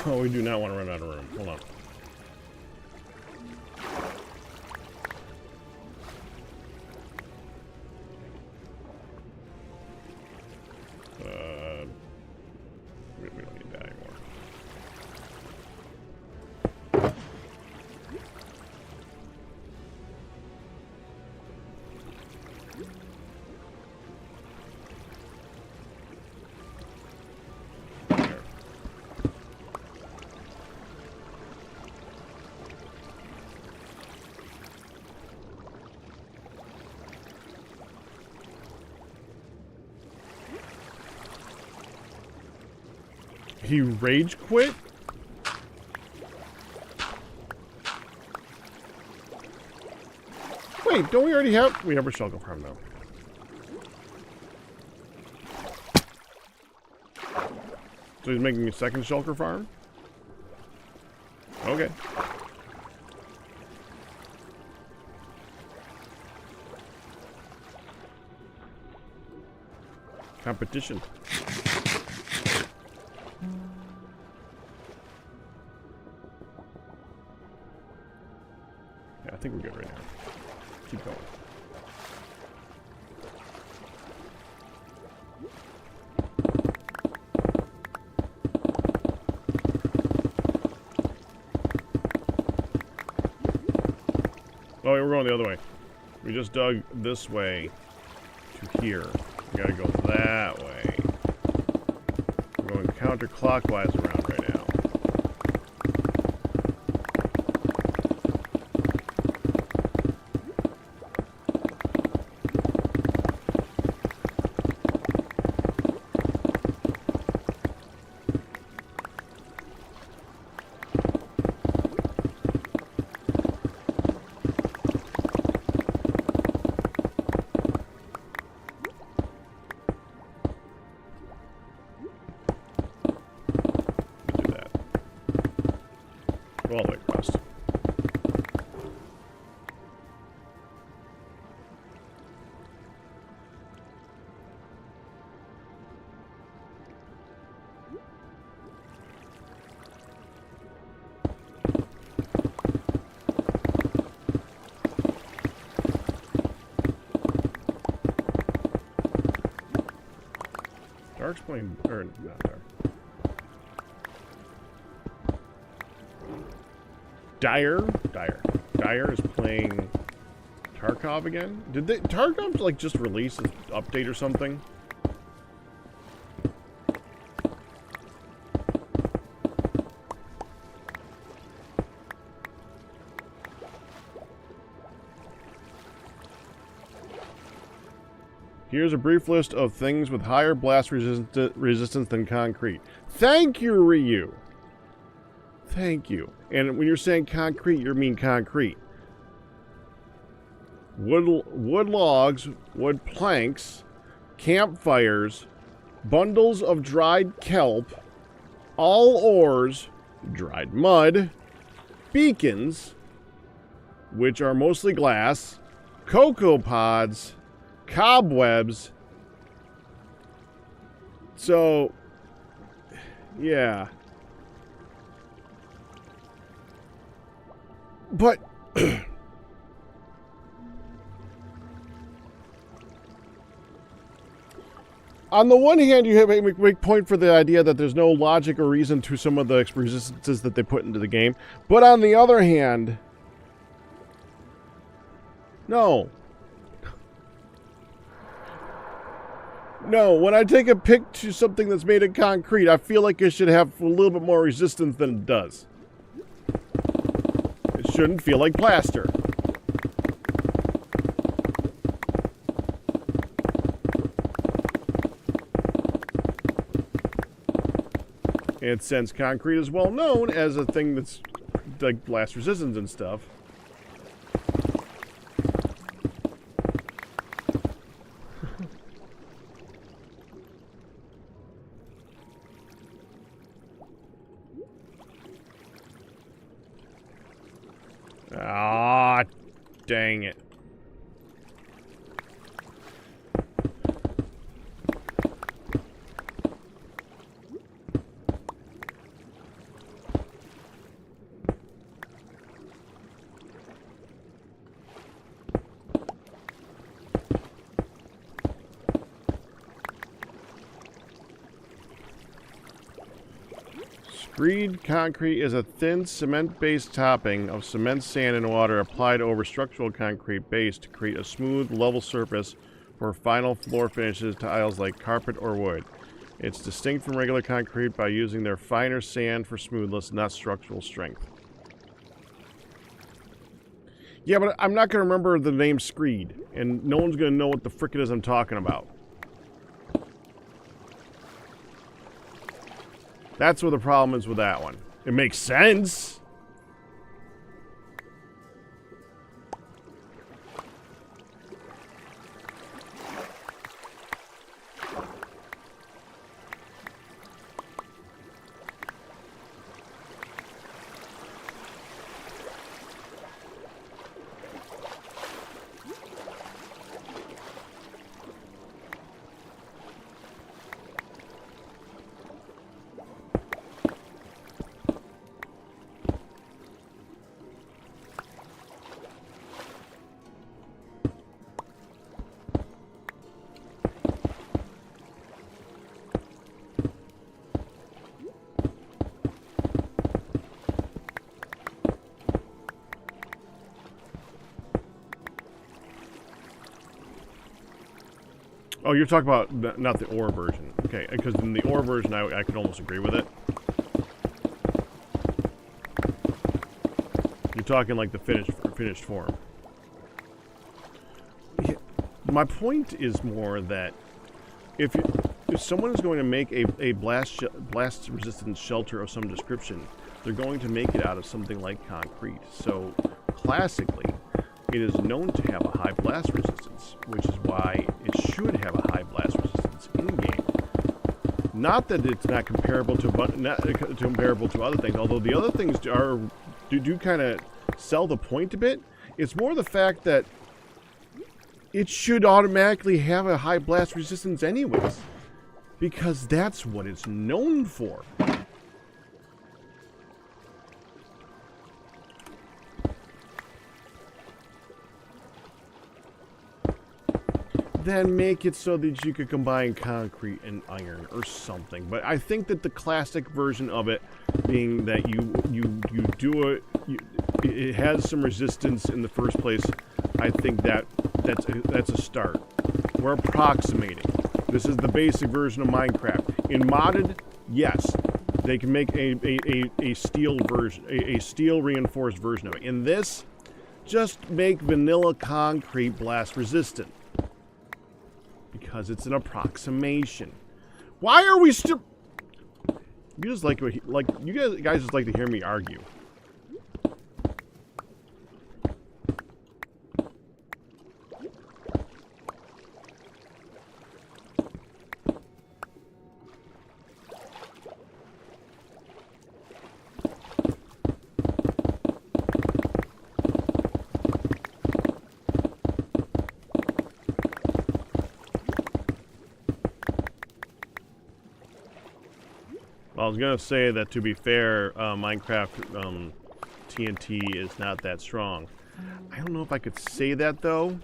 Oh, we do not want to run out of room. Hold on. We don't need that anymore. He rage quit? Wait, don't we already have... We have a shulker farm, though. So he's making a second shulker farm? Okay. Competition. Yeah, I think we're good right now. Keep going. Oh, we're going the other way. We just dug this way to here. We gotta go that way. We're going counterclockwise around right now. All the way across. Dark's playing, or not Dark. Dyer is playing Tarkov again? Did they Tarkov like just release an update or something? Here's a brief list of things with higher blast resistance than concrete. Thank you, Ryu. Thank you. And when you're saying concrete, you mean concrete. Wood logs, wood planks, campfires, bundles of dried kelp, all ores, dried mud, beacons, which are mostly glass, cocoa pods, cobwebs. So, yeah. But on the one hand, you have a big point for the idea that there's no logic or reason to some of the resistances that they put into the game. But on the other hand, no. No, when I take a pick to something that's made of concrete, I feel like it should have a little bit more resistance than it does. It shouldn't feel like plaster. And since concrete is well known as a thing that's like blast resistance and stuff. Ah, dang it. Screed concrete is a thin cement-based topping of cement, sand, and water applied over structural concrete base to create a smooth, level surface for final floor finishes tiles like carpet or wood. It's distinct from regular concrete by using their finer sand for smoothness, not structural strength. Yeah, but I'm not going to remember the name Screed, and no one's going to know what the frick it is I'm talking about. That's what the problem is with that one. It makes sense. Oh, you're talking about not the ore version. Okay, because in the ore version, I could almost agree with it. You're talking like the finished form. Yeah, my point is more that if someone is going to make a blast resistant shelter of some description, they're going to make it out of something like concrete. So classically, it is known to have a high blast resistance, which is why it should have a high blast resistance in game. Not that it's not comparable to other things, although the other things do kind of sell the point a bit. It's more the fact that it should automatically have a high blast resistance anyways, because that's what it's known for. Then make it so that you could combine concrete and iron or something. But I think that the classic version of it, being that it has some resistance in the first place, I think that's a start. We're approximating. This is the basic version of Minecraft. In modded, yes, they can make a steel version, a steel reinforced version of it. In this, just make vanilla concrete blast resistant. Because it's an approximation. Why are we still? You just you guys just like to hear me argue. I was gonna say that, to be fair, Minecraft TNT is not that strong. I don't know if I could say that though.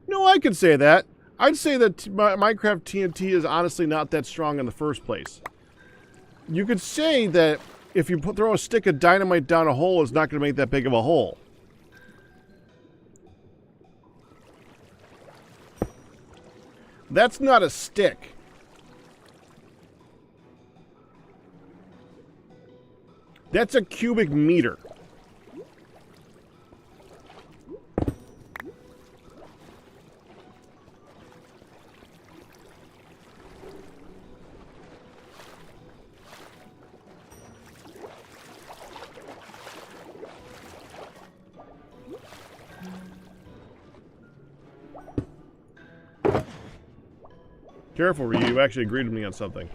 No, I could say that. I'd say that Minecraft TNT is honestly not that strong in the first place. You could say that if you throw a stick of dynamite down a hole, it's not gonna make that big of a hole. That's not a stick. That's a cubic meter. Careful, Ryu. You actually agreed with me on something.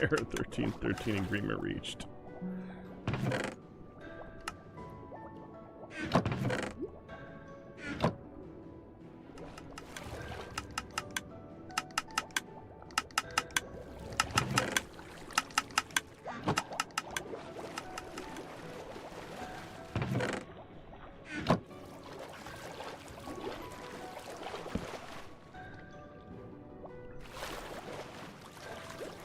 Error 1313 agreement reached.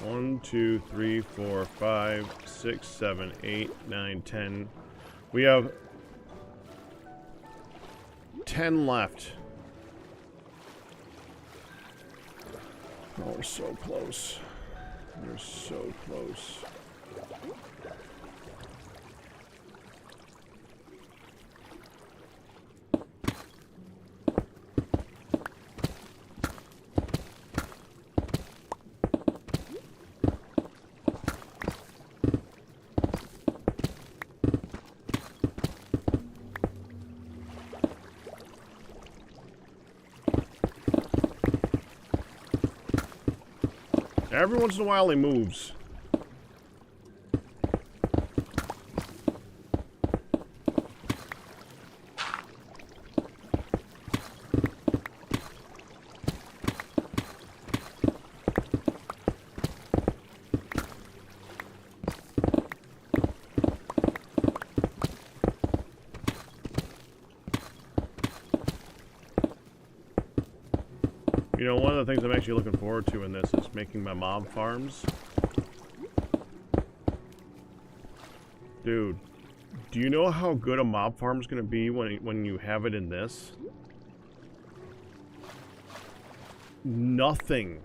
One, 2, 3, 4, 5, 6, 7, 8, 9, 10. We have 10 left. Oh, we're so close. We're so close. Every once in a while he moves. You know, one of the things I'm actually looking forward to in this is making my mob farms. Dude, do you know how good a mob farm is going to be when you have it in this? Nothing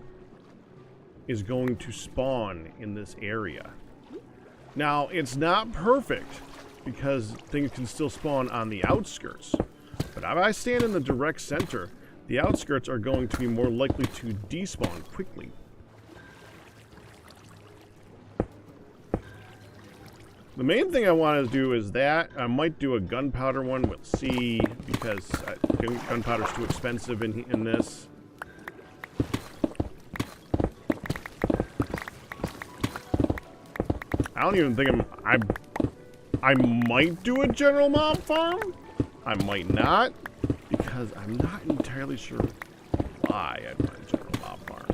is going to spawn in this area. Now, it's not perfect because things can still spawn on the outskirts. But if I stand in the direct center, the outskirts are going to be more likely to despawn quickly. The main thing I want to do is that. I might do a gunpowder one. We'll see, because gunpowder's too expensive in this. I don't even think I might do a general mob farm. I might not. Because I'm not entirely sure why I'd want a general mob farm.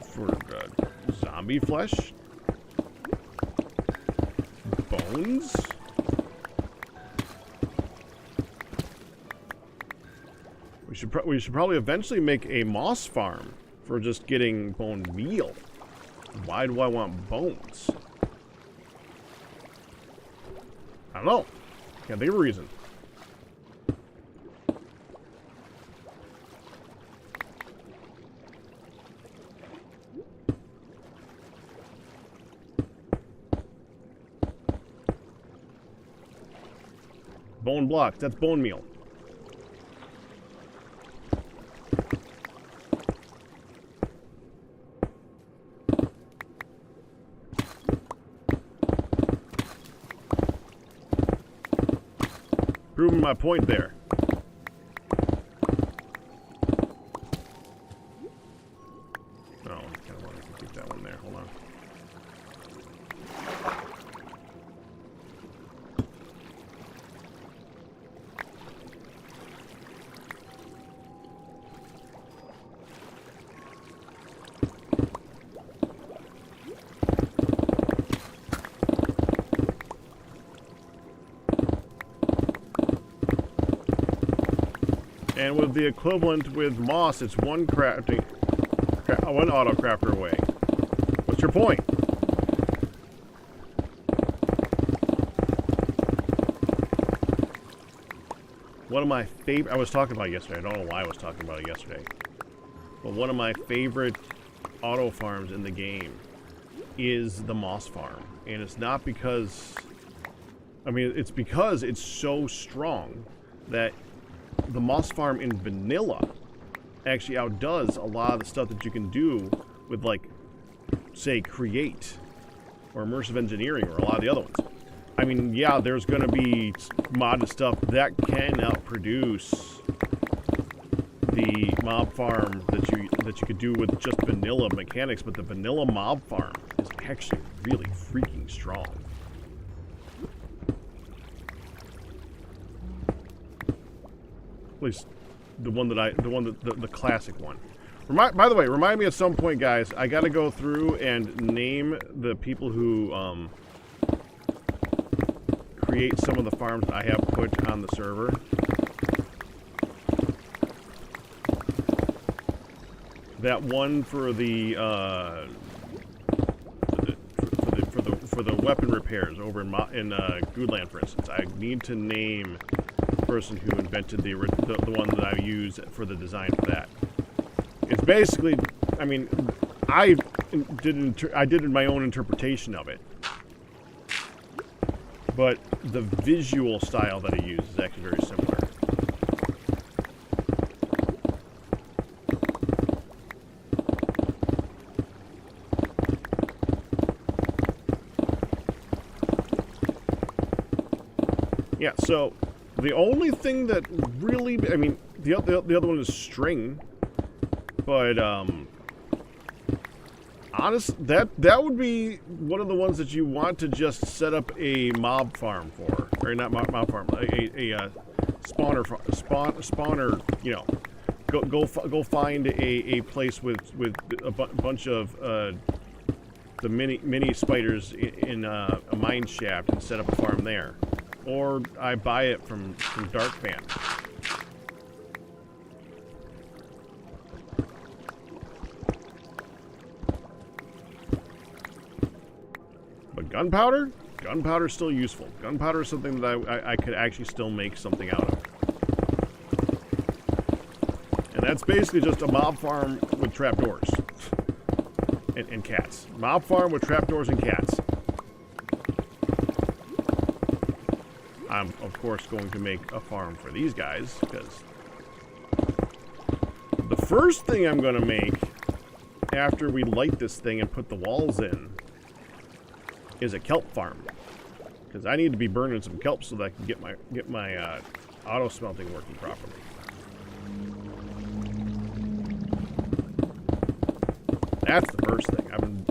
For zombie flesh? Bones? We should probably eventually make a moss farm for just getting bone meal. Why do I want bones? I don't know. Can't think of a reason. Bone blocks, that's bone meal. Proving my point there. Oh, I kind of wanted to keep that one there. Hold on. And with the equivalent with moss, it's one crafting, one auto crafter away. What's your point? One of my favorite, I was talking about yesterday, I don't know why I was talking about it yesterday, but one of my favorite auto farms in the game is the moss farm. And it's not because, I mean, it's because it's so strong that the moss farm in vanilla actually outdoes a lot of the stuff that you can do with, like, say, create or immersive engineering or a lot of the other ones. I mean, yeah, there's going to be modded stuff that can outproduce the mob farm that you could do with just vanilla mechanics, but the vanilla mob farm is actually really freaking strong. At least the classic one. By the way, remind me at some point, guys, I gotta go through and name the people who create some of the farms that I have put on the server. That one for the for the weapon repairs over in Goodland, for instance. I need to name the person who invented the one that I use for the design for that. It's basically, I mean, I did my own interpretation of it, but the visual style that I use is actually very similar. Yeah, so the only thing that really, I mean, the other one is string, but Honest, that would be one of the ones that you want to just set up a mob farm for, or not mob farm, a spawner. You know, go find a place with a bunch of the mini spiders in a mine shaft and set up a farm there, or I buy it from Dark Fan. But gunpowder? Gunpowder's still useful. Gunpowder is something that I could actually still make something out of. And that's basically just a mob farm with trapdoors. And cats. Mob farm with trapdoors and cats. I'm, of course, going to make a farm for these guys, because the first thing I'm going to make after we light this thing and put the walls in is a kelp farm, because I need to be burning some kelp so that I can get my auto smelting working properly. That's the first thing.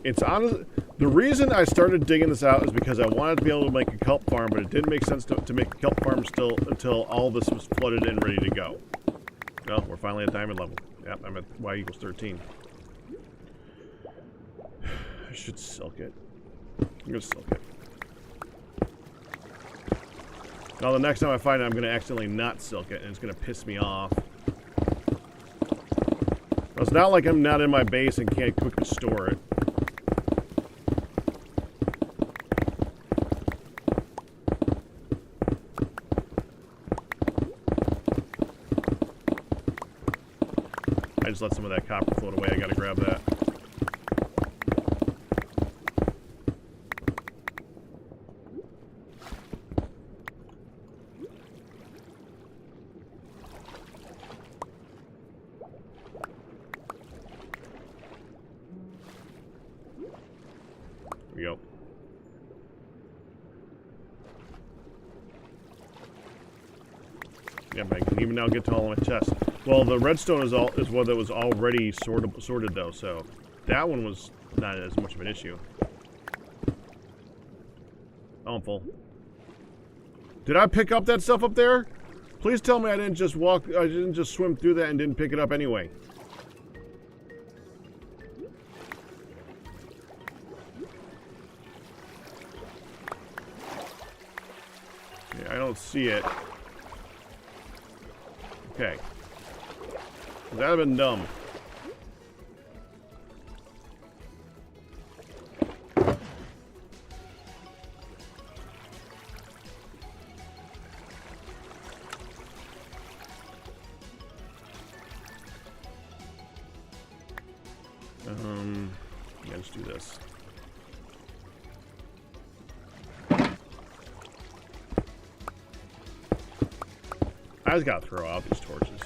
It's honest. The reason I started digging this out is because I wanted to be able to make a kelp farm, but it didn't make sense to make a kelp farm still until all this was flooded and ready to go. Well, we're finally at diamond level. Yep, I'm at Y equals 13. I should silk it. I'm gonna silk it. Now the next time I find it, I'm gonna accidentally not silk it, and it's gonna piss me off. Well, it's not like I'm not in my base and can't quickly store it. I just let some of that copper float away. I gotta grab that. There we go. Yeah, but I can even now get to all my chests. Well, the redstone is one that was already sorted though, so that one was not as much of an issue. Oh, I'm full. Did I pick up that stuff up there? Please tell me I didn't just swim through that and didn't pick it up anyway. Okay, I don't see it. Okay. That'd have been dumb. Yeah, let's do this. I just gotta throw out these torches.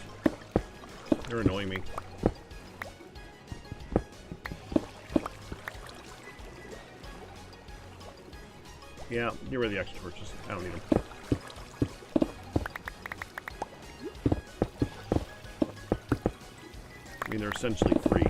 They're annoying me. Yeah, get rid of the extra torches. I don't need them. I mean, they're essentially free.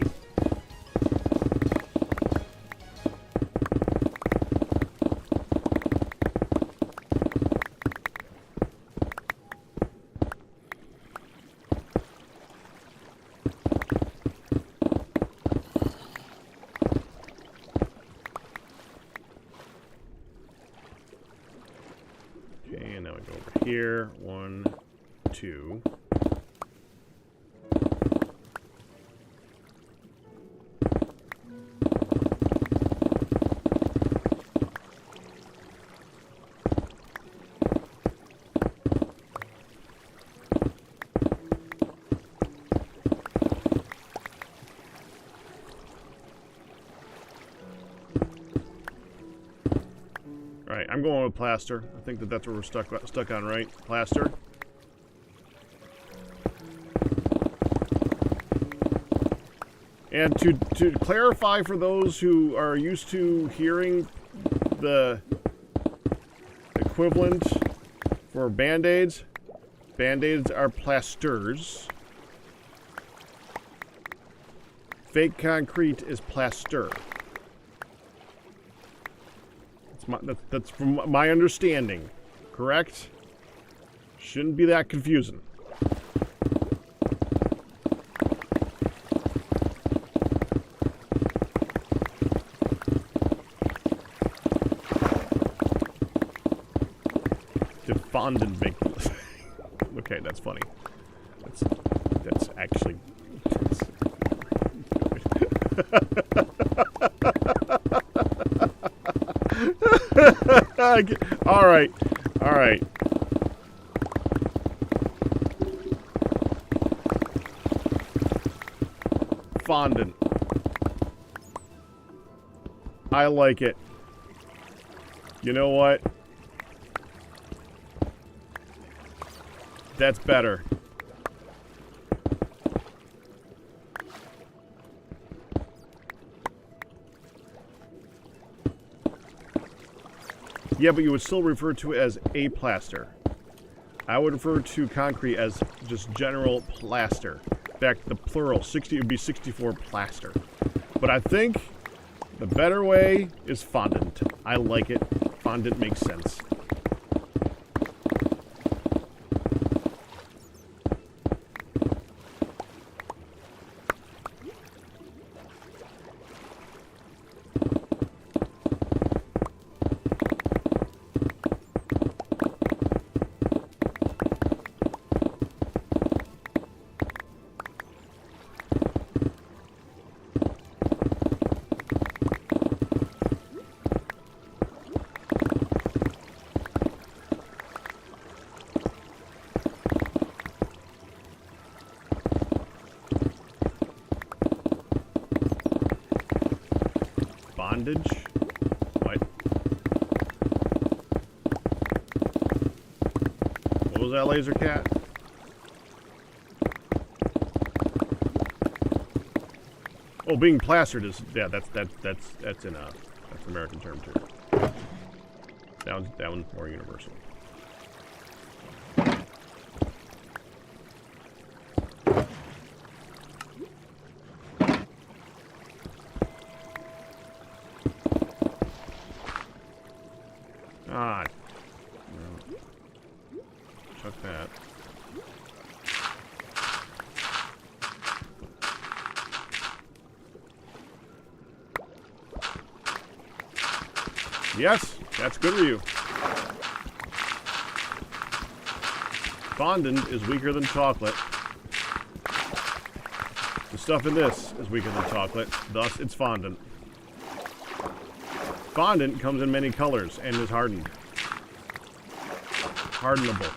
Here, 1, 2. Alright, I'm going with plaster. I think that's what we're stuck on, right? Plaster. And to clarify for those who are used to hearing the equivalent for band-aids, band-aids are plasters. fake concrete is plaster. That's from my understanding. Correct? Shouldn't be that confusing. Did fondant make this? Okay, that's funny. That's actually... All right. All right. Fondant. I like it. You know what? That's better. Yeah, but you would still refer to it as a plaster. I would refer to concrete as just general plaster. In fact, the plural, 60 would be 64 plaster. But I think the better way is fondant. I like it. Fondant makes sense. Bondage? What? What was that, laser cat? Oh, being plastered is, yeah, that's an American term too. That one's more universal. Ah, no. Chuck that. Yes, that's good for you. Fondant is weaker than chocolate. The stuff in this is weaker than chocolate, thus it's fondant. Fondant comes in many colors and is hardened. Hardenable.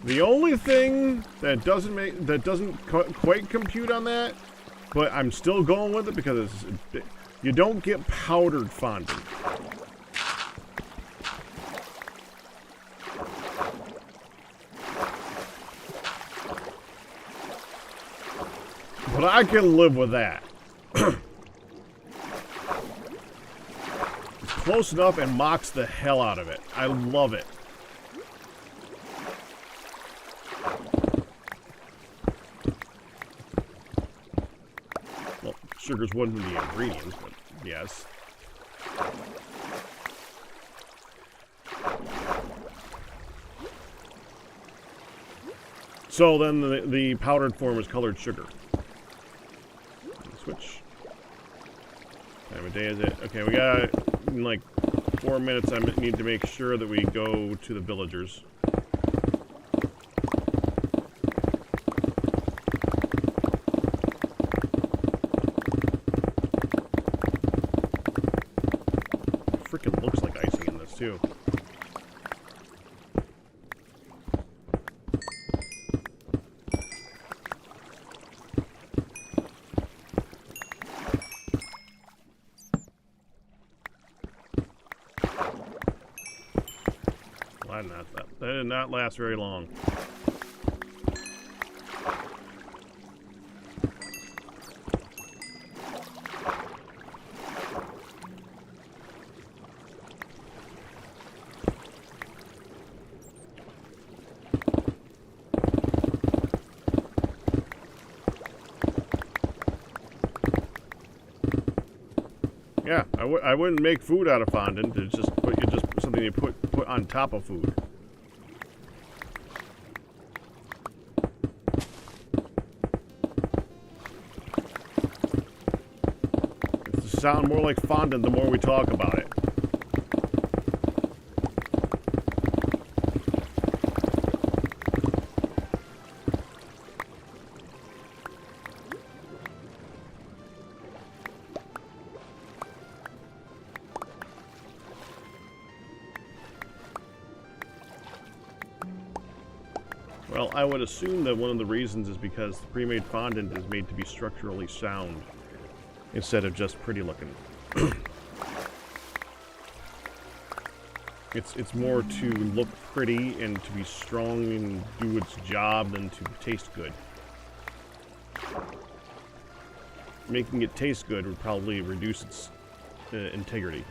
The only thing that doesn't quite compute on that, but I'm still going with it because you don't get powdered fondant. But I can live with that. It's close enough and mocks the hell out of it. I love it. Well, sugar's one of the ingredients, but yes. So then the powdered form is colored sugar. Switch. What time of day is it? Okay, we got in like 4 minutes. I need to make sure that we go to the villagers. Freaking looks like icing in this too. That did not last very long. I wouldn't make food out of fondant. It's just something you put on top of food. It's to sound more like fondant the more we talk about it. Well, I would assume that one of the reasons is because the pre-made fondant is made to be structurally sound instead of just pretty looking. It's more to look pretty and to be strong and do its job than to taste good. Making it taste good would probably reduce its integrity.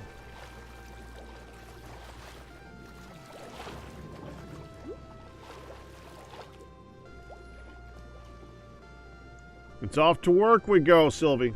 It's off to work we go, Sylvie.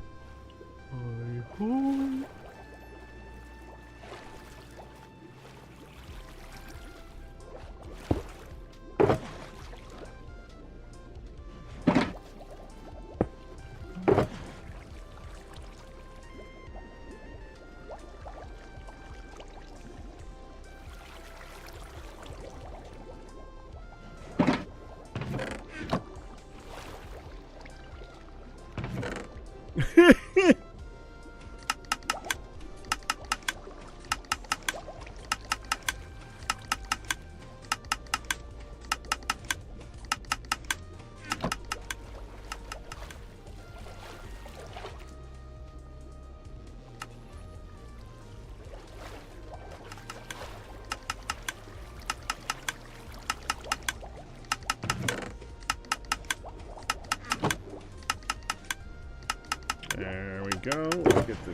There we go. Let's get the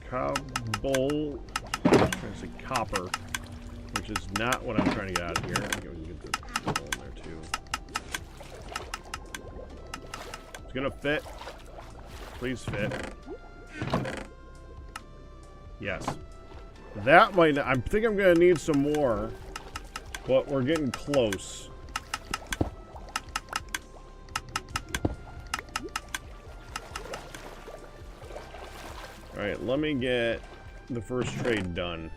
cobble. I'm trying to say copper, which is not what I'm trying to get out of here. I think we can get the cobble in there too. It's gonna fit. Please fit. Yes. That might not, I think I'm gonna need some more, but we're getting close. Alright, let me get the first trade done.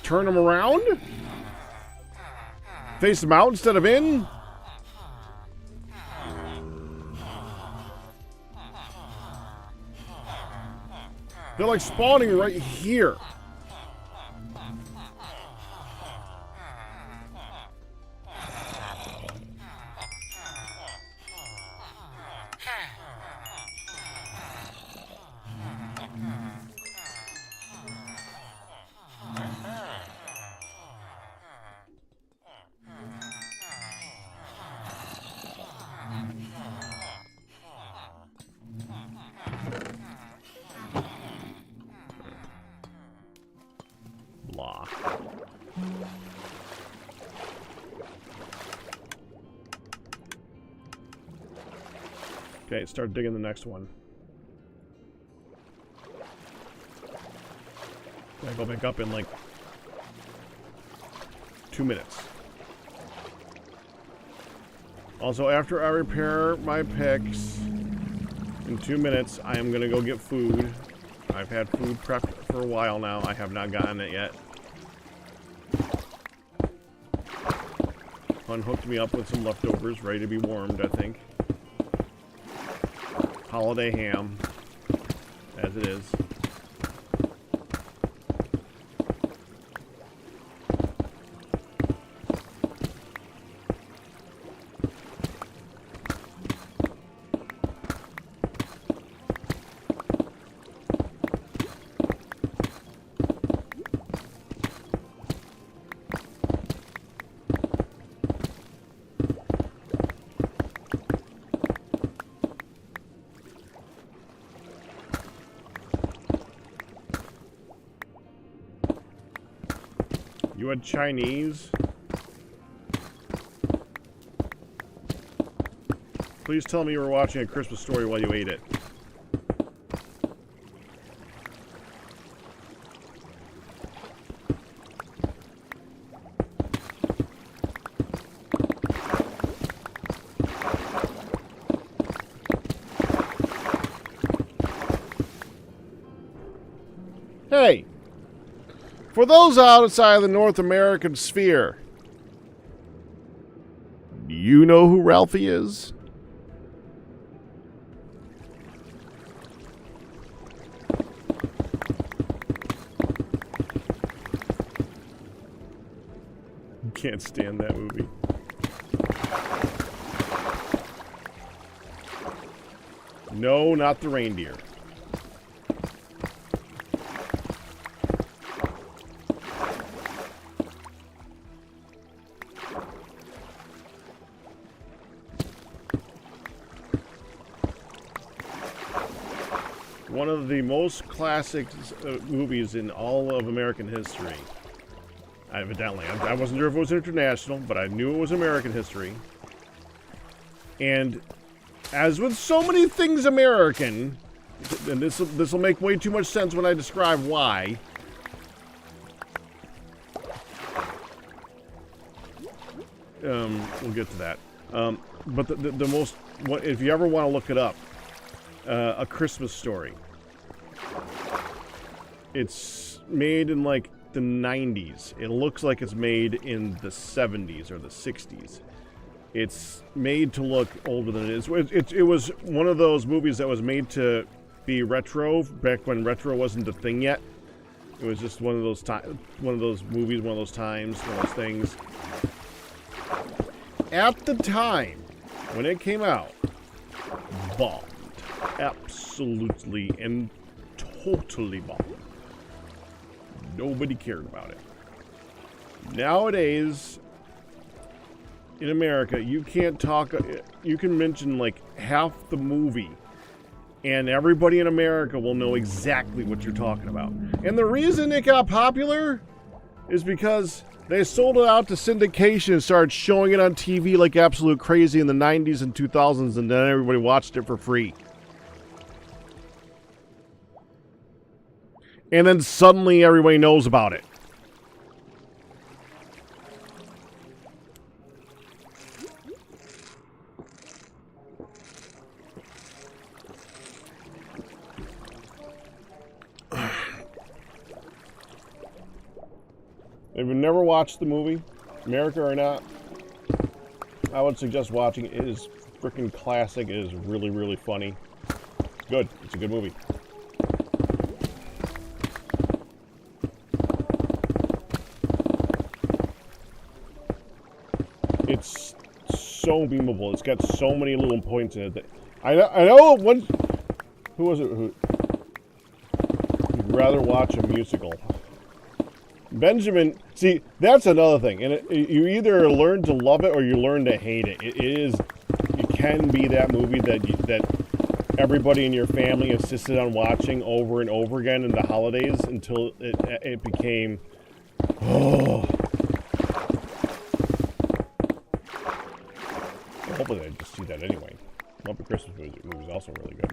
Turn them around? Face them out instead of in? They're like spawning right here. Blah. Okay, start digging the next one. Gonna go back up in like 2 minutes. Also, after I repair my picks, in 2 minutes, I am gonna go get food. I've had food prepped for a while now. I have not gotten it yet. Unhooked me up with some leftovers, ready to be warmed, I think. Holiday ham, as it is. You had Chinese? Please tell me you were watching A Christmas Story while you ate it. Hey, for those outside of the North American sphere, do you know who Ralphie is? Can't stand that movie. No, not the reindeer. One of the most classic movies in all of American history. Evidently. I wasn't sure if it was international, but I knew it was American history. And as with so many things American, and this will make way too much sense when I describe why. We'll get to that. But the most, if you ever want to look it up, A Christmas Story. It's made in like the 90s. It looks like it's made in the 70s or the 60s. It's made to look older than it is. It was one of those movies that was made to be retro back when retro wasn't a thing yet. It was just one of those movies, one of those times, one of those things. At the time when it came out, bombed. Absolutely and totally bombed. Nobody cared about it. Nowadays, in America, you can't talk, you can mention like half the movie, and everybody in America will know exactly what you're talking about. And the reason it got popular is because they sold it out to syndication and started showing it on TV like absolute crazy in the 90s and 2000s, and then everybody watched it for free. And then suddenly everybody knows about it. If you've never watched the movie, America or not, I would suggest watching it. It is freaking classic. It is really, really funny. Good. It's a good movie. It's so memeable. It's got so many little points in it that I know one. Who was it? Who would rather watch a musical? Benjamin. See, that's another thing, and you either learn to love it or you learn to hate it. It is. It can be that movie that everybody in your family insisted on watching over and over again in the holidays until it became. Oh. Hopefully I just see that anyway. Muppet Christmas movie was also really good.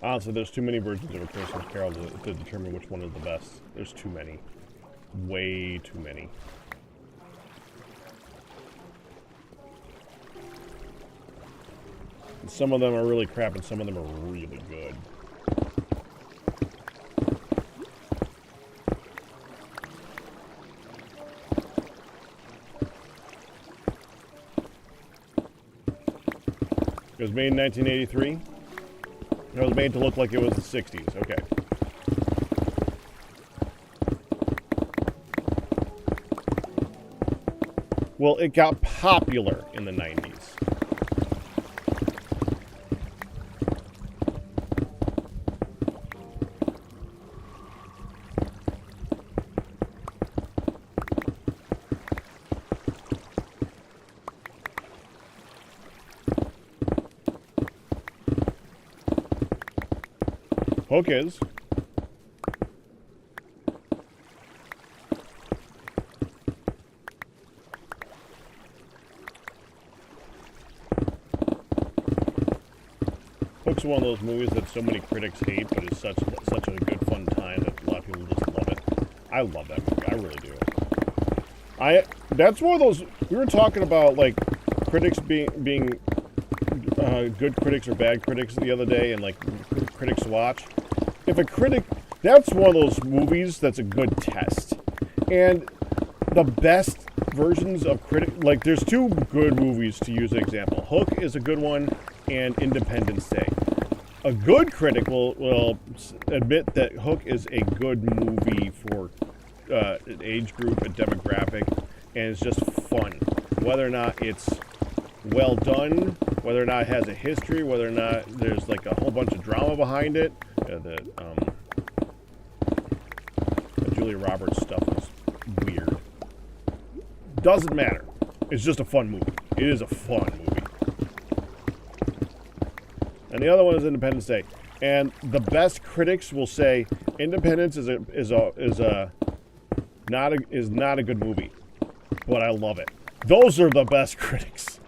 Honestly, there's too many versions of A Christmas Carol to determine which one is the best. There's too many. Way too many. Some of them are really crap, and some of them are really good. It was made in 1983. It was made to look like it was the 60s. Okay. Well, it got popular in the 90s. Hook is. Hook's one of those movies that so many critics hate, but it's such a good fun time that a lot of people just love it. I love that movie. I really do. That's one of those, we were talking about like critics being good critics or bad critics the other day, and like critics watch. If a critic, that's one of those movies that's a good test. And the best versions of like there's two good movies to use an example. Hook is a good one, and Independence Day. A good critic will admit that Hook is a good movie for an age group, a demographic, and it's just fun. Whether or not it's well done, whether or not it has a history, whether or not there's like a whole bunch of drama behind it. The Julia Roberts stuff is weird. Doesn't matter. It's just a fun movie. It is a fun movie. And the other one is Independence Day. And the best critics will say Independence is not a good movie, but I love it. Those are the best critics.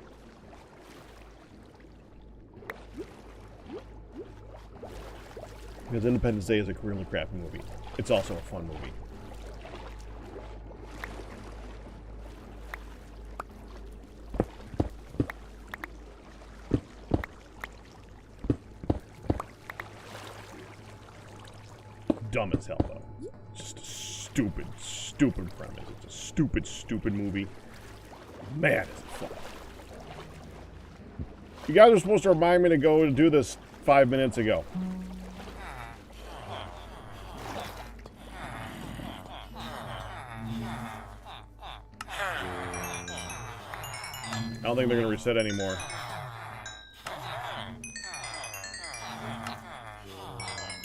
Because Independence Day is a really crappy movie. It's also a fun movie. Dumb as hell, though. Just a stupid premise. It's a stupid movie. Man, is it fun. You guys were supposed to remind me to go to do this 5 minutes ago. I don't think they're going to reset anymore.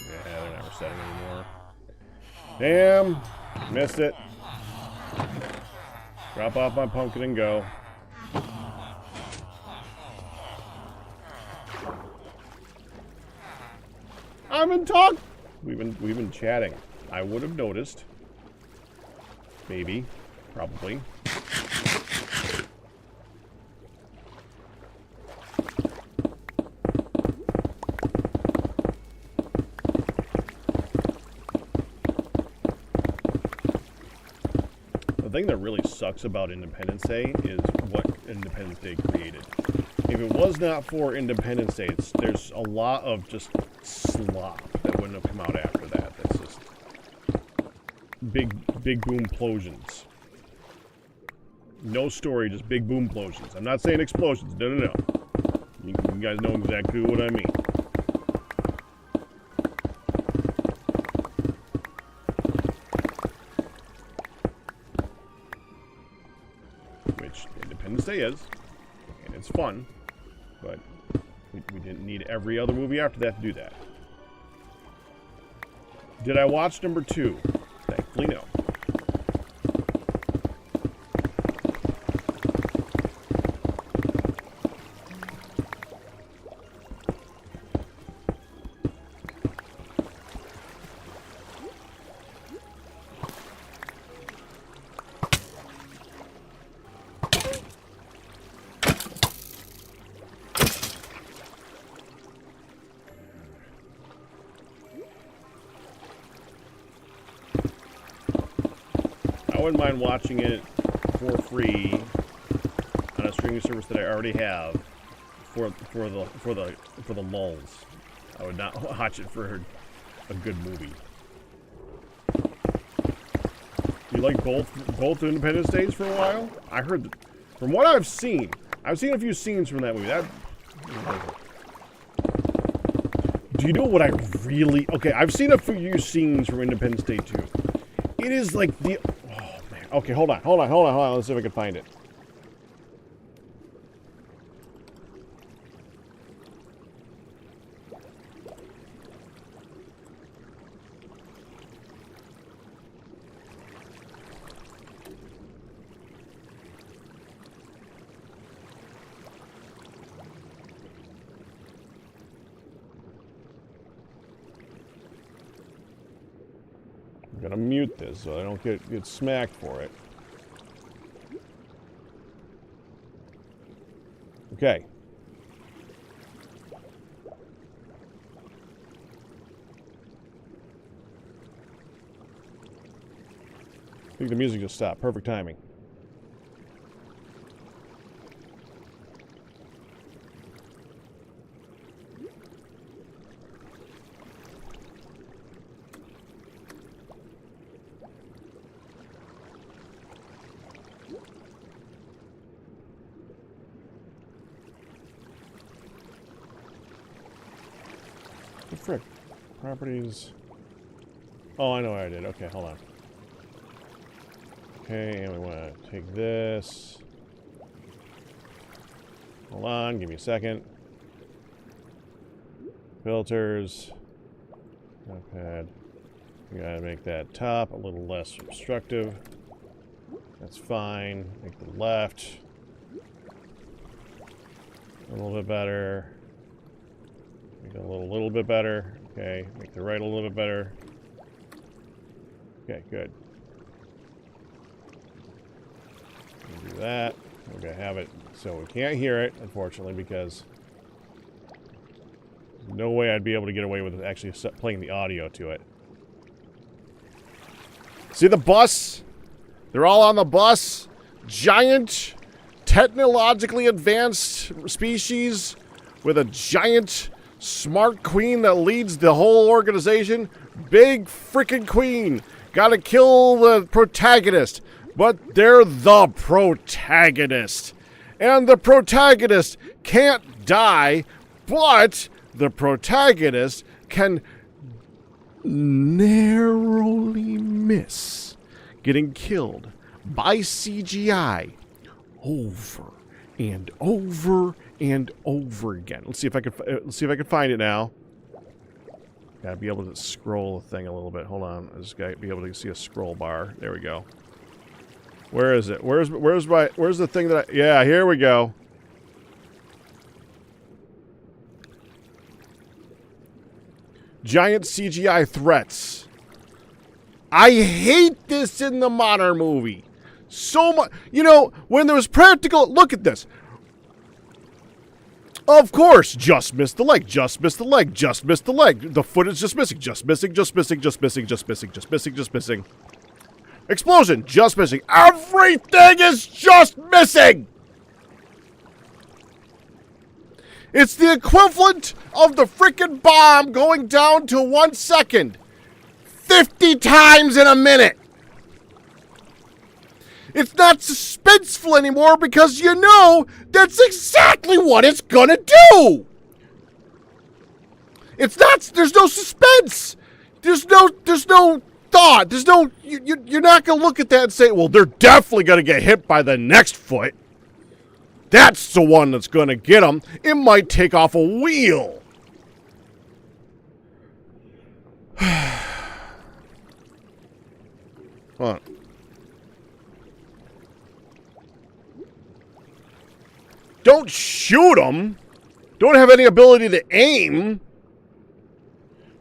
Yeah, they're not resetting anymore. Damn! Missed it. Drop off my pumpkin and go. I'm in talk. We've been chatting. I would have noticed. Maybe. Probably. The thing that really sucks about Independence Day is what Independence Day created. If it was not for Independence Day, there's a lot of just slop that wouldn't have come out after that. That's just big boom implosions. No story, just big boom implosions. I'm not saying explosions. No. You guys know exactly what I mean. Which Independence Day is, and it's fun, but we didn't need every other movie after that to do that. Did I watch number 2? Thankfully, no. I wouldn't mind watching it for free on a streaming service that I already have for the lulz. I would not watch it for a good movie. You like both Independence Days for a while? I heard that, from what I've seen a few scenes from that movie. Do you know what I really... Okay, I've seen a few scenes from Independence Day 2. It is like the... Oh, man. Okay, hold on. Let's see if I can find it. gonna mute this so I don't get smacked for it. Okay. I think the music just stopped. Perfect timing. The frick? Properties. Oh, I know what I did. Okay, hold on. Okay, and we want to take this. Hold on, give me a second. Filters. Notepad. We gotta make that top a little less obstructive. That's fine. Make the left a little bit better. Make it a little bit better. Okay, make the right a little bit better. Okay, good. We'll do that. We're gonna have it so we can't hear it, unfortunately, because there's no way I'd be able to get away with actually playing the audio to it. See the bus? They're all on the bus. Giant, technologically advanced species with a giant, smart queen that leads the whole organization. Big freaking queen. Gotta kill the protagonist. But they're the protagonist. And the protagonist can't die, but the protagonist can narrowly miss getting killed by CGI over and over and over again. Let's see if I can find it now. Gotta be able to scroll the thing a little bit. Hold on, I just gotta be able to see a scroll bar. There we go. Where is it? Where's the thing that I... Yeah, here we go. Giant CGI threats. I hate this in the modern movie. So much. You know, when there was practical... Look at this. Of course, just missed the leg, just missed the leg, just missed the leg. The foot is just missing, just missing, just missing, just missing, just missing, just missing, just missing. Explosion, just missing. Everything is just missing! It's the equivalent of the frickin' bomb going down to 1 second. 50 times in a minute. It's not suspenseful anymore because you know that's exactly what it's gonna do. It's not, there's no suspense. There's no thought. There's no, you're not gonna look at that and say, well, they're definitely gonna get hit by the next foot. That's the one that's gonna get them. It might take off a wheel. Hold on. Don't shoot them. Don't have any ability to aim.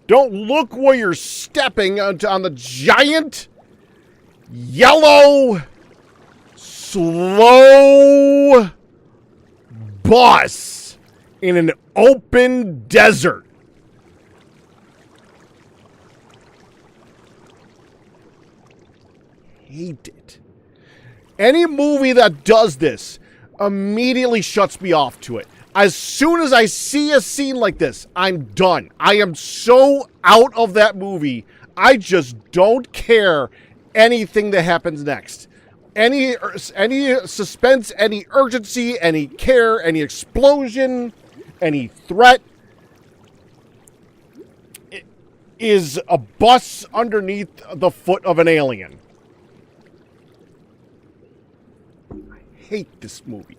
Don't look where you're stepping on the giant, yellow, slow bus in an open desert. Hate it. Any movie that does this immediately shuts me off to it. As soon as I see a scene like this, I'm done. I am so out of that movie. I just don't care anything that happens next. Any suspense, any urgency, any care, any explosion, any threat. It is a bus underneath the foot of an alien. I hate this movie.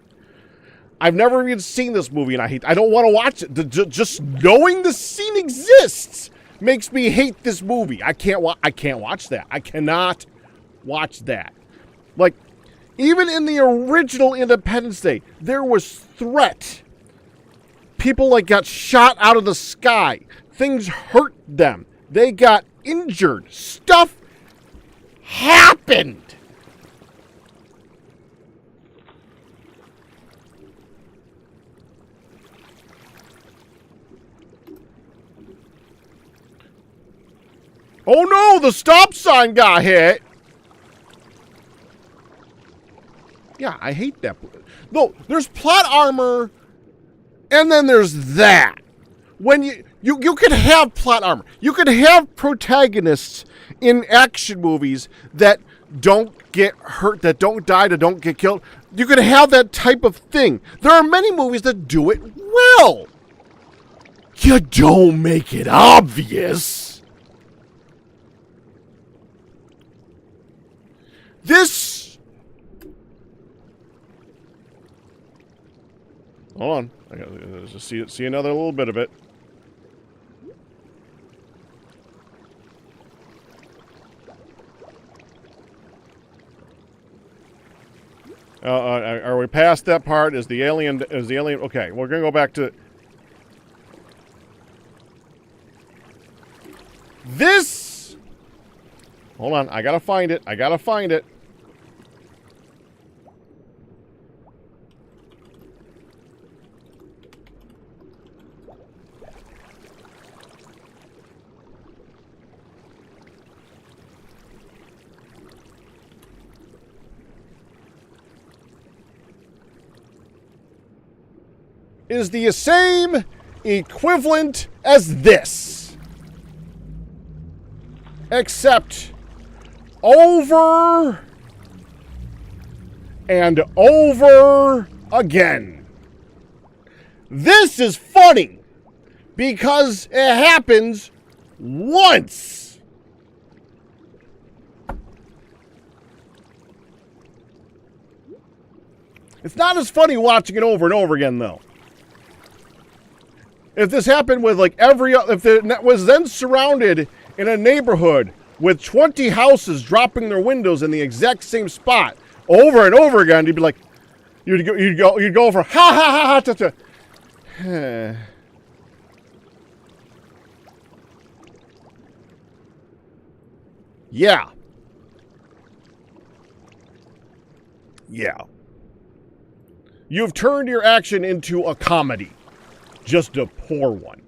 I've never even seen this movie, and I don't want to watch it. Just knowing the scene exists makes me hate this movie. I can't watch that. I cannot watch that. Like, even in the original Independence Day, there was threat. People, like, got shot out of the sky. Things hurt them. They got injured. Stuff happened? Oh no, the stop sign got hit. Yeah, I hate that. No, there's plot armor, and then there's that. When you could have plot armor. You could have protagonists in action movies that don't get hurt, that don't die, that don't get killed. You could have that type of thing. There are many movies that do it well. You don't make it obvious. This... Hold on. I gotta just see another little bit of it. Are we past that part? Is the alien... Okay, we're gonna go back to... This... Hold on, I gotta find it. Is the same equivalent as this. Except over and over again. This is funny because it happens once. It's not as funny watching it over and over again, though. If this happened with like if it was then surrounded in a neighborhood with 20 houses dropping their windows in the exact same spot over and over again, you'd be like, you'd go for ha ha ha ha. Yeah. Yeah. You've turned your action into a comedy. Just a poor one.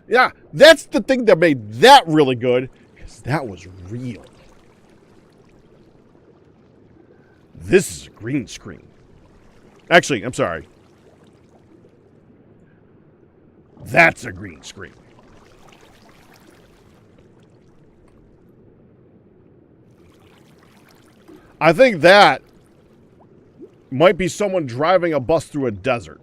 Yeah, that's the thing that made that really good, because that was real. This is a green screen. Actually, I'm sorry. That's a green screen. I think that might be someone driving a bus through a desert.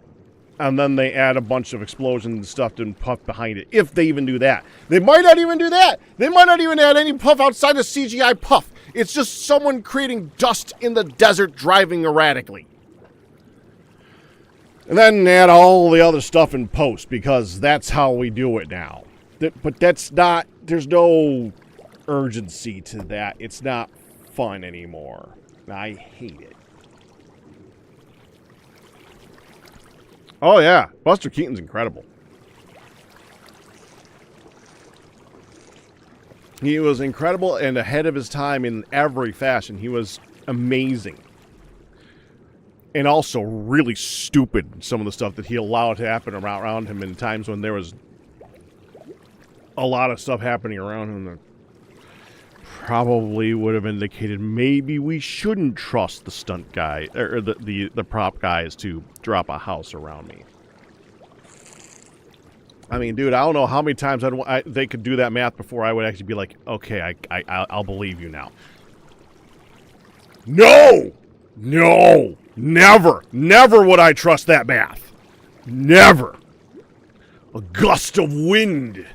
And then they add a bunch of explosions and stuff and puff behind it. If they even do that. They might not even do that. They might not even add any puff outside of CGI puff. It's just someone creating dust in the desert driving erratically. And then add all the other stuff in post, because that's how we do it now. But that's not... There's no urgency to that. It's not fun anymore. I hate it. Oh, yeah. Buster Keaton's incredible. He was incredible and ahead of his time in every fashion. He was amazing. And also really stupid, some of the stuff that he allowed to happen around him in times when there was a lot of stuff happening around him that probably would have indicated maybe we shouldn't trust the stunt guy or the prop guys to drop a house around me. I mean, dude, I don't know how many times they could do that math before I would actually be like, okay, I'll believe you now. No, never would I trust that math. Never. A gust of wind.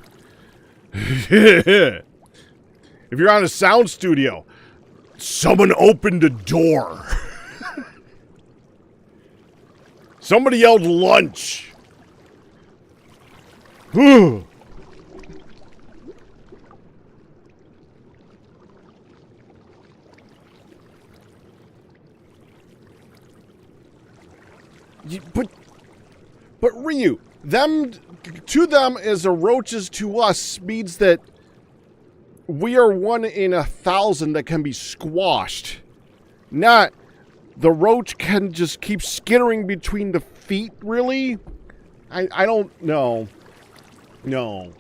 If you're on a sound studio, someone opened a door. Somebody yelled lunch. But Ryu, to them as a roaches to us means that We are 1 in 1,000 that can be squashed. Not the roach can just keep skittering between the feet, really? I don't know. No.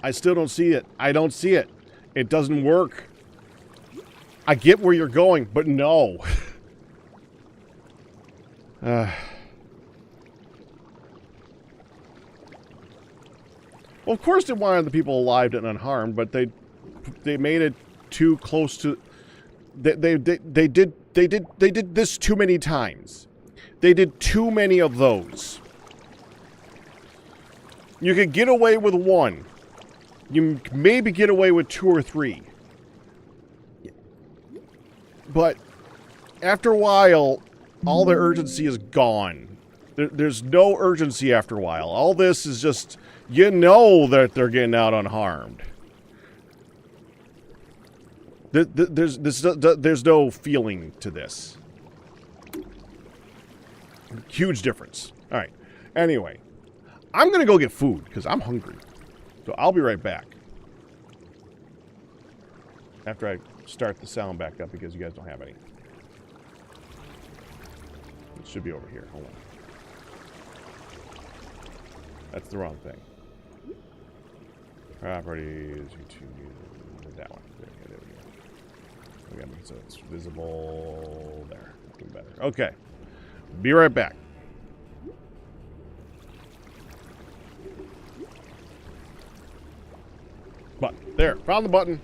I still don't see it. I don't see it. It doesn't work. I get where you're going, but no. Well, of course they wanted the people alive and unharmed, but they made it too close to. They did this too many times. They did too many of those. You could get away with 1. You maybe get away with 2 or 3. But after a while, all the urgency is gone. There's no urgency after a while. All this is just, you know that they're getting out unharmed. There's no feeling to this. Huge difference. All right. Anyway, I'm going to go get food because I'm hungry. So I'll be right back. After I start the sound back up because you guys don't have any. It should be over here. Hold on. That's the wrong thing. Properties, YouTube, that one. There we go. Okay, so it's visible there. Looking better. Okay. Be right back. Button. There. Found the button.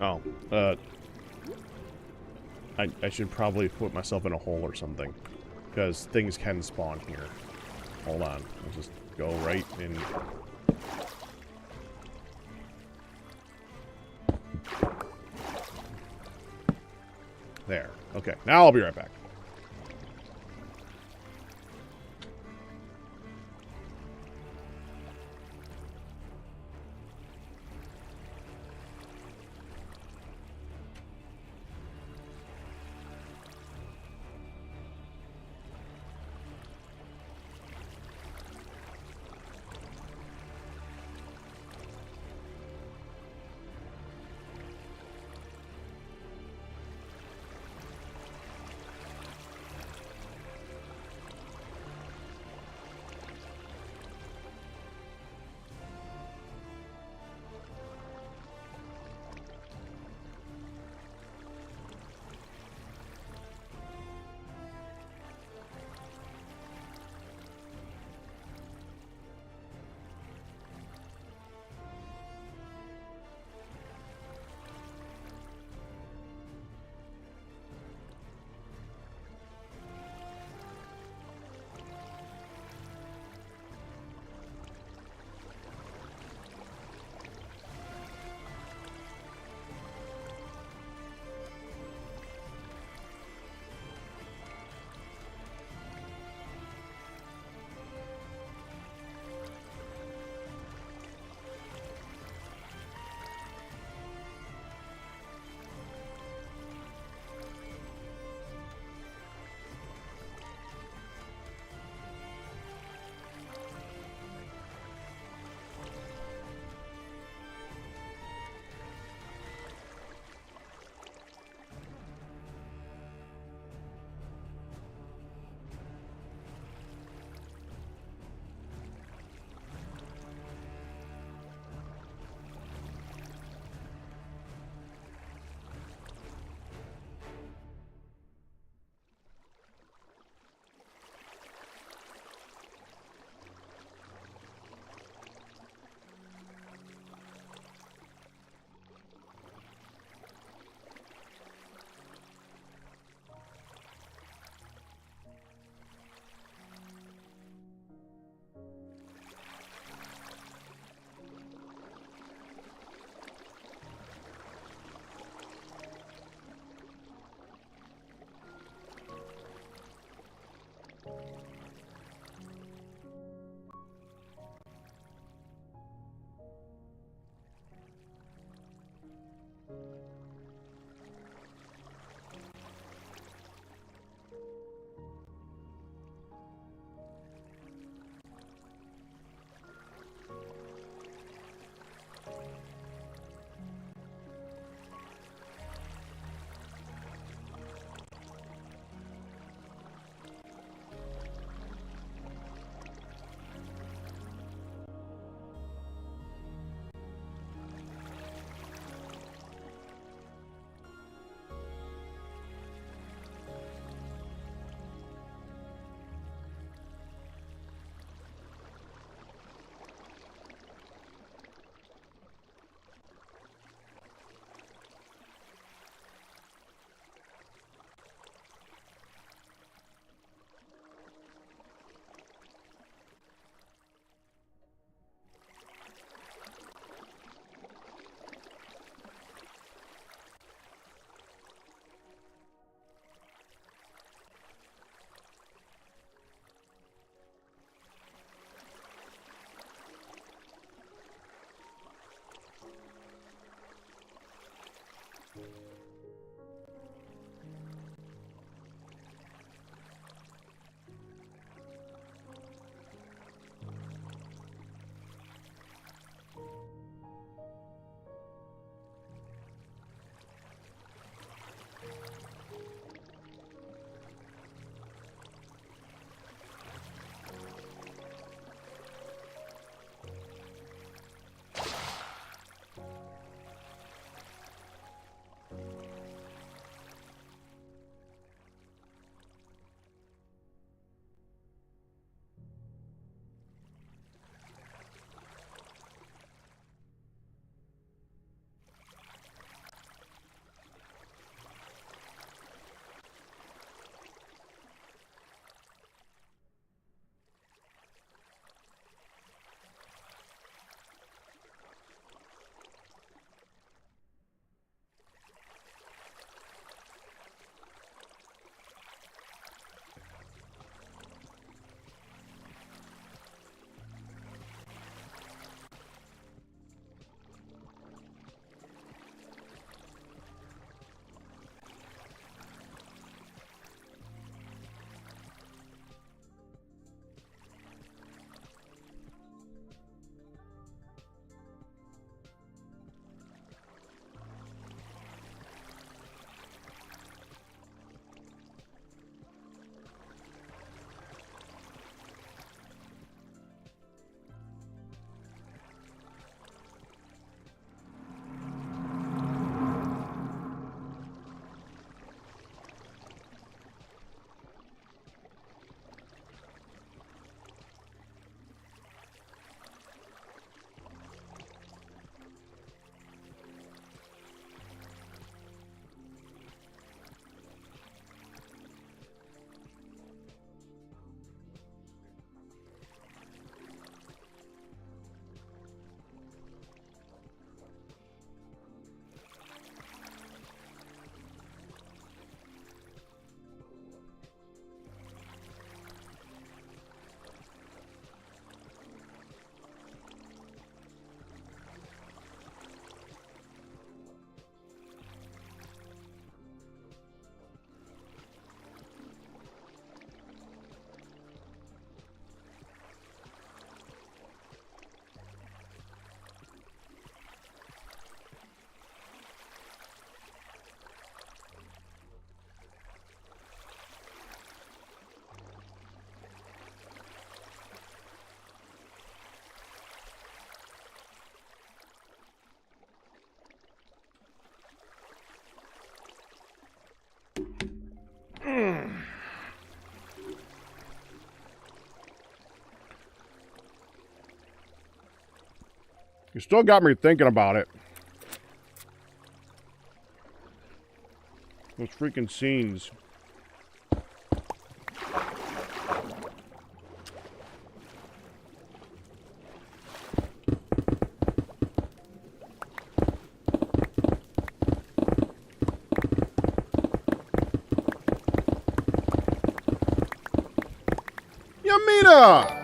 Oh, I should probably put myself in a hole or something, because things can spawn here. Hold on, let's just go right in. There. Okay, now I'll be right back. You still got me thinking about it. Those freaking scenes. Yamina!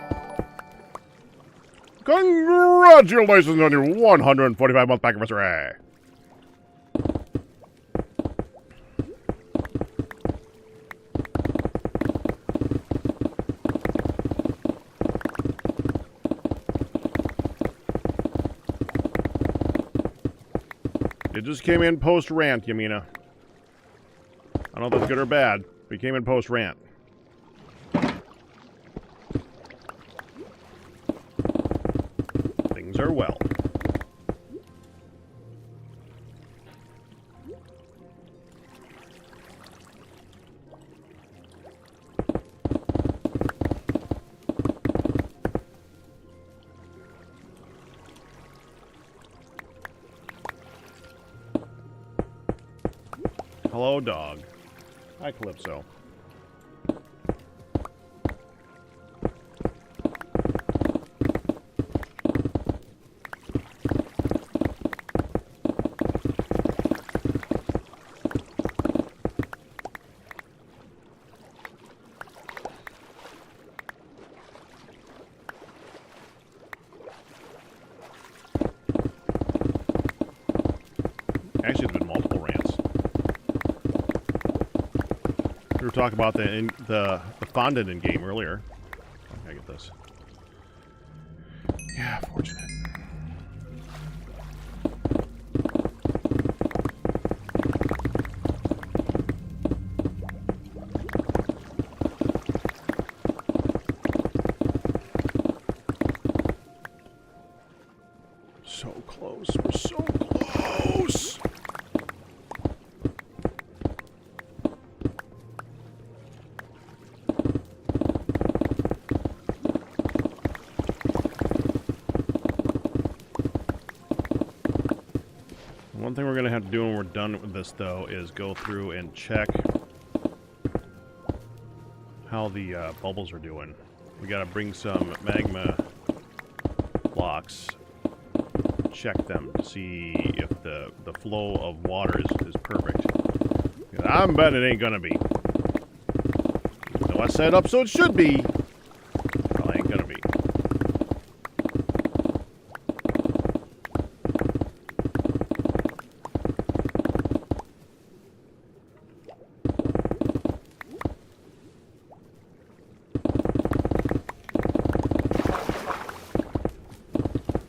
Congratulations on your 145-month pack anniversary! It just came in post-rant, Yamina. I don't know if that's good or bad, but it came in post-rant. Things are well. Hello, dog. Hi, Calypso. Actually, there's been multiple rants. We were talking about the fondant in game earlier. I get this. Yeah, fortunate. So close. We're so close. One thing we're going to have to do when we're done with this, though, is go through and check how the bubbles are doing. We got to bring some magma blocks, check them to see if the flow of water is perfect. I'm betting it ain't going to be. Even though I set it up so it should be, probably ain't going to be.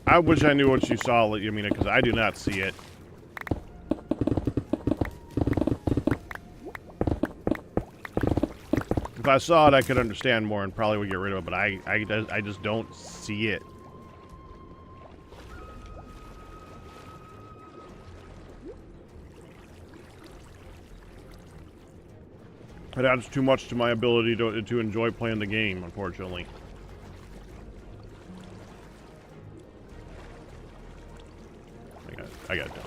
I wish I knew what you saw, Yamina, because I do not see it. If I saw it, I could understand more and probably would get rid of it, but I just don't see it. It adds too much to my ability to enjoy playing the game, unfortunately. I got it done.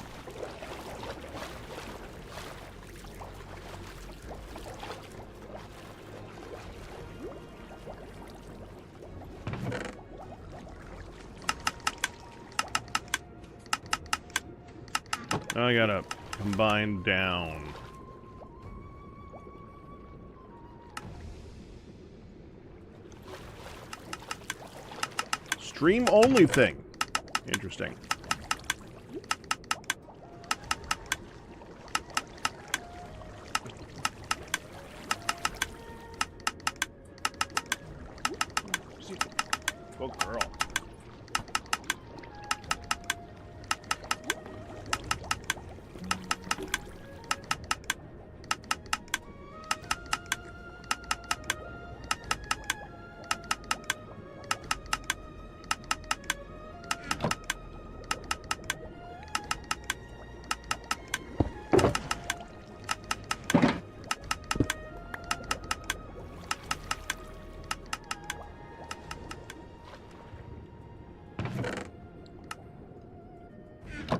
Now I gotta combine down. Stream only thing. Interesting. Good girl.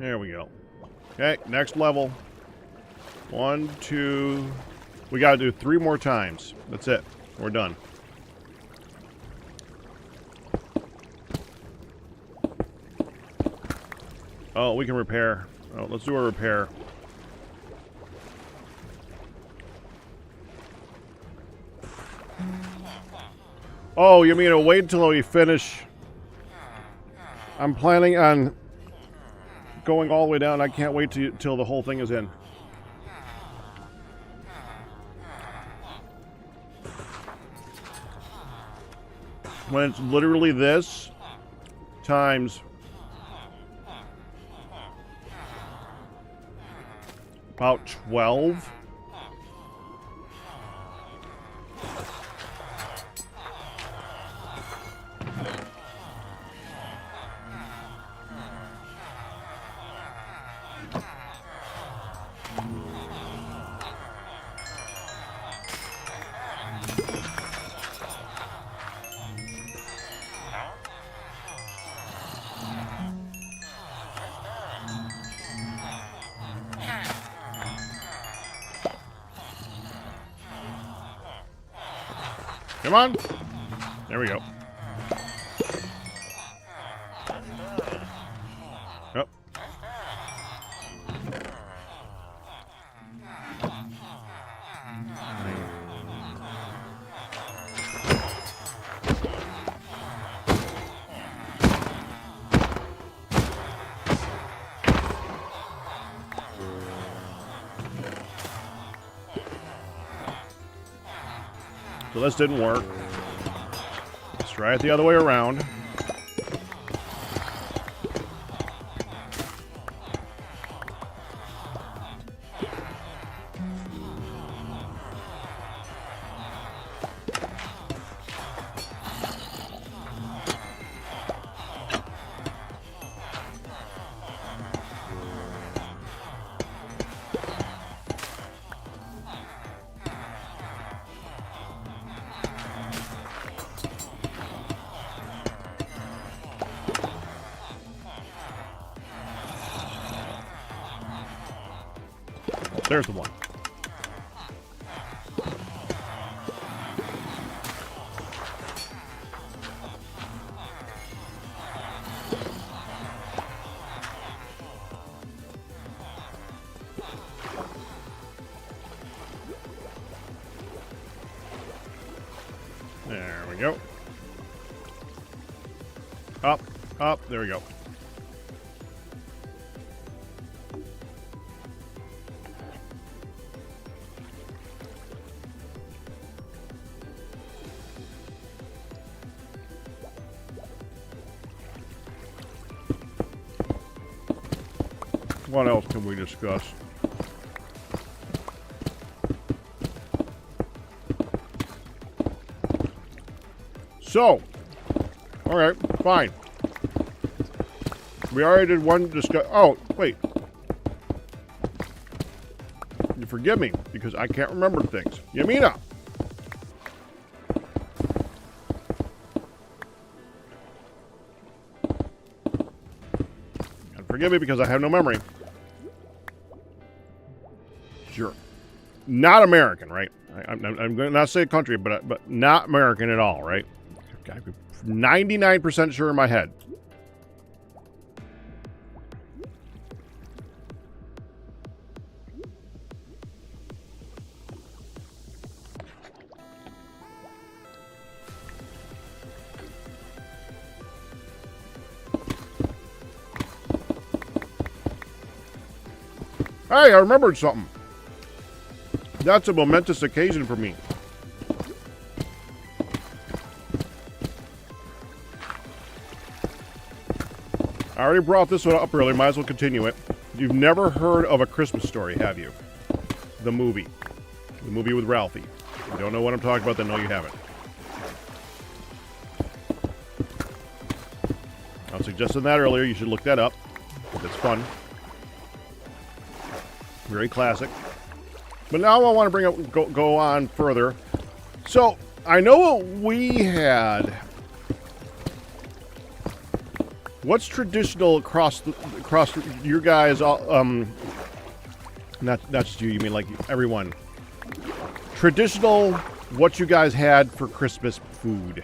There we go. Okay, next level. 1, 2. We gotta do 3 more times. That's it. We're done. Oh, we can repair. Oh, let's do a repair. Oh, you mean to wait until we finish? I'm planning on going all the way down. I can't wait till the whole thing is in. When it's literally this times about 12. Come on. There we go. Yep. So this didn't work. Let's try it the other way around. There's the one. There we go. Up, up, there we go. What else can we discuss? So, all right, fine. We already did one discuss. Oh, wait. You forgive me because I can't remember things. Yamina. And forgive me because I have no memory. Sure. Not American, right? I'm going to not say a country, but not American at all, right? I'm 99% sure in my head. Hey, I remembered something. That's a momentous occasion for me. I already brought this one up earlier. Might as well continue it. You've never heard of A Christmas Story, have you? The movie. The movie with Ralphie. If you don't know what I'm talking about, then no, you haven't. I was suggesting that earlier. You should look that up. It's fun. Very classic. But now I want to bring up, go on further. So, I know what we had What's traditional across your guys? Not just you. You mean like everyone? Traditional. What you guys had for Christmas food?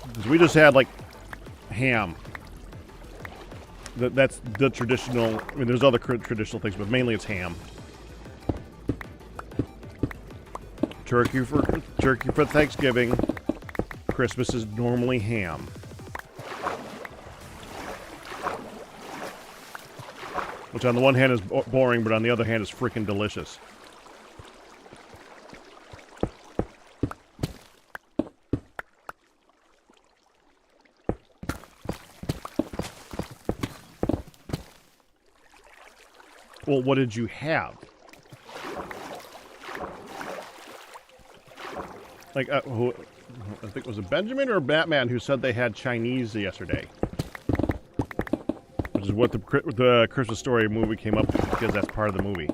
Because we just had like ham. That's the traditional. I mean, there's other traditional things, but mainly it's ham. Turkey for Thanksgiving. Christmas is normally ham. Which on the one hand is boring, but on the other hand is freaking delicious. Well, what did you have? Like, who, I think, was it Benjamin or Batman who said they had Chinese yesterday? Which is what the Christmas Story movie came up with, because that's part of the movie.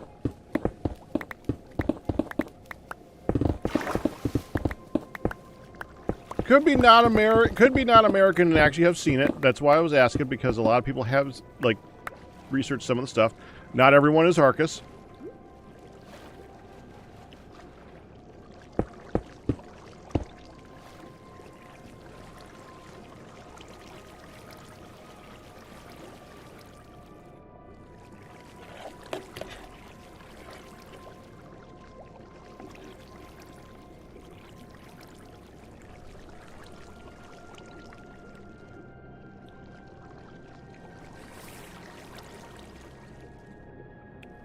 Could be not American and actually have seen it. That's why I was asking, because a lot of people have, like, researched some of the stuff. Not everyone is Arcus.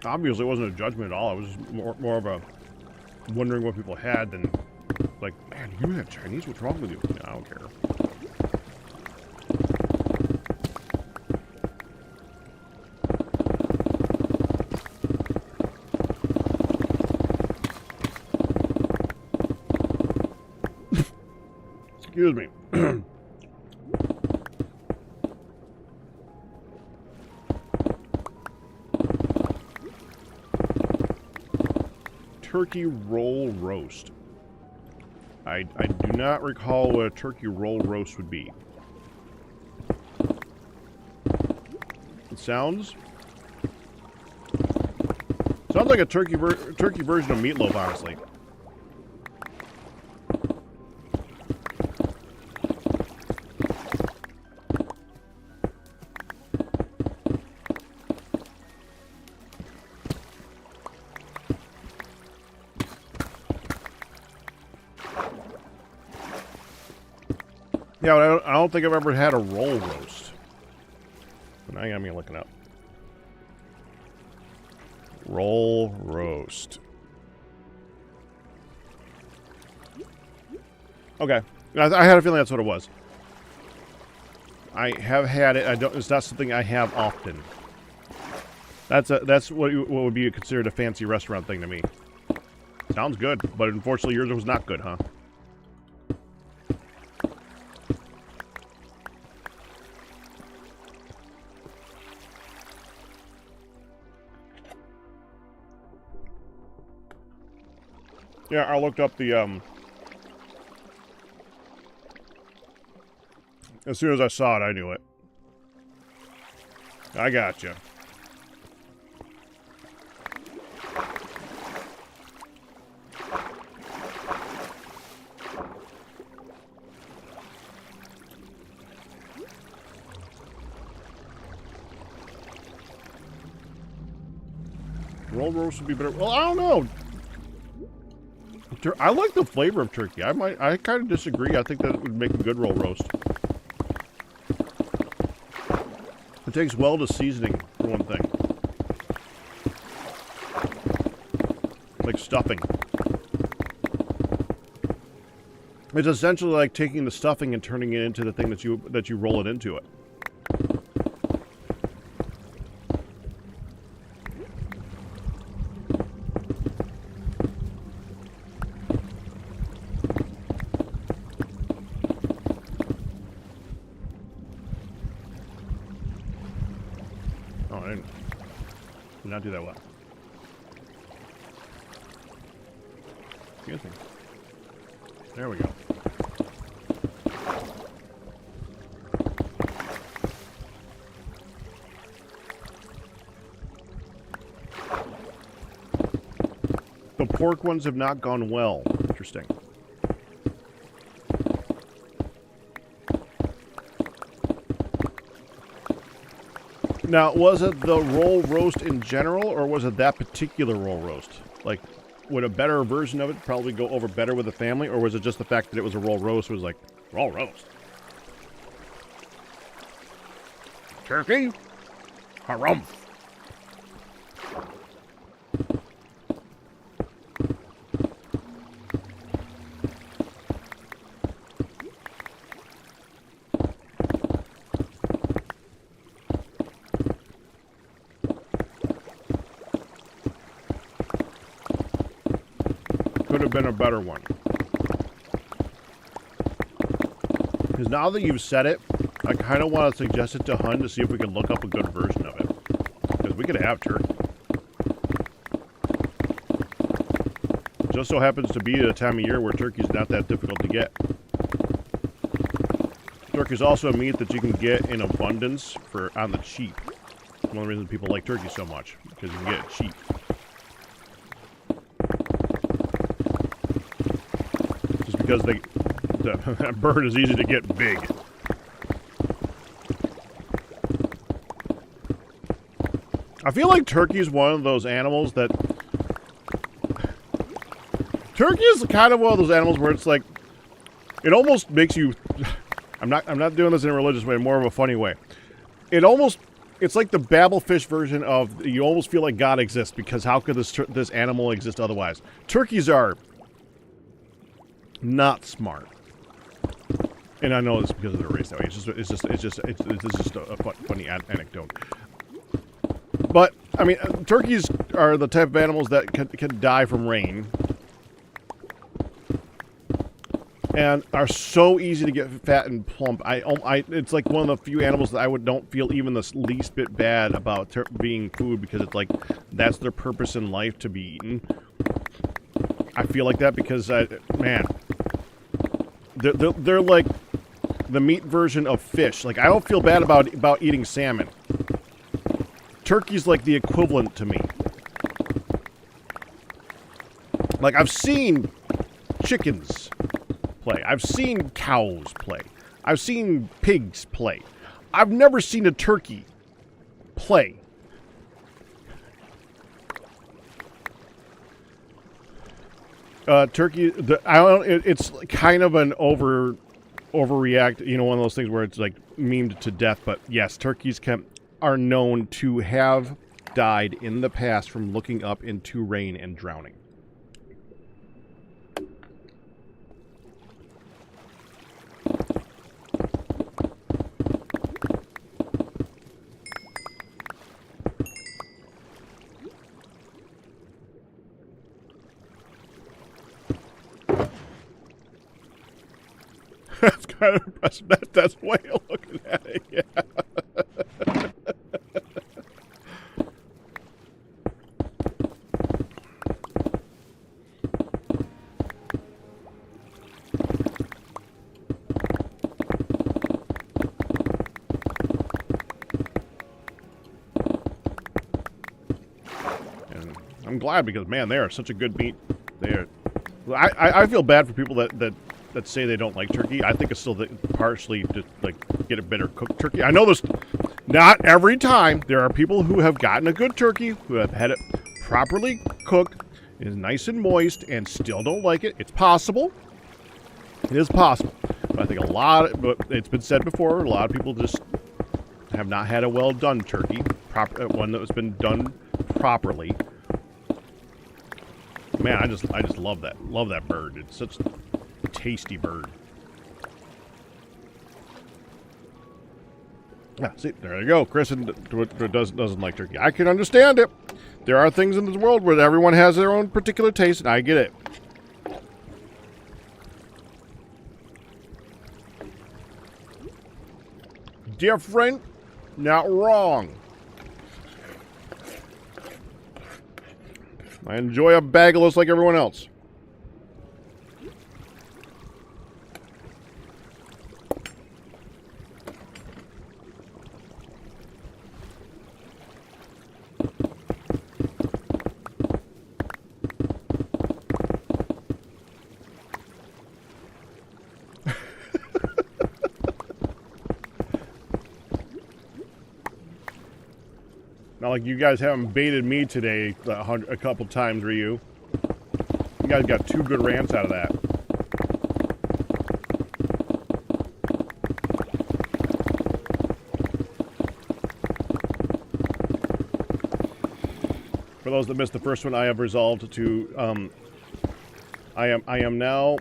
Obviously, it wasn't a judgment at all. It was just more of a wondering what people had than, like, man, you have Chinese? What's wrong with you? No, I don't care. Excuse me. Turkey roll roast. I do not recall what a turkey roll roast would be. It sounds like a turkey version of meatloaf, honestly. Yeah, but I don't think I've ever had a roll roast. Now I got me looking up. Roll roast. Okay, I had a feeling that's what it was. I have had it. It's not something I have often. That's what would be considered a fancy restaurant thing to me. Sounds good, but unfortunately yours was not good, huh? Yeah, I looked up the, as soon as I saw it, I knew it. I gotcha. Roll roast would be better. Well, I don't know. I like the flavor of turkey. I kind of disagree. I think that it would make a good roll roast. It takes well to seasoning, for one thing. Like stuffing. It's essentially like taking the stuffing and turning it into the thing that you roll it into it. Did not do that well. Excuse me. There we go. pork ones have not gone well. Interesting. Now, was it the roll roast in general, or was it that particular roll roast? Like, would a better version of it probably go over better with the family, or was it just the fact that it was a roll roast? It was like, roll roast. Turkey? Harumph. Could have been a better one. Because now that you've said it, I kind of want to suggest it to Hun to see if we can look up a good version of it. Because we could have turkey. Just so happens to be at a time of year where turkey's not that difficult to get. Turkey's also a meat that you can get in abundance for on the cheap. One of the reasons people like turkey so much, because you can get it cheap. Just because that bird is easy to get big. I feel like turkey is one of those animals that... Turkey is kind of one of those animals where it's like... It almost makes you... I'm not doing this in a religious way, more of a funny way. It's like the babblefish version of... You almost feel like God exists, because how could this animal exist otherwise? Turkeys are... not smart. And I know it's because of the race that way. It's just a funny anecdote. But, I mean, turkeys are the type of animals that can die from rain. And are so easy to get fat and plump. It's like one of the few animals that don't feel even the least bit bad about being food, because it's like, that's their purpose in life, to be eaten. I feel like that because, man, they're like the meat version of fish. Like, I don't feel bad about eating salmon. Turkey's like the equivalent to me. Like, I've seen chickens play. I've seen cows play. I've seen pigs play. I've never seen a turkey play. Turkey, it's kind of an overreact, you know, one of those things where it's like memed to death, but yes, turkeys are known to have died in the past from looking up into rain and drowning. That's kind of impressive. That's the way of looking at it, yeah. And I'm glad, because, man, they are such a good meat. I feel bad for people that say they don't like turkey. I think it's still partially to like get a better cooked turkey. I know this, not every time. There are people who have gotten a good turkey, who have had it properly cooked, is nice and moist, and still don't like it. It's possible. It is possible. But I think but it's been said before, a lot of people just have not had a well done turkey, one that has been done properly. Man, I just love that. Love that bird. It's such a tasty bird. Yeah, see, there you go. Chris doesn't like turkey. I can understand it. There are things in this world where everyone has their own particular taste, and I get it. Different, not wrong. I enjoy a bageless like everyone else. Not like you guys haven't baited me today a couple times, Ryu. You guys got 2 good rants out of that. For those that missed the first one, I have resolved to, I am now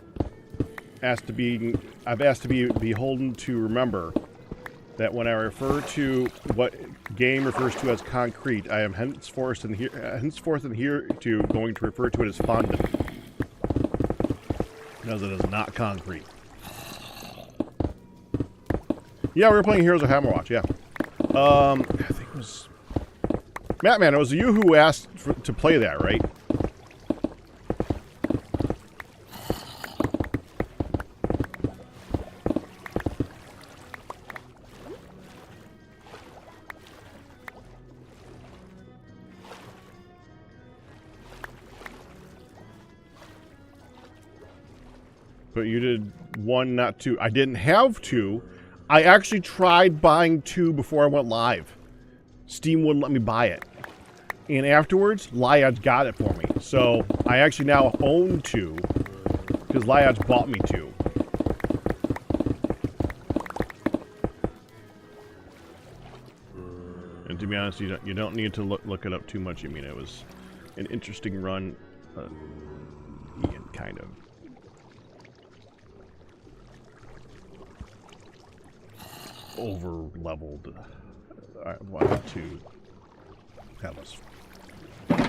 asked to be, I've asked to be beholden to remember that when I refer to what game refers to as concrete, I am henceforth and here to going to refer to it as fondant. Because it is not concrete. Yeah, we were playing Heroes of Hammerwatch, yeah. I think it was... Mattman, it was you who asked to play that, right? But you did 1, not 2. I didn't have 2. I actually tried buying 2 before I went live. Steam wouldn't let me buy it. And afterwards, Liad's got it for me. So, I actually now own 2. Because Liad's bought me 2. And to be honest, you don't need to look it up too much. I mean, it was an interesting run. Ian, kind of. Over-leveled. I wanted to have us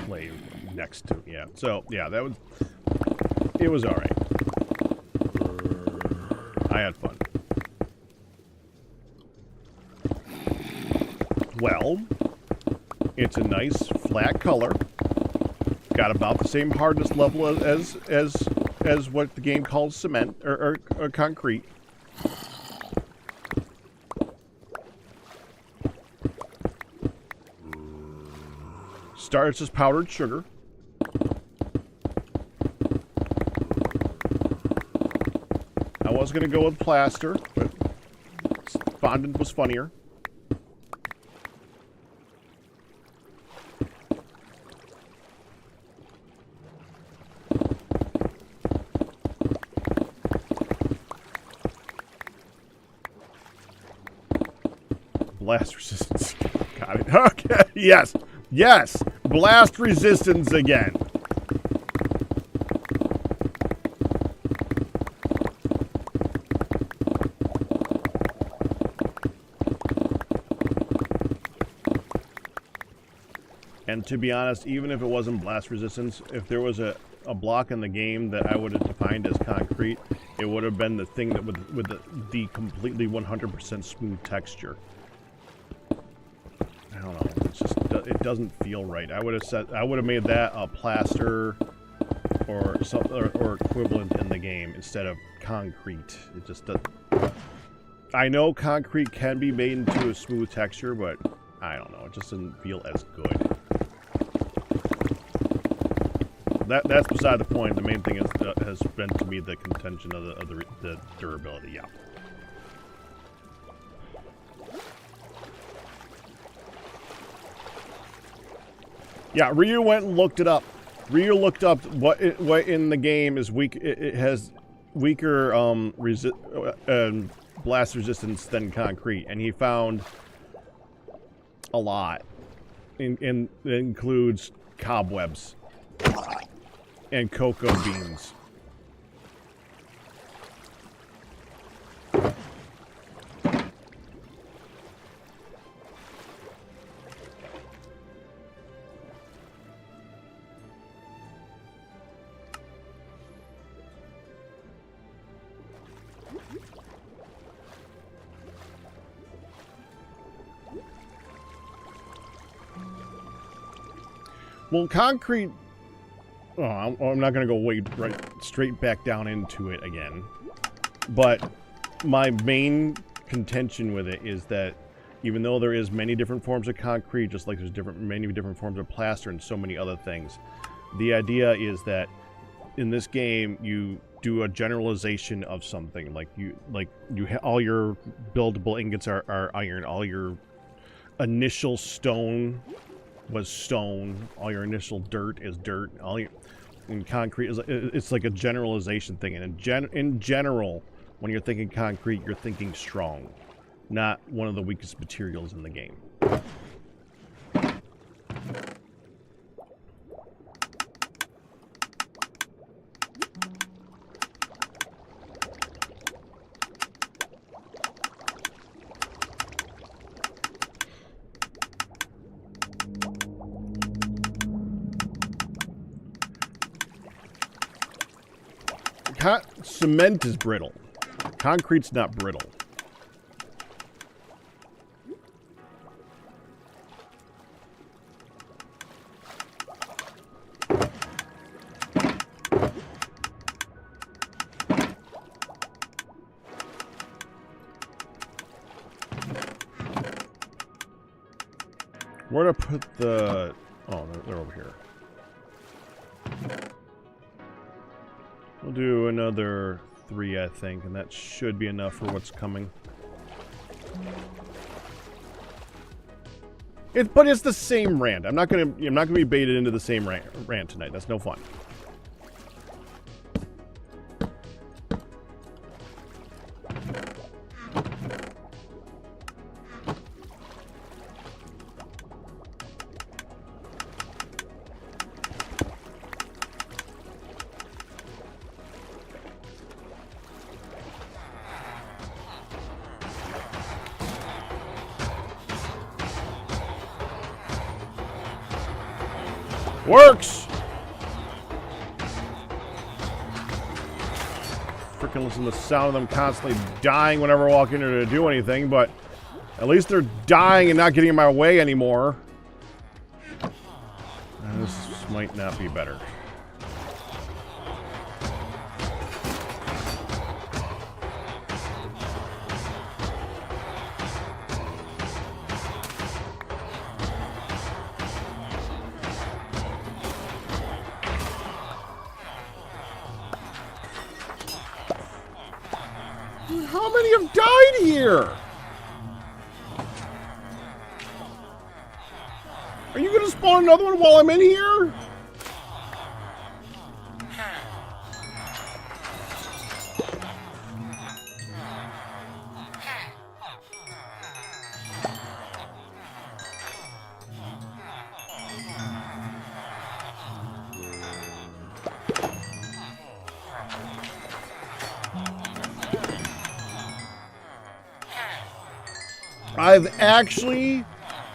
play next to, yeah. So, yeah, that was, it was alright. I had fun. Well, it's a nice flat color. Got about the same hardness level as what the game calls cement or concrete. Starts as powdered sugar. I was going to go with plaster, but fondant was funnier. Blast resistance. Got it. Okay, yes. Yes! Blast resistance again. And to be honest, even if it wasn't blast resistance, if there was a block in the game that I would have defined as concrete, it would have been the thing that with the completely 100% smooth texture. I don't know. It's just, it doesn't feel right. I would have made that a plaster or something or equivalent in the game instead of concrete. It just doesn't. I know concrete can be made into a smooth texture, but I don't know. It just doesn't feel as good. That's beside the point. The main thing has been to me the contention of the durability. Yeah. Yeah, Ryu went and looked it up. Ryu looked up what in the game is weak. It has weaker blast resistance than concrete, and he found a lot. It includes cobwebs and cocoa beans. Well, concrete... Oh, I'm not going to go straight back down into it again. But my main contention with it is that even though there is many different forms of concrete, just like there's many different forms of plaster and so many other things, the idea is that in this game you do a generalization of something. All your buildable ingots are iron, all your initial stone was stone. All your initial dirt is dirt. All your in concrete is it's like a generalization thing. And in general, when you're thinking concrete, you're thinking strong, not one of the weakest materials in the game. Cement is brittle. Concrete's not brittle. Where to put the... Oh, they're over here. We'll do another 3, I think, and that should be enough for what's coming. But it's the same rant. I'm not gonna be baited into the same rant tonight. That's no fun. Works! Freaking listen to the sound of them constantly dying whenever I walk in there to do anything, but at least they're dying and not getting in my way anymore. This might not be better. Dude, how many have died here? Are you gonna spawn another one while I'm in here? I've actually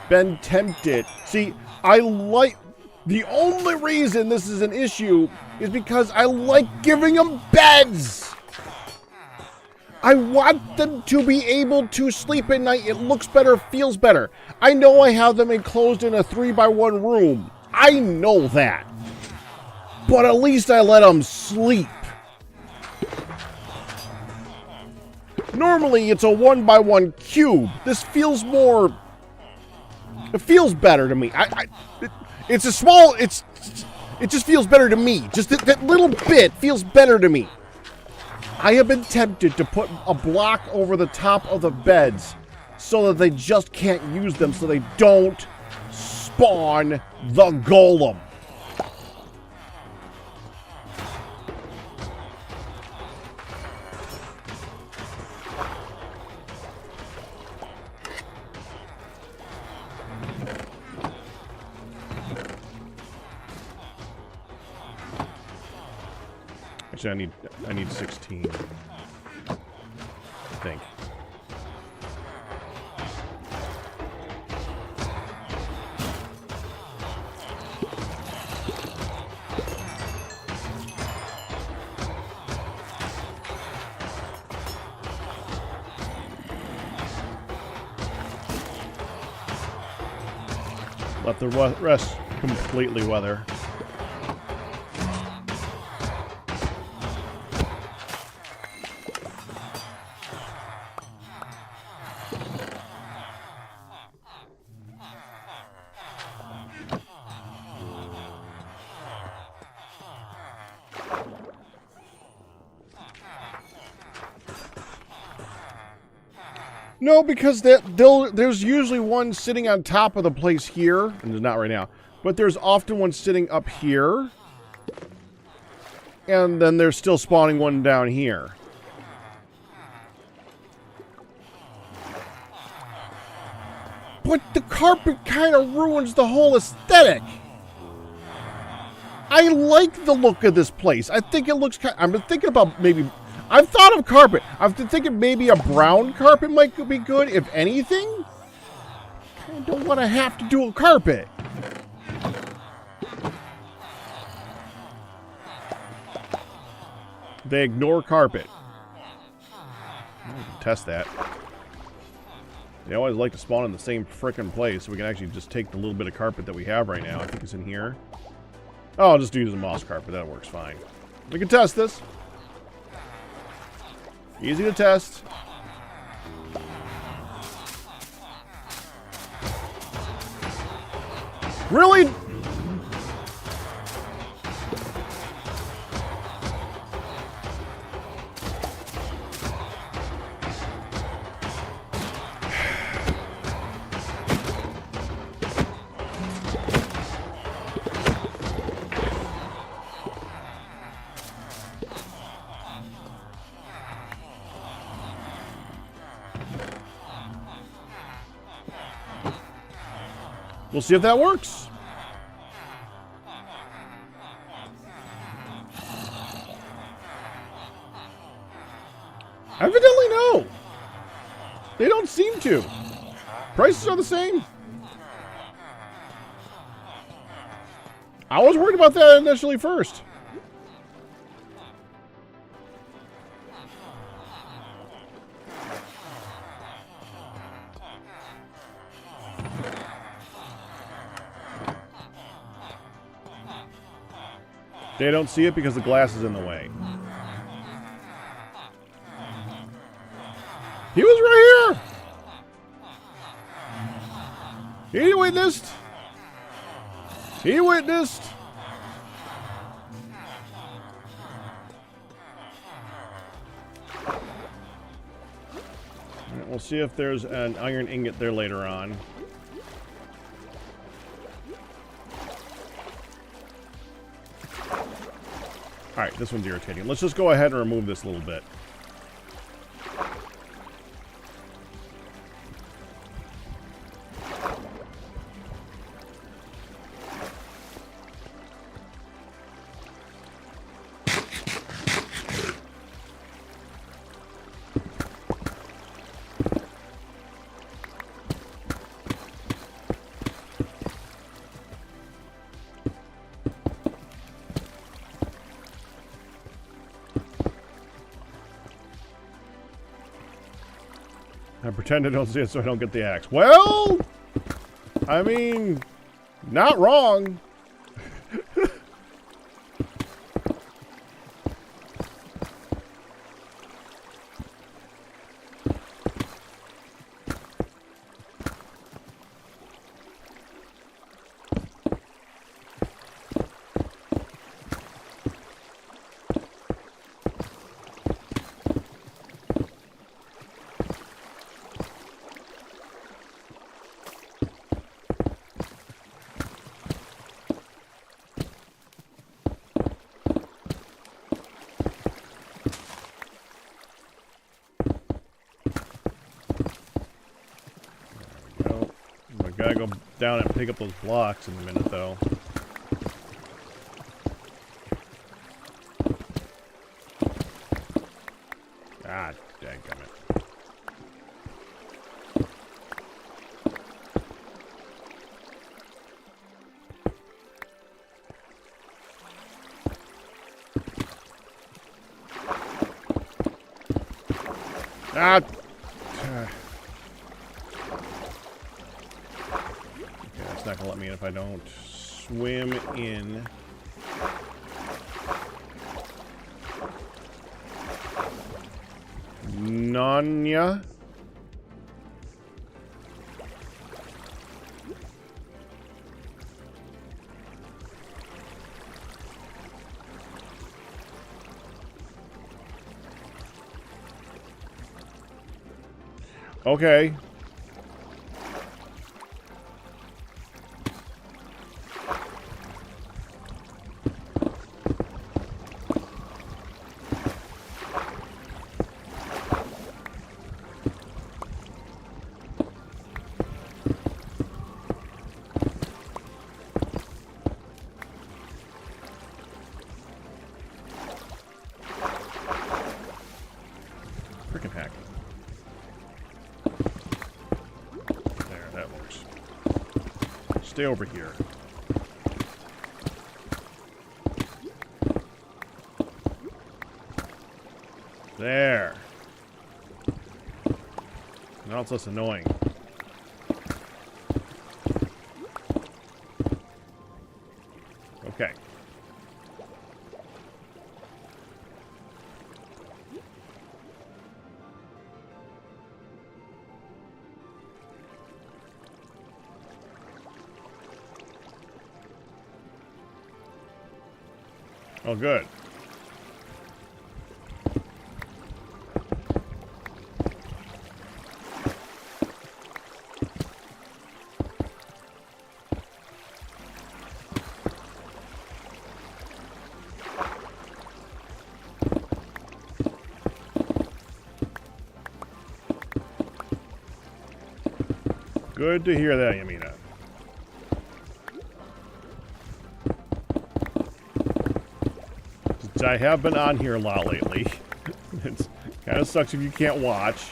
been tempted. See, the only reason this is an issue is because I like giving them beds. I want them to be able to sleep at night. It looks better, feels better. I know I have them enclosed in a 3x1 room. I know that. But at least I let them sleep. Normally, it's a 1x1 cube. This feels more... It feels better to me. It's a small... It just feels better to me. Just that little bit feels better to me. I have been tempted to put a block over the top of the beds so that they just can't use them, so they don't spawn the golem. Actually, I need 16. I think. Let the rest completely weather. No, because there's usually one sitting on top of the place here, and there's not right now. But there's often one sitting up here, and then there's still spawning one down here. But the carpet kind of ruins the whole aesthetic. I like the look of this place. I think it looks kind of, I've been thinking about maybe... I've thought of carpet. I've been thinking maybe a brown carpet might be good, if anything. I don't want to have to do a carpet. They ignore carpet. I can test that. They always like to spawn in the same frickin' place, so we can actually just take the little bit of carpet that we have right now. I think it's in here. Oh, I'll just use a moss carpet. That works fine. We can test this. Easy to test. Really? We'll see if that works. Evidently, no. They don't seem to. Prices are the same. I was worried about that initially first. They don't see it because the glass is in the way. He was right here! He witnessed! He witnessed! Alright, we'll see if there's an iron ingot there later on. Alright, this one's irritating. Let's just go ahead and remove this a little bit. I pretend I don't see it so I don't get the axe. Well, I mean, not wrong. Gotta go down and pick up those blocks in a minute, though. Ah, dadgummit. Ah! It's not gonna let me in if I don't swim in. Nanya. Okay. Frickin' hack. There, that works. Stay over here. There. Now it's less annoying. Okay. Oh, good. Good to hear that, Yamina. I have been on here a lot lately. It kind of sucks if you can't watch.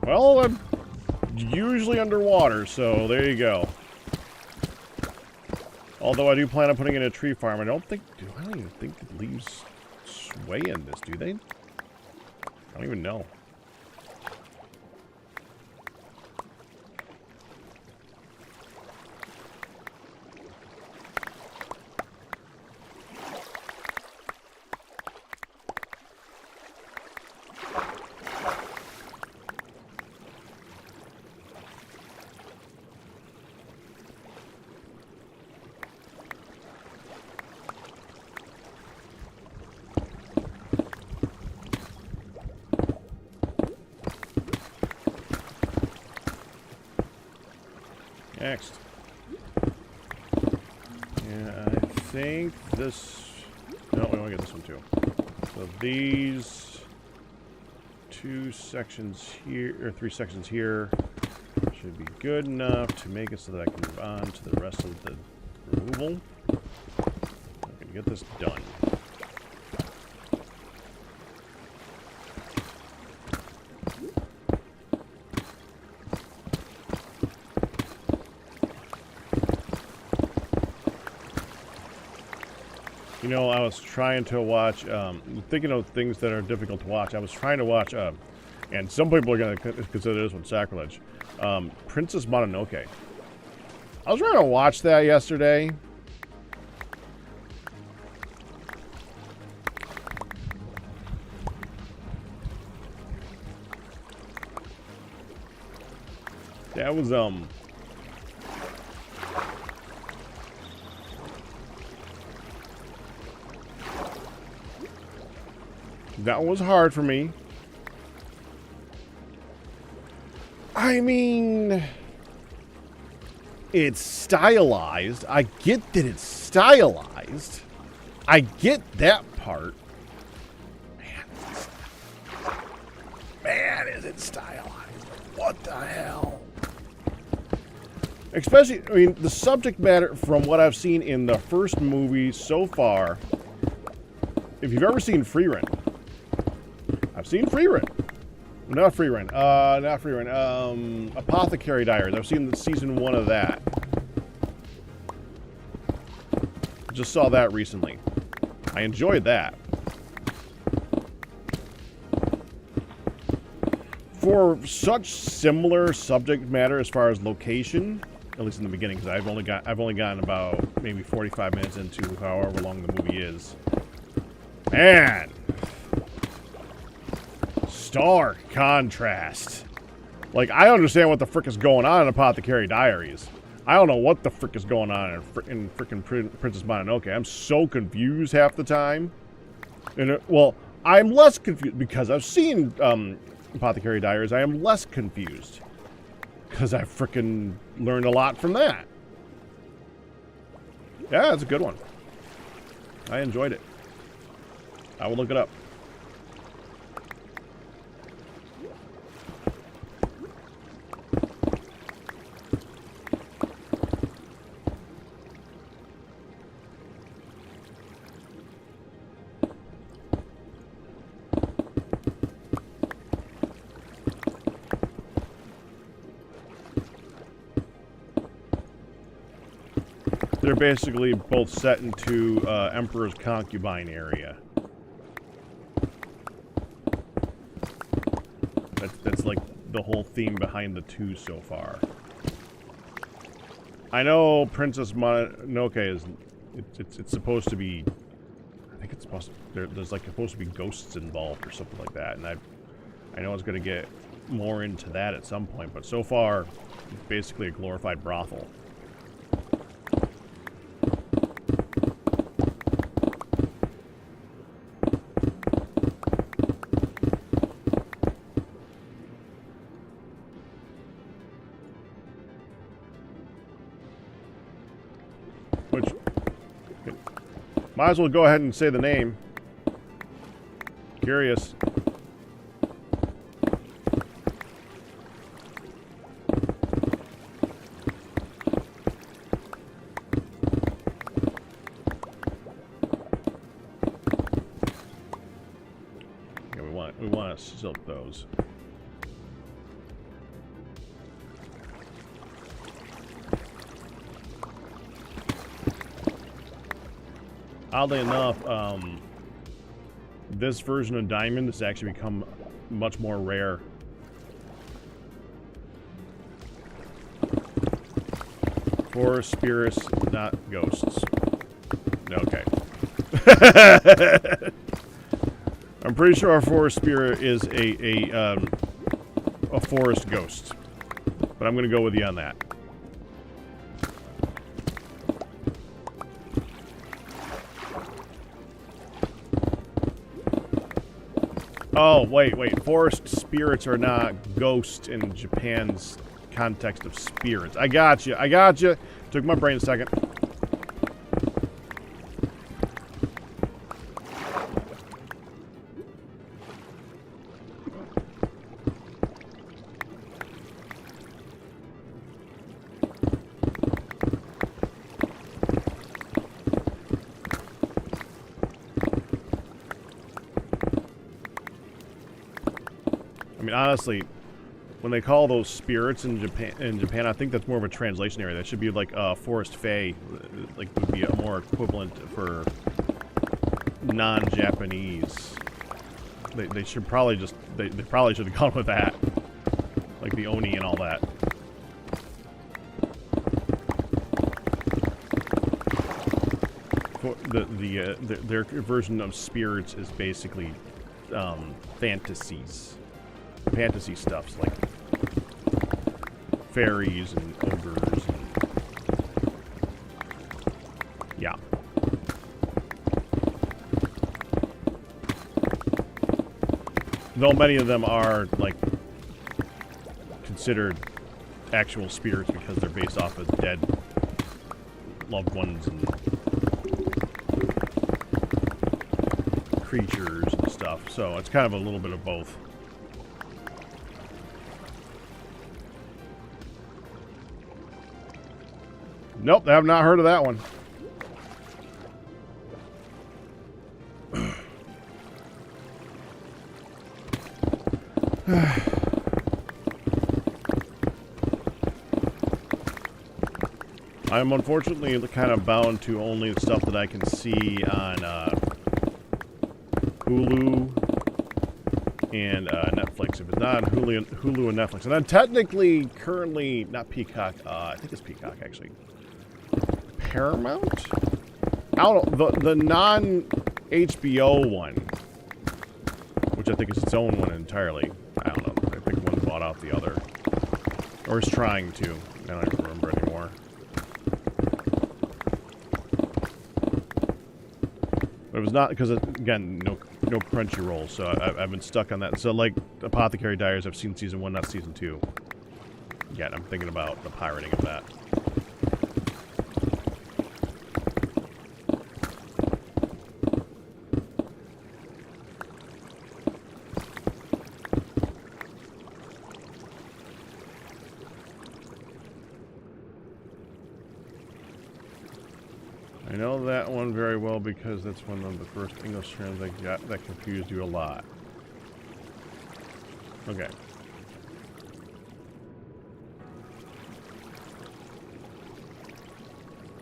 Well, I'm usually underwater, so there you go. Although I do plan on putting in a tree farm. I don't even think the leaves sway in this, do they? I don't even know. Next. Yeah, I think this... No, we want to get this one too. So these two sections here, or 3 sections here, should be good enough to make it so that I can move on to the rest of the removal. I can get this done. You know, I was trying to watch, thinking of things that are difficult to watch. I was trying to watch, and some people are going to consider this one sacrilege, Princess Mononoke. I was trying to watch that yesterday. That was, that was hard for me. I mean, it's stylized. I get that it's stylized. I get that part. Man, is it stylized? What the hell? Especially, I mean, the subject matter from what I've seen in the first movie so far. If you've ever seen Freerun, I've seen Freerun. Not Freerun. Not Freerun. Apothecary Diaries. I've seen the season 1 of that. Just saw that recently. I enjoyed that. For such similar subject matter as far as location, at least in the beginning, because I've only gotten about maybe 45 minutes into however long the movie is. Man. stark contrast. Like, I understand what the frick is going on in Apothecary Diaries. I don't know what the frick is going on in frickin' Princess Mononoke. I'm so confused half the time. And well, I'm less confused because I've seen Apothecary Diaries. I am less confused because I frickin' learned a lot from that. Yeah, it's a good one. I enjoyed it. I will look it up. They're basically both set into Emperor's Concubine area. That's like the whole theme behind the two so far. I know Princess Mononoke is it's supposed to be. I think it's supposed to, there's like supposed to be ghosts involved or something like that, and I know it's going to get more into that at some point, but so far it's basically a glorified brothel. Which, might as well go ahead and say the name. Curious. Yeah, we want to silk those. Oddly enough, this version of Diamond has actually become much more rare. Forest spirits, not ghosts. Okay. I'm pretty sure our forest spirit is a forest ghost, but I'm going to go with you on that. Oh, wait. Forest spirits are not ghosts in Japan's context of spirits. I got you. Took my brain a second. I mean, honestly, when they call those spirits in Japan, I think that's more of a translation area. That should be like Forest Fae, like would be a more equivalent for non-Japanese. They should probably just they probably should have gone with that, like the Oni and all that. Their version of spirits is basically fantasy stuffs like fairies and ogres and yeah. Though many of them are like considered actual spirits because they're based off of dead loved ones and creatures and stuff, so it's kind of a little bit of both. Nope, I have not heard of that one. I'm unfortunately kind of bound to only the stuff that I can see on Hulu and Netflix. If it's not on Hulu and Netflix, and I'm technically currently not Peacock. I think it's Peacock actually. Paramount? I don't know, the non-HBO one, which I think is its own one entirely. I don't know. I think one bought out the other. Or is trying to. I don't even remember anymore. But it was not, because, again, no Crunchyroll, so I've been stuck on that. So, like, Apothecary Diaries, I've seen Season 1, not Season 2. Yet, I'm thinking about the pirating of that. I know that one very well because that's one of the first English terms I got that confused you a lot. Okay.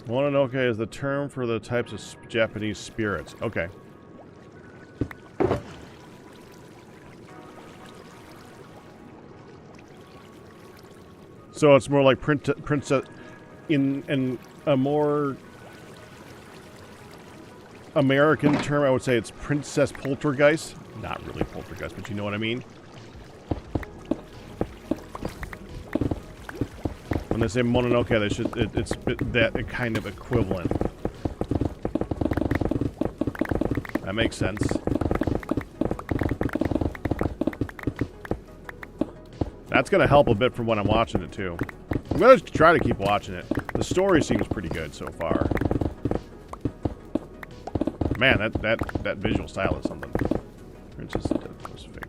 Mononoke is the term for the types of Japanese spirits. Okay. So it's more like princess in a more American term, I would say it's Princess Poltergeist. Not really Poltergeist, but you know what I mean? When they say Mononoke, it's that kind of equivalent. That makes sense. That's going to help a bit from when I'm watching it, too. I'm going to try to keep watching it. The story seems pretty good so far. Man, that visual style is something. Princess was fake.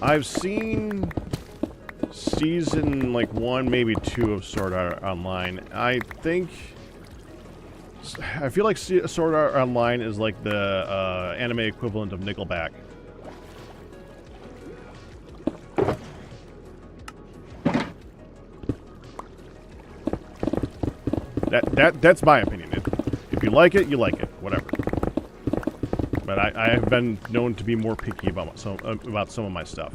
I've seen season like 1, maybe 2 of Sword Art Online. I feel like Sword Art Online is like the anime equivalent of Nickelback. That's my opinion. If you like it, you like it. Whatever. But I have been known to be more picky about some of my stuff.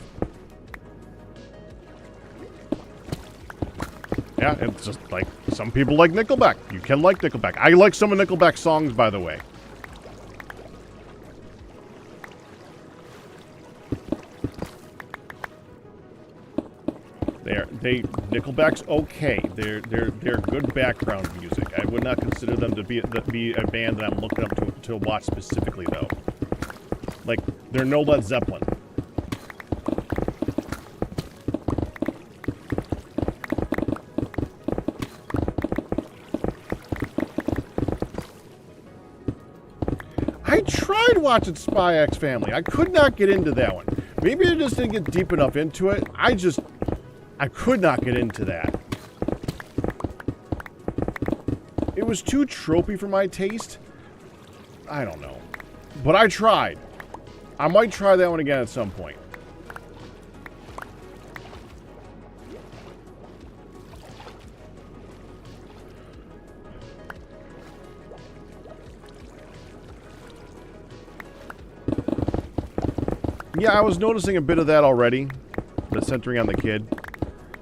Yeah, it's just like some people like Nickelback. You can like Nickelback. I like some of Nickelback's songs, by the way. Nickelback's okay. They're good background music. I would not consider them to be a band that I'm looking up to watch specifically, though. Like, they're no Led Zeppelin. I tried watching Spy X Family. I could not get into that one. Maybe I just didn't get deep enough into it. I could not get into that. It was too tropey for my taste. I don't know. But I tried. I might try that one again at some point. Yeah, I was noticing a bit of that already. The centering on the kid.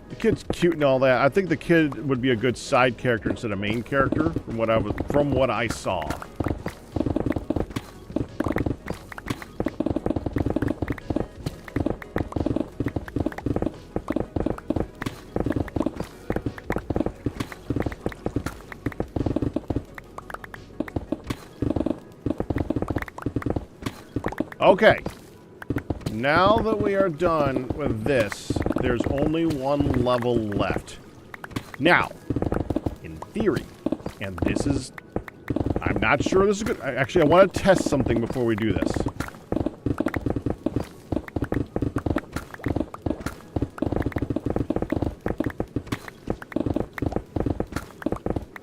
The kid's cute and all that. I think the kid would be a good side character instead of main character from what I saw. Okay. Now that we are done with this, there's only one level left. Now, in theory, and this is... I'm not sure this is good. Actually, I want to test something before we do this.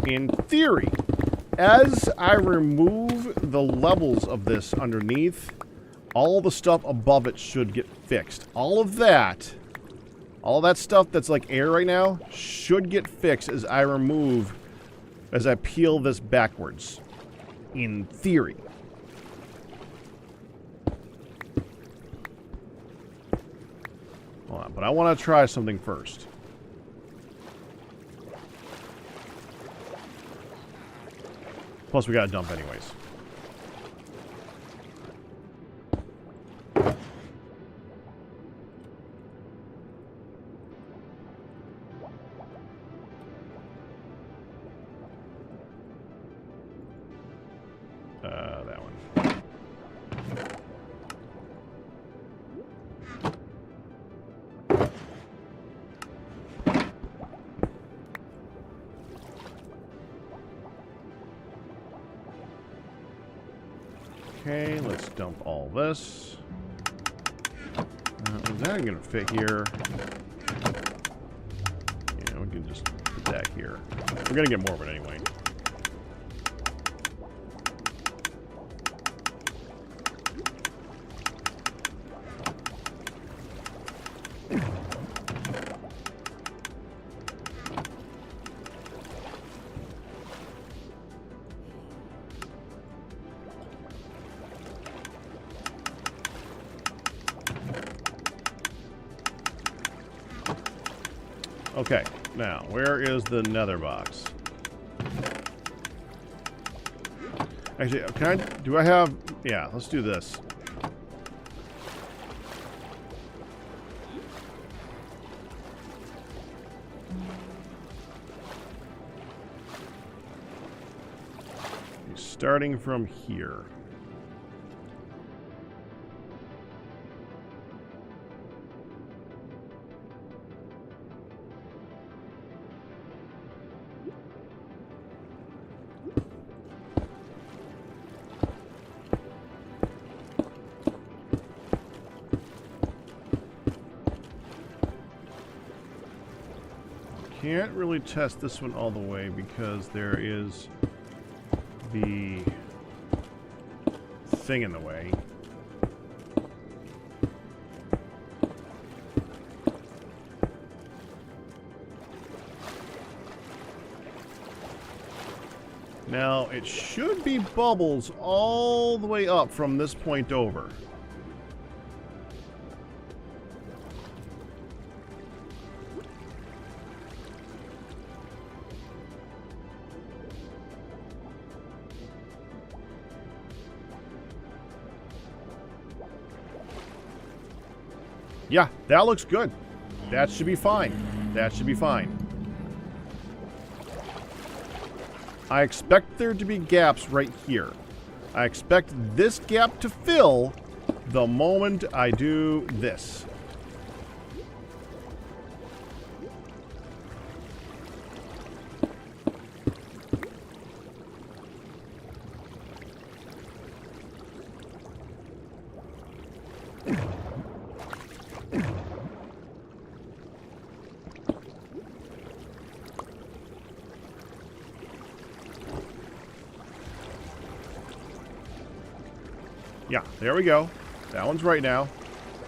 In theory, as I remove the levels of this underneath, all the stuff above it should get fixed. All of that stuff that's like air right now should get fixed as I peel this backwards. In theory. Hold on, but I want to try something first. Plus, we got to dump anyways. That one. Okay, let's dump all this. Is that going to fit here? Yeah, we can just put that here. We're going to get more of it anyway. Okay, now, where is the nether box? Actually, do I have, yeah, let's do this. Starting from here. Can't really test this one all the way because there is the thing in the way. Now, it should be bubbles all the way up from this point over. Yeah, that looks good. That should be fine. That should be fine. I expect there to be gaps right here. I expect this gap to fill the moment I do this. Yeah, there we go. That one's right now.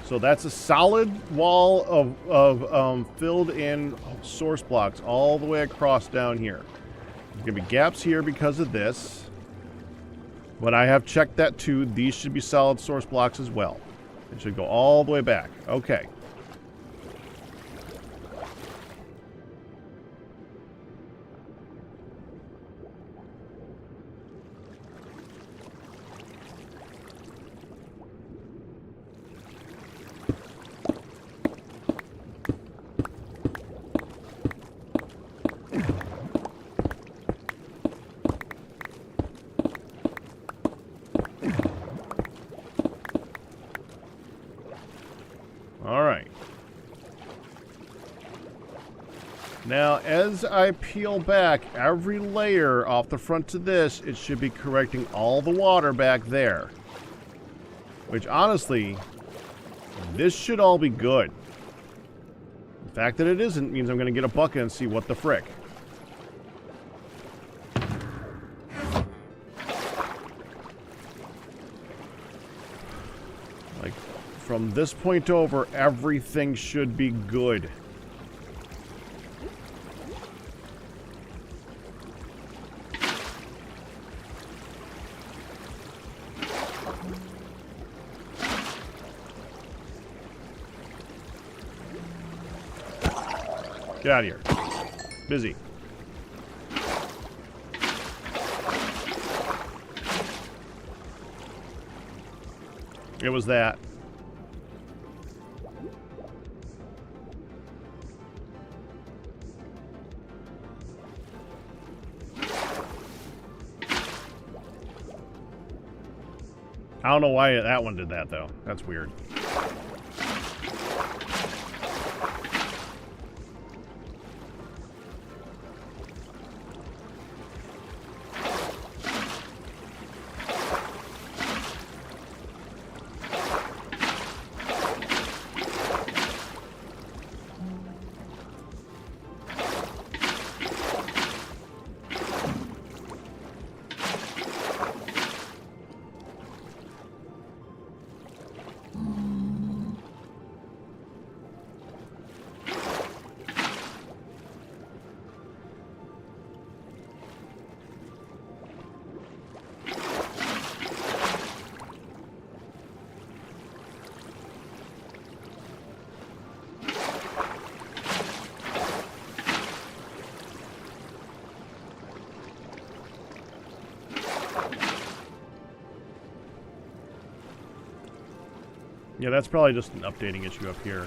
So that's a solid wall of filled in source blocks all the way across down here. There's going to be gaps here because of this. But I have checked that too. These should be solid source blocks as well. It should go all the way back. Okay. Alright. Now, as I peel back every layer off the front of this, it should be correcting all the water back there. Which, honestly, this should all be good. The fact that it isn't means I'm going to get a bucket and see what the frick. Like, from this point over, everything should be good. Get out of here. Busy. It was that. I don't know why that one did that, though. That's weird. Yeah, that's probably just an updating issue up here.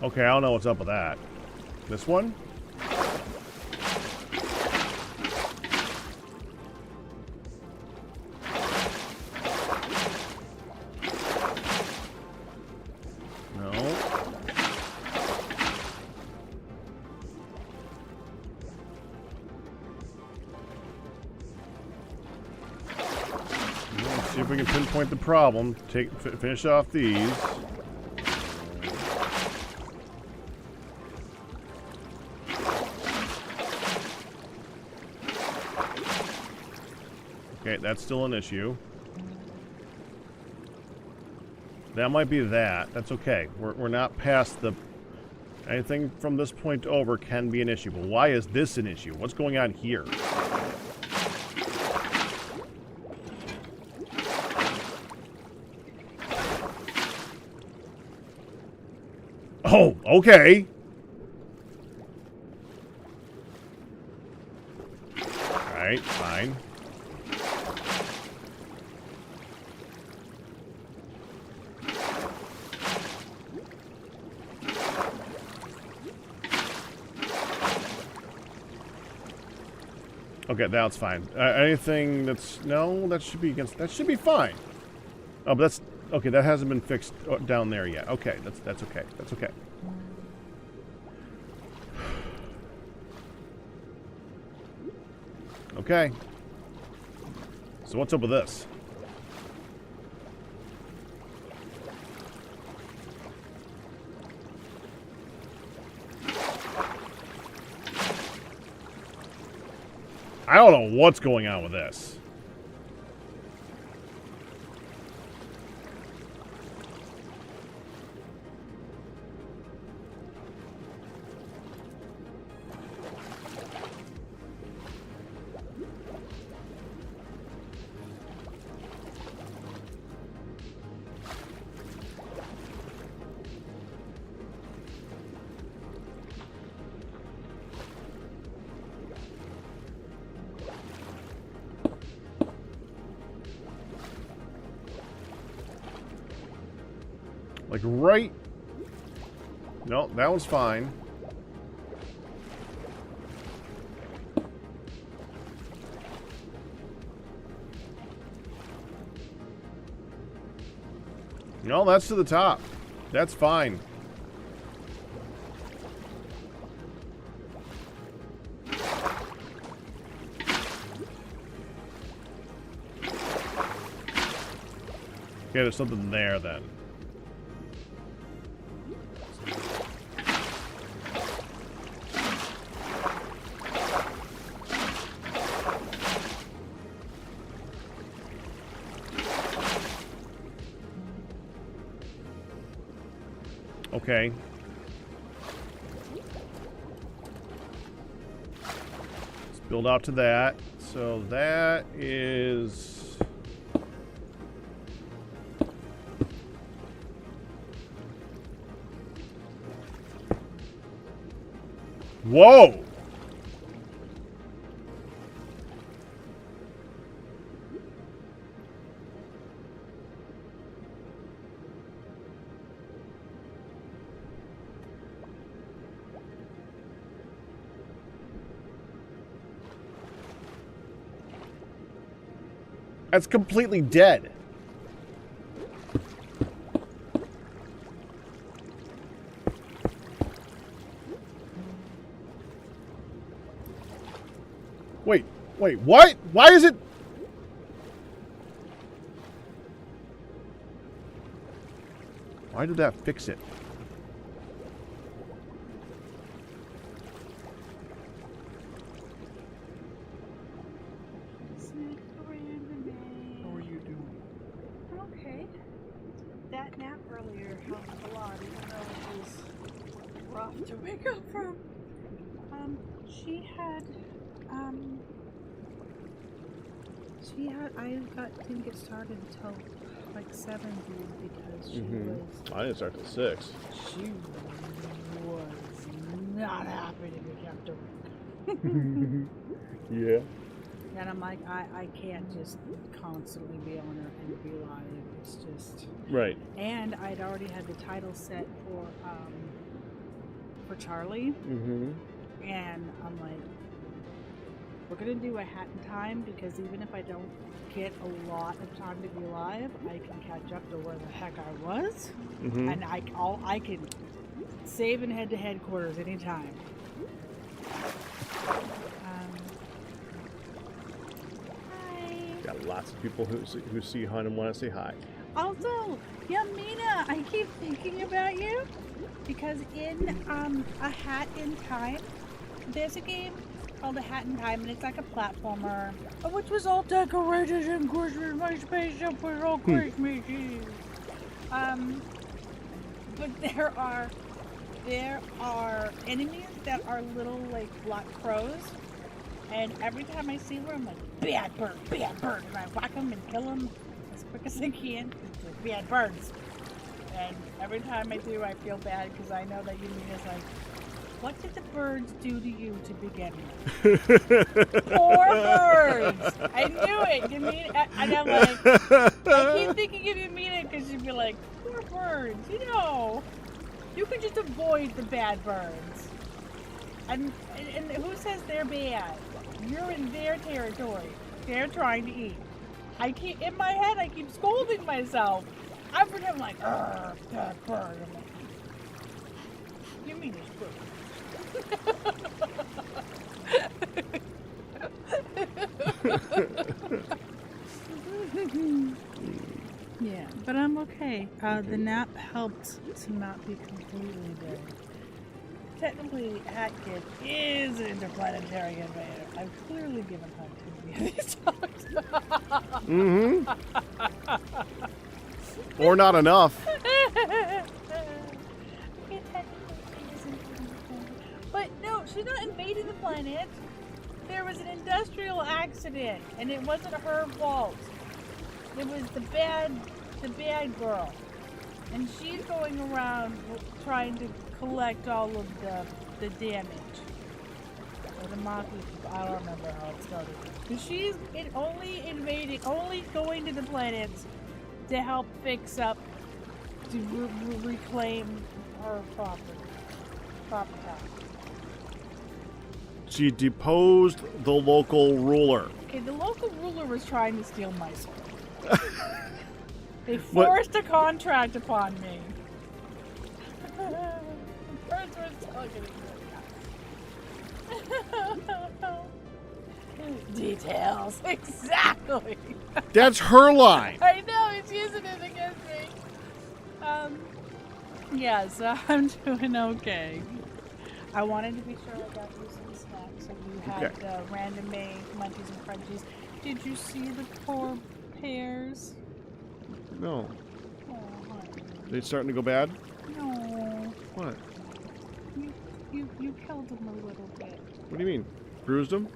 Okay, I don't know what's up with that. This one? See if we can pinpoint the problem. Finish off these. Okay, that's still an issue. That might be that. That's okay. We're not past the... Anything from this point over can be an issue. But why is this an issue? What's going on here? Oh, okay. Alright, fine. Okay, that's fine. Anything that's... No, that should be against... That should be fine. Oh, but that's... Okay, that hasn't been fixed down there yet. Okay, that's okay. That's okay. Okay. So what's up with this? I don't know what's going on with this. Like right... No, that one's fine. No, that's to the top. That's fine. Okay, there's something there then. Okay. Let's build out to that. So that is... Whoa! That's completely dead. Wait, what? Why is it? Why did that fix it? How are you doing? Okay. That nap earlier helped a lot, even though it was rough to wake up from. Didn't get started until like 7 because she was. I didn't start till 6. She was not happy to be kept awake. Yeah. And I'm like, I can't just constantly be on her and be live. It's just Right. And I'd already had the title set for Charlie. Mm-hmm. And I'm like, we're gonna do a hat in time because even if I don't get a lot of time to be live, I can catch up to where the heck I was, and I can save and head to headquarters anytime. Hi. Got lots of people who see Hun and want to say hi. Also, Yamina, I keep thinking about you because in A Hat in Time, there's a game called A Hat in Time, and it's like a platformer, which was all decorated and Christmas. My spaceship was all Christmas. But there are enemies that are little like black crows, and every time I see one, I'm like, bad bird, and I whack them and kill them as quick as I can. They're bad birds, and every time I do, I feel bad because I know that Yumina's like, what did the birds do to you to begin with? Poor birds! I knew it! Yamina, and I'm like, I keep thinking of Yamina because she'd be like, poor birds, you know. You can just avoid the bad birds. And who says they're bad? You're in their territory. They're trying to eat. In my head, I keep scolding myself. I'm like, bad bird. I'm like, Yamina's good. Yeah, but I'm okay. The nap helped to not be completely dead. Technically, Hat Kid is an interplanetary invader. I've clearly given Hunt too many of these talks. Or not enough. But no, she's not invading the planet. There was an industrial accident, and it wasn't her fault. It was the bad girl, and she's going around trying to collect all of the damage. Or the Maki, I don't remember how it started. But she's only going to the planets to help fix up, to reclaim her property. She deposed the local ruler. Okay, the local ruler was trying to steal my soul. They forced a contract upon me. Birds were talking Details, exactly. That's her line. I know, he's using it against me. Yeah, so I'm doing okay. I wanted to be sure I got you some snacks, so you had random made munchies and crunchies. Did you see the poor pears? No. Oh, honey. They starting to go bad? No. What? You killed them a little bit. What do you mean? Bruised them?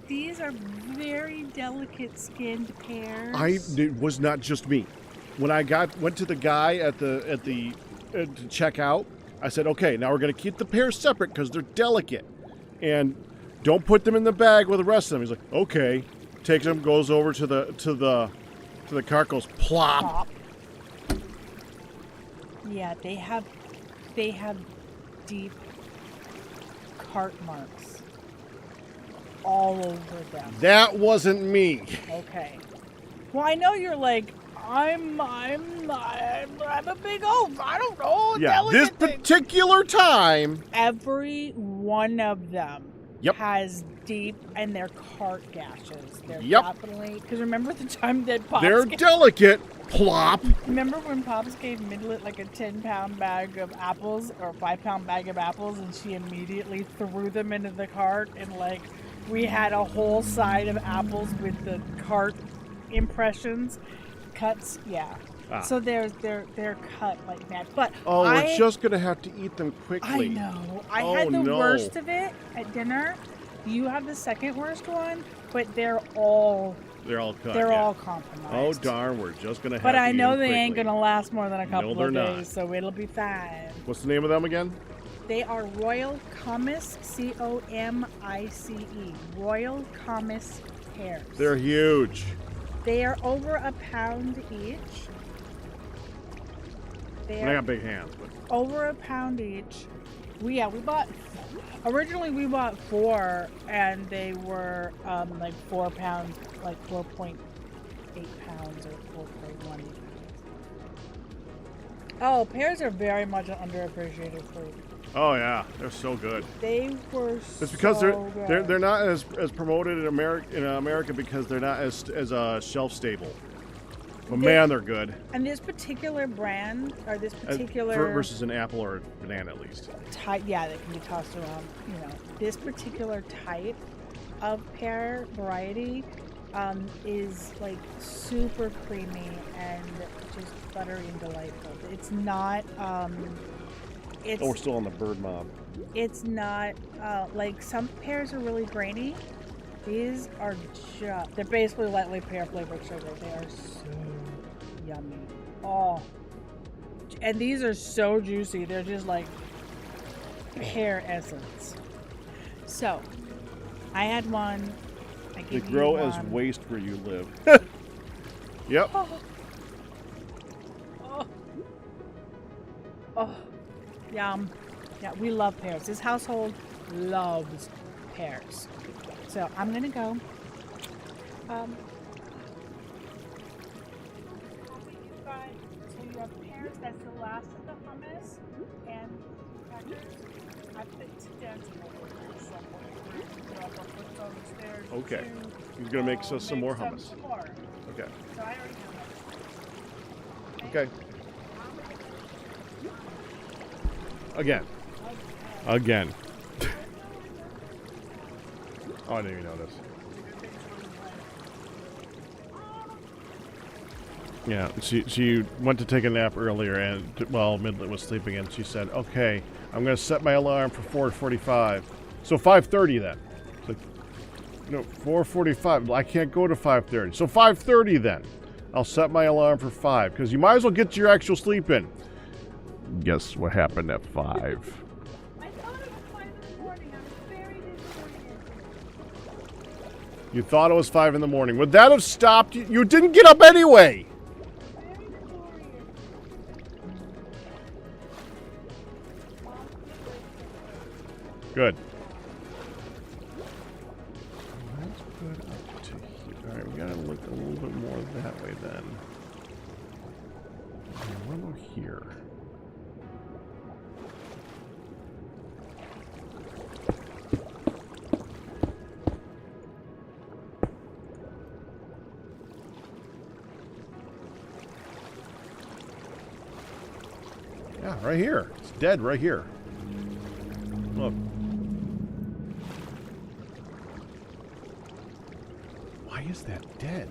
These are very delicate skinned pears. It was not just me. When I went to the guy to check out, I said, okay, now we're going to keep the pears separate because they're delicate. And don't put them in the bag with the rest of them. He's like, okay. Takes them, goes over to the cart, goes plop. Pop. Yeah, they have deep cart marks all over them. That wasn't me. Okay. Well, I know you're like, I'm a big oaf. I don't know. Yeah, this delicate thing. particular time. Every one of them Yep. has deep, and they're cart gashes. They're Yep. definitely, because remember the time that Pops They're gave, delicate. Plop. remember when Pops gave Midlet like a 10-pound bag of apples or 5-pound bag of apples, and she immediately threw them into the cart, and like we had a whole side of apples with the cart impressions, cuts. Yeah. Ah. So they're cut like that. But Oh, we're just gonna have to eat them quickly. I know. I Oh, had the no. worst of it at dinner. You have the second worst one, but they're all cut. they're yeah. all compromised. Oh darn, we're just gonna have But to I eat know them they ain't quickly. gonna last more than a couple they're of not. days, so it'll be fine. What's the name of them again? They are Royal Comice, Comice. Royal Comice pears. They're huge. They are over a pound each. They I are got big hands, but over a pound each. Originally we bought 4, and they were like 4 pounds, like 4.8 pounds or 4.1 pounds. Oh, pears are very much an underappreciated fruit. oh yeah, they're so good. They were It's because good. they're not as promoted in America because they're not as shelf stable. But man, they're good. And this particular brand, or this particular Versus an apple or a banana at least. type, yeah, that can be tossed around. This particular type of pear variety is like super creamy and just buttery and delightful. It's not. It's Oh, we're still on the bird mob. It's not like some pears are really grainy. These are they're basically lightly pear flavored sugar. They are so yummy. Oh, and these are so juicy. They're just like pear essence. So, I had one. I They give grow you as one. waste where you live. Yep. Oh, yum. Yeah, we love pears. This household loves pears. So I'm gonna go. So you have pears. That's the last of the hummus and crackers. I put dancing over there somewhere. I'll put on the stairs. Okay. too. He's gonna make I'll us some more make hummus. Some more. Okay. So I already have Okay. Again. Oh, I didn't even notice. Yeah, she went to take a nap earlier, and while Midlet was sleeping, and she said, "Okay, I'm going to set my alarm for 4:45." So 5:30 then. It's like, no, 4:45. I can't go to 5:30. So 5:30 then. I'll set my alarm for 5 because you might as well get your actual sleep in. Guess what happened at 5? I thought it was 5 in the morning. I was very disappointed. You thought it was 5 in the morning. Would that have stopped you? You didn't get up anyway. Very notorious. Good. Let's put up to here. Alright, we gotta look a little bit more that way then. What about here? Yeah, right here. It's dead right here. Look. Why is that dead?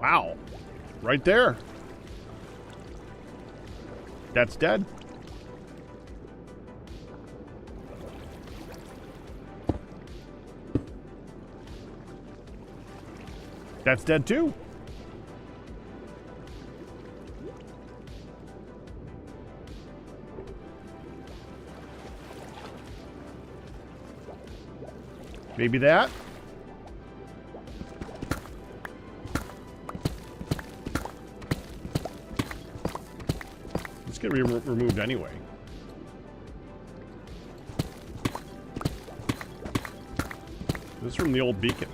Wow. Right there. That's dead. That's dead too. Maybe that. Let's get removed anyway. This is from the old beacon.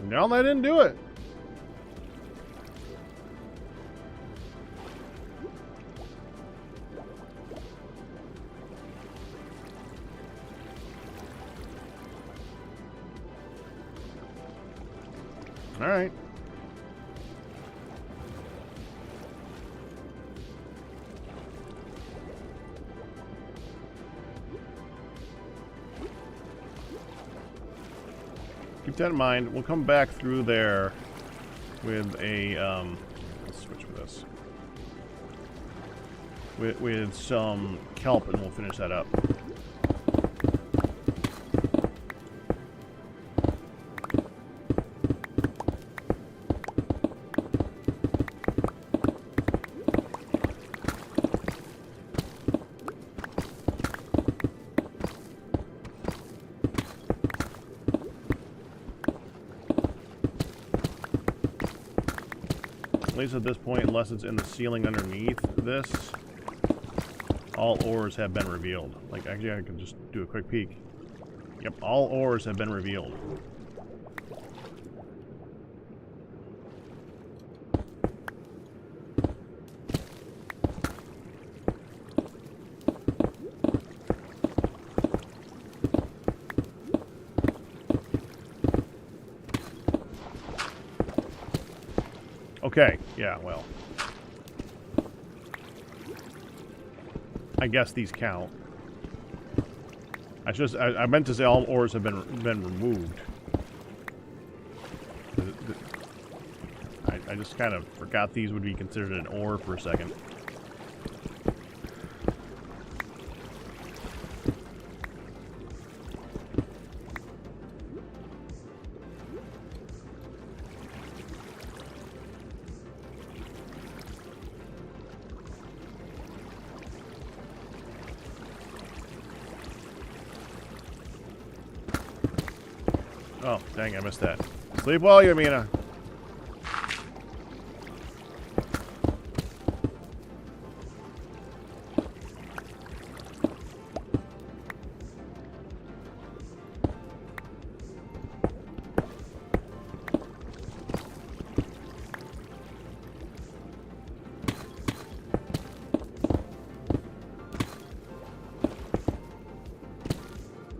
No, they didn't do it. All right. Keep that in mind. We'll come back through there with a, let's switch with this. With some kelp, and we'll finish that up. At least at this point, unless it's in the ceiling underneath this, all ores have been revealed. Like, actually, I can just do a quick peek. Yep, all ores have been revealed. Okay, yeah, well. I guess these count. I meant to say all ores have been removed. I just kind of forgot these would be considered an ore for a second. Oh, dang, I missed that. Sleep well, Yamina.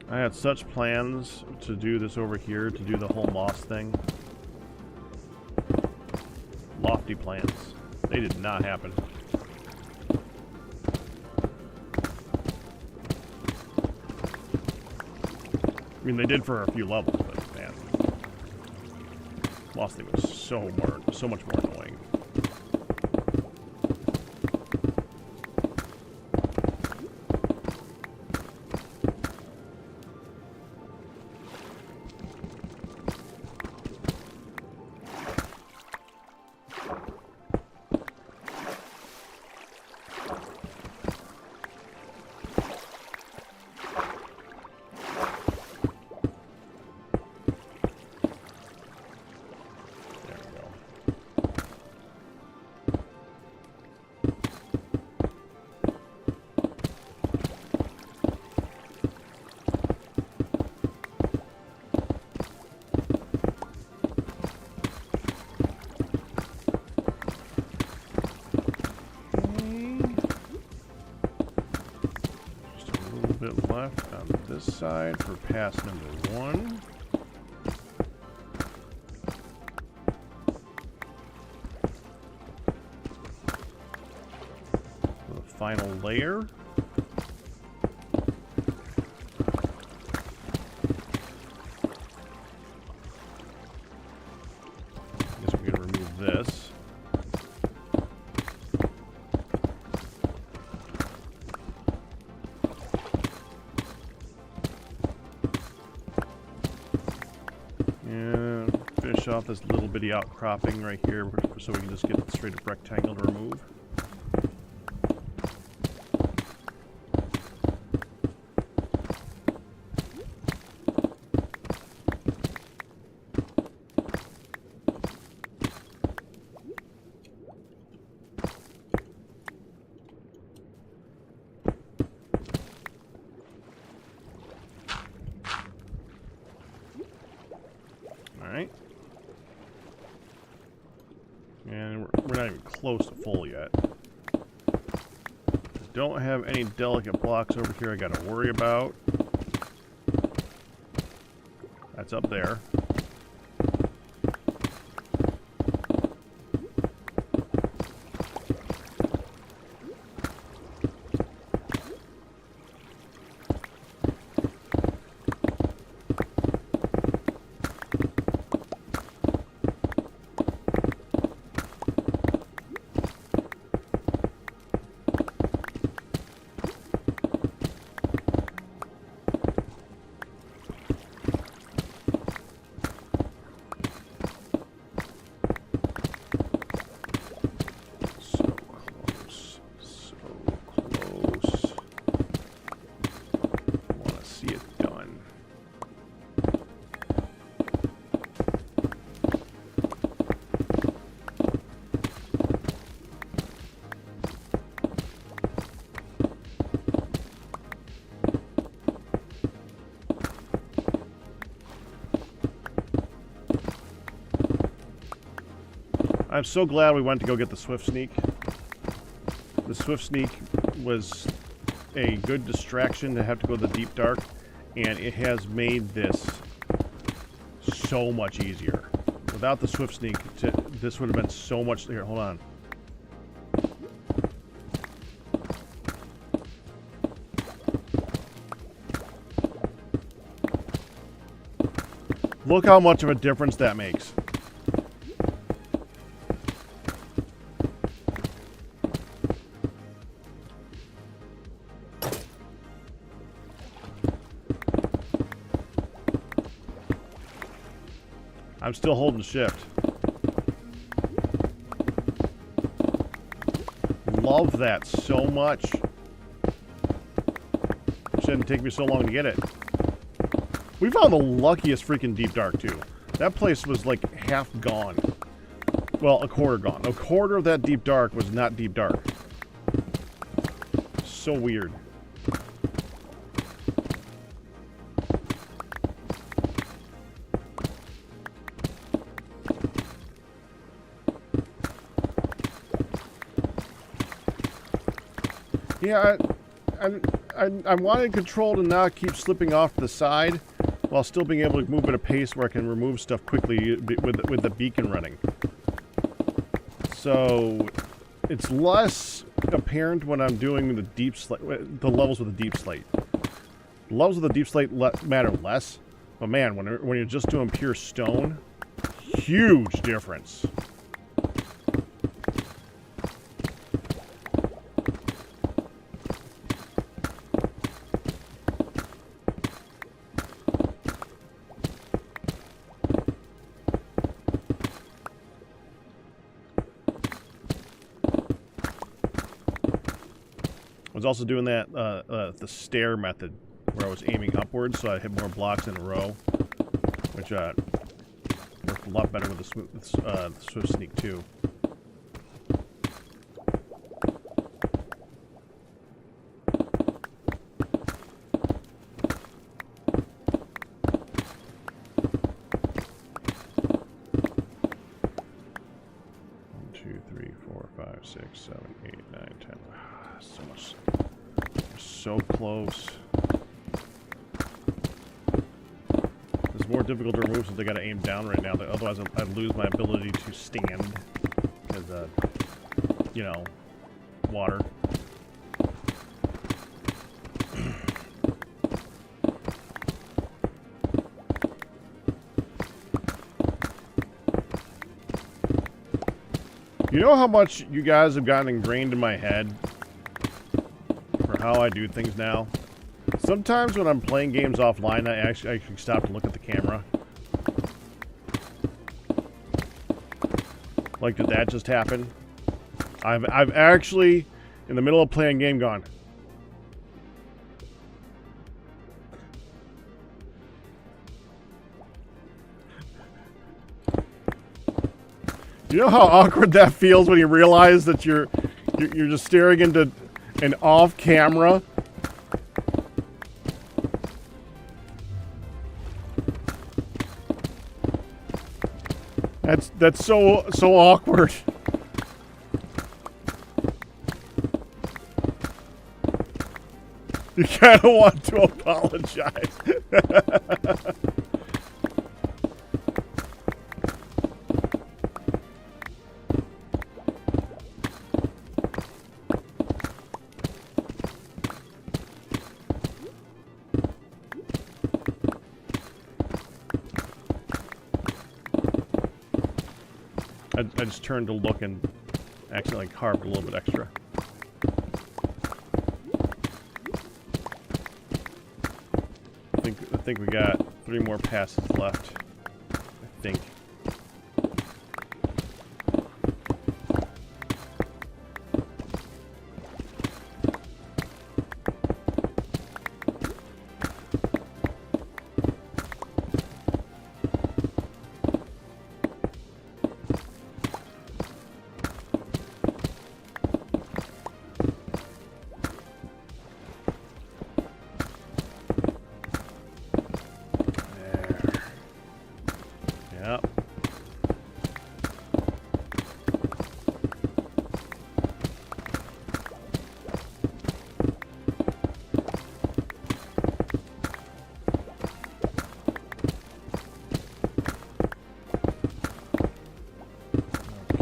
I had such plans to do this over here, to do the whole moss thing. Lofty plans. They did not happen. I mean, they did for a few levels, but man, moss thing was so much more annoying. left on this side for pass number 1. The final layer. I guess we're going to remove this. And finish off this little bitty outcropping right here so we can just get the straight up rectangle to remove. Alright. And we're not even close to full yet. Don't have any delicate blocks over here I gotta worry about. That's up there. I'm so glad we went to go get the Swift Sneak. The Swift Sneak was a good distraction to have to go to the Deep Dark, and it has made this so much easier. Without the Swift Sneak, this would have been so much... Here, hold on. Look how much of a difference that makes. I'm still holding shift. Love that so much. Shouldn't take me so long to get it. We found the luckiest freaking Deep Dark too. That place was like half gone. Well, a quarter gone. A quarter of that Deep Dark was not Deep Dark. So weird. Yeah, I wanted control to not keep slipping off the side while still being able to move at a pace where I can remove stuff quickly with the beacon running. So it's less apparent when I'm doing the deep the levels with the deep slate. The levels with the deep slate matter less, but man, when you're just doing pure stone, huge difference. I was also doing that the stair method, where I was aiming upwards, so I hit more blocks in a row, which worked a lot better with the Swift Sneak too. So close. it's more difficult to remove since I gotta aim down right now. Otherwise, I'd lose my ability to stand. Because, you know, water. You know how much you guys have gotten ingrained in my head for how I do things now? Sometimes when I'm playing games offline, I actually stop to look at the camera. Like, did that just happen? I've actually, in the middle of playing a game, gone. You know how awkward that feels when you realize that you're just staring into an off camera? That's so awkward. You kind of want to apologize. I just turned to look and accidentally carved a little bit extra. I think we got 3 more passes left. I think.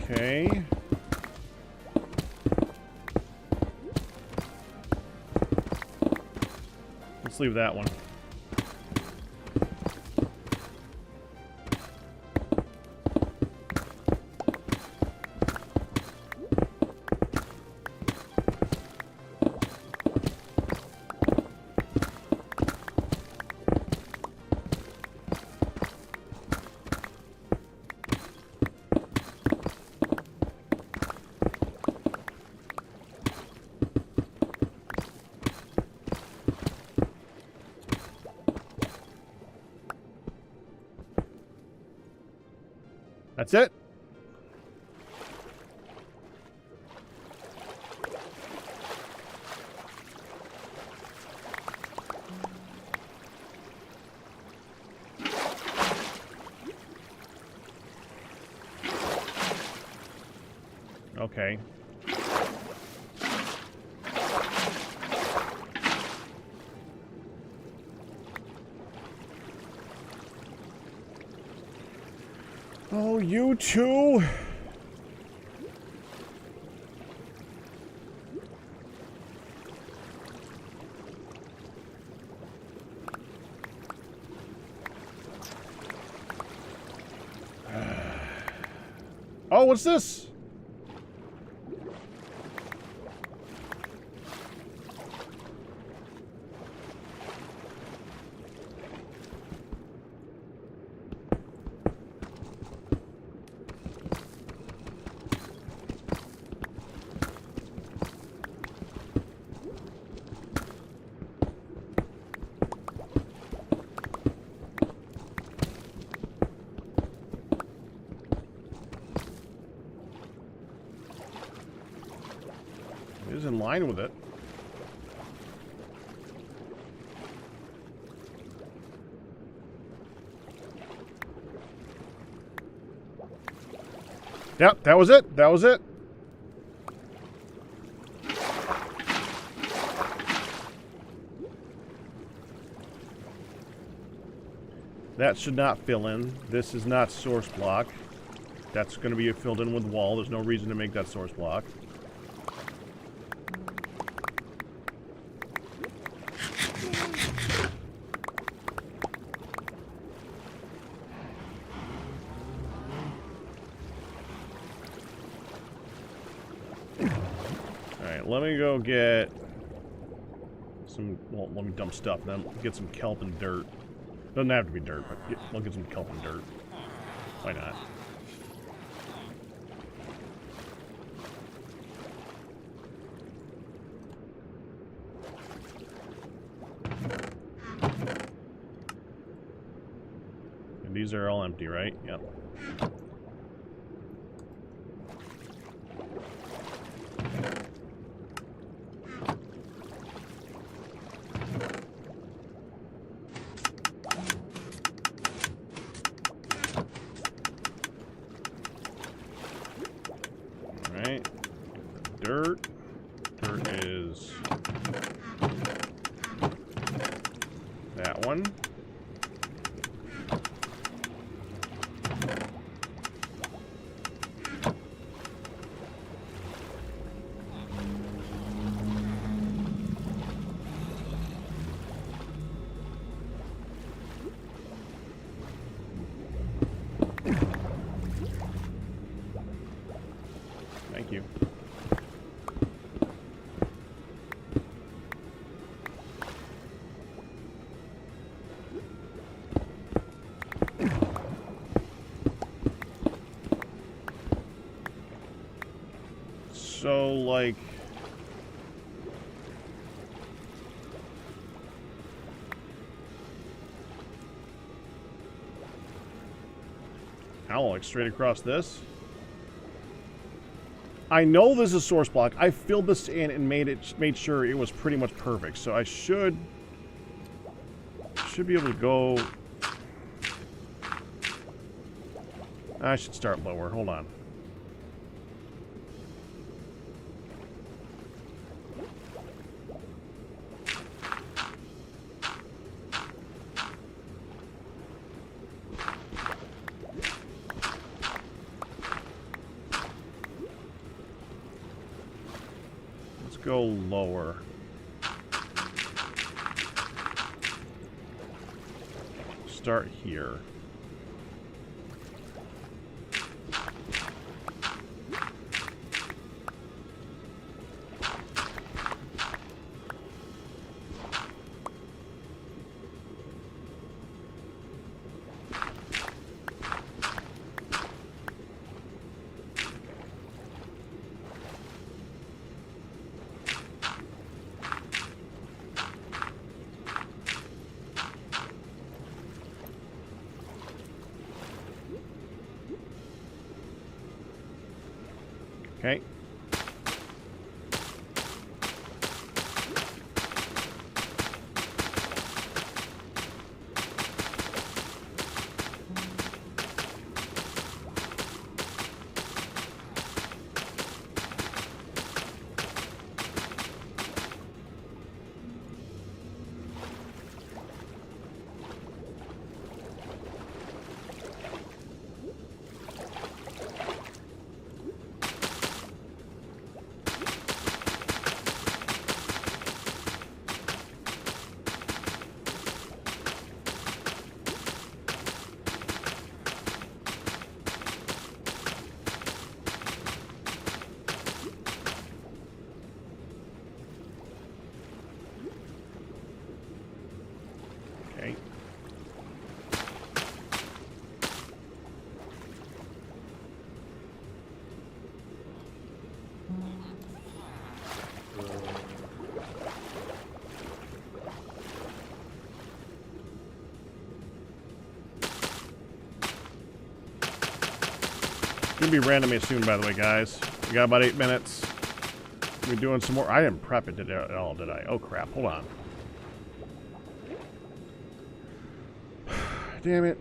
Okay. Let's leave that one. That's it? Okay. Oh, you two. Oh, what's this? It is in line with it. Yep, that was it. That was it. That should not fill in. This is not source block. That's going to be filled in with wall. There's no reason to make that source block. Alright, let me go get some, well, let me dump stuff, then get some kelp and dirt. Doesn't have to be dirt, but we'll get some kelp and dirt. Why not? And these are all empty, right? Yep. Alright. Dirt. Dirt is that one. Thank you. So, like... How, like, straight across this? I know this is source block. I filled this in and made sure it was pretty much perfect. So I should be able to go. I should start lower. Hold on. Go lower. Start here. Okay. Okay. It's gonna be randomly soon, by the way, guys. We got about 8 minutes. We're doing some more. I didn't prep it at all, did I? Oh crap! Hold on. Damn it.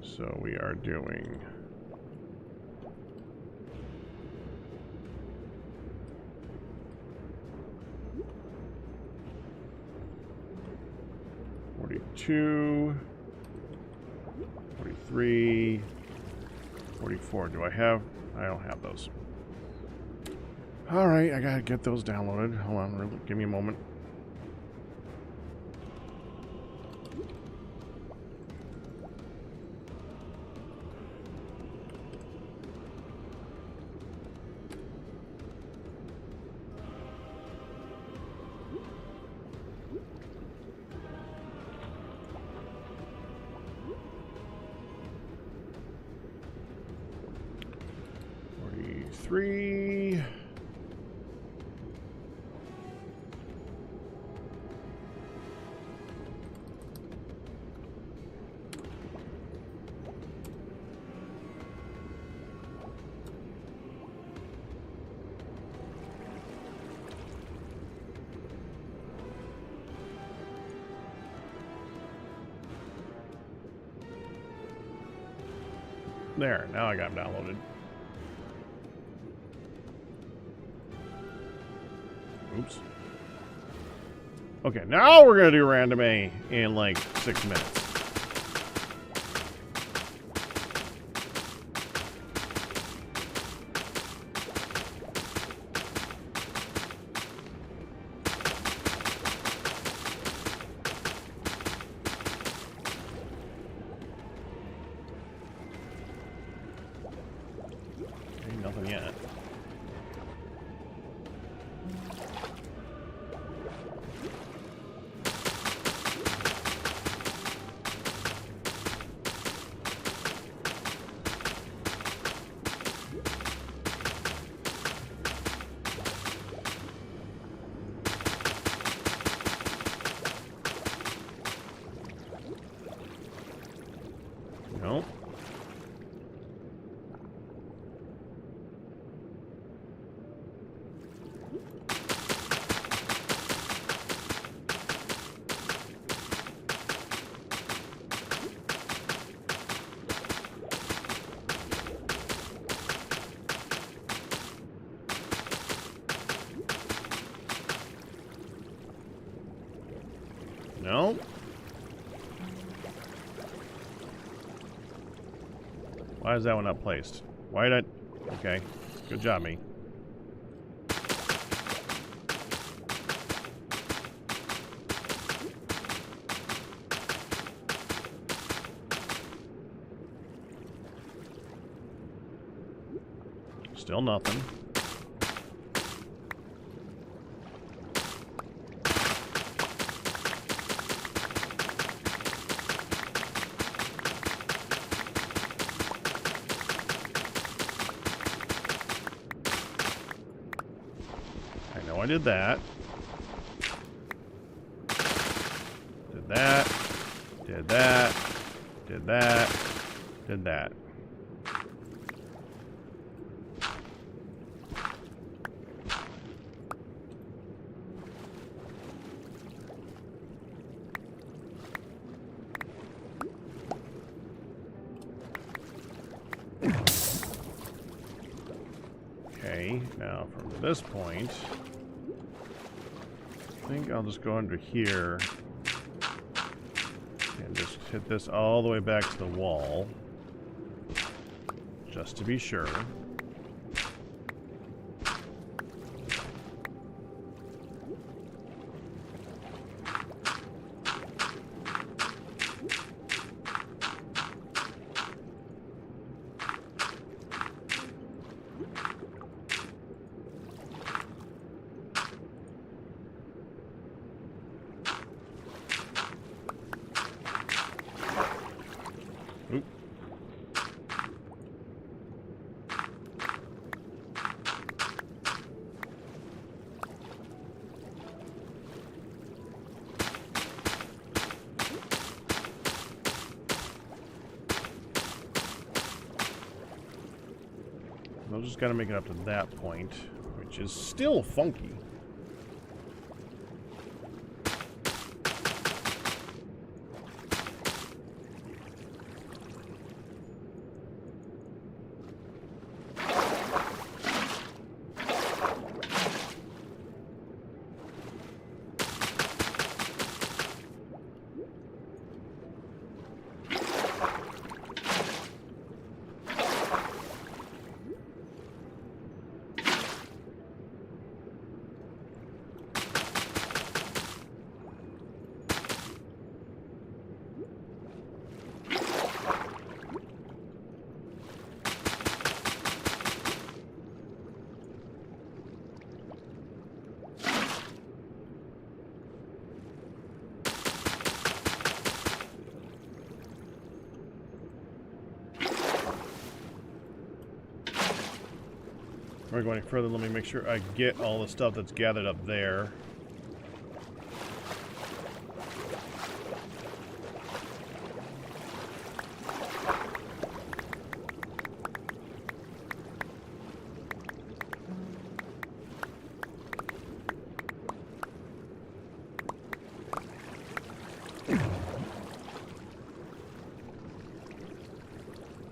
So we are doing... $42, $43, $44. Do I have... I don't have those. Alright, I gotta get those downloaded. Hold on, give me a moment. Three. There, now I got them downloaded. Oops. Okay, now we're gonna do random A in like 6 minutes. Ain't nothing yet. No. No. Why is that one not placed? Why did I... Okay. Good job, me. Still nothing. I did that. Did that. Did that. Did that. Did that. Okay, now from this point, I think I'll just go under here and just hit this all the way back to the wall, just to be sure. Oop. I've just got to make it up to that point, which is still funky. Before I go any further, let me make sure I get all the stuff that's gathered up there.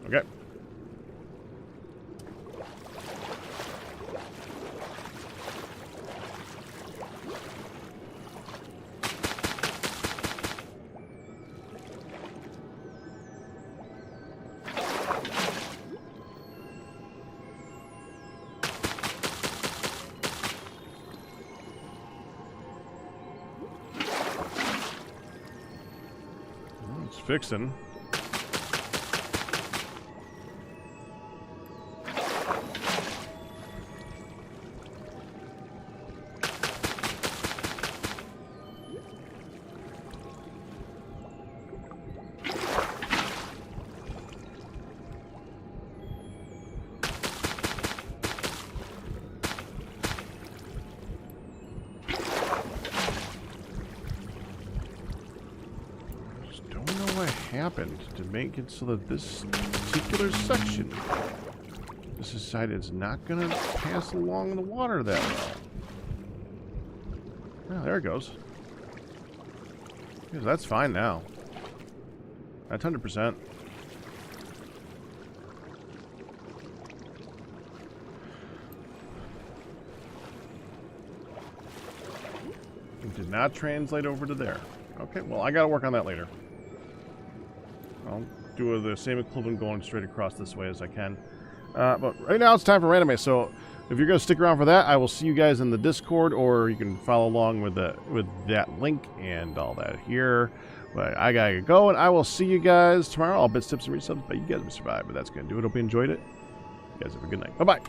Okay. It's fixing. Happened to make it so that this particular section, this decided it's not going to pass along the water that well. Oh, there it goes. Yeah, that's fine now. That's 100%. It did not translate over to there. Okay, well, I got to work on that later. I'll do the same equivalent going straight across this way as I can. But right now it's time for Randime. So if you're going to stick around for that, I will see you guys in the Discord, or you can follow along with that link and all that here. But I got to go, and I will see you guys tomorrow. All bits, tips, and resubs. But you guys will survive. But that's going to do it. Hope you enjoyed it. You guys have a good night. Bye-bye.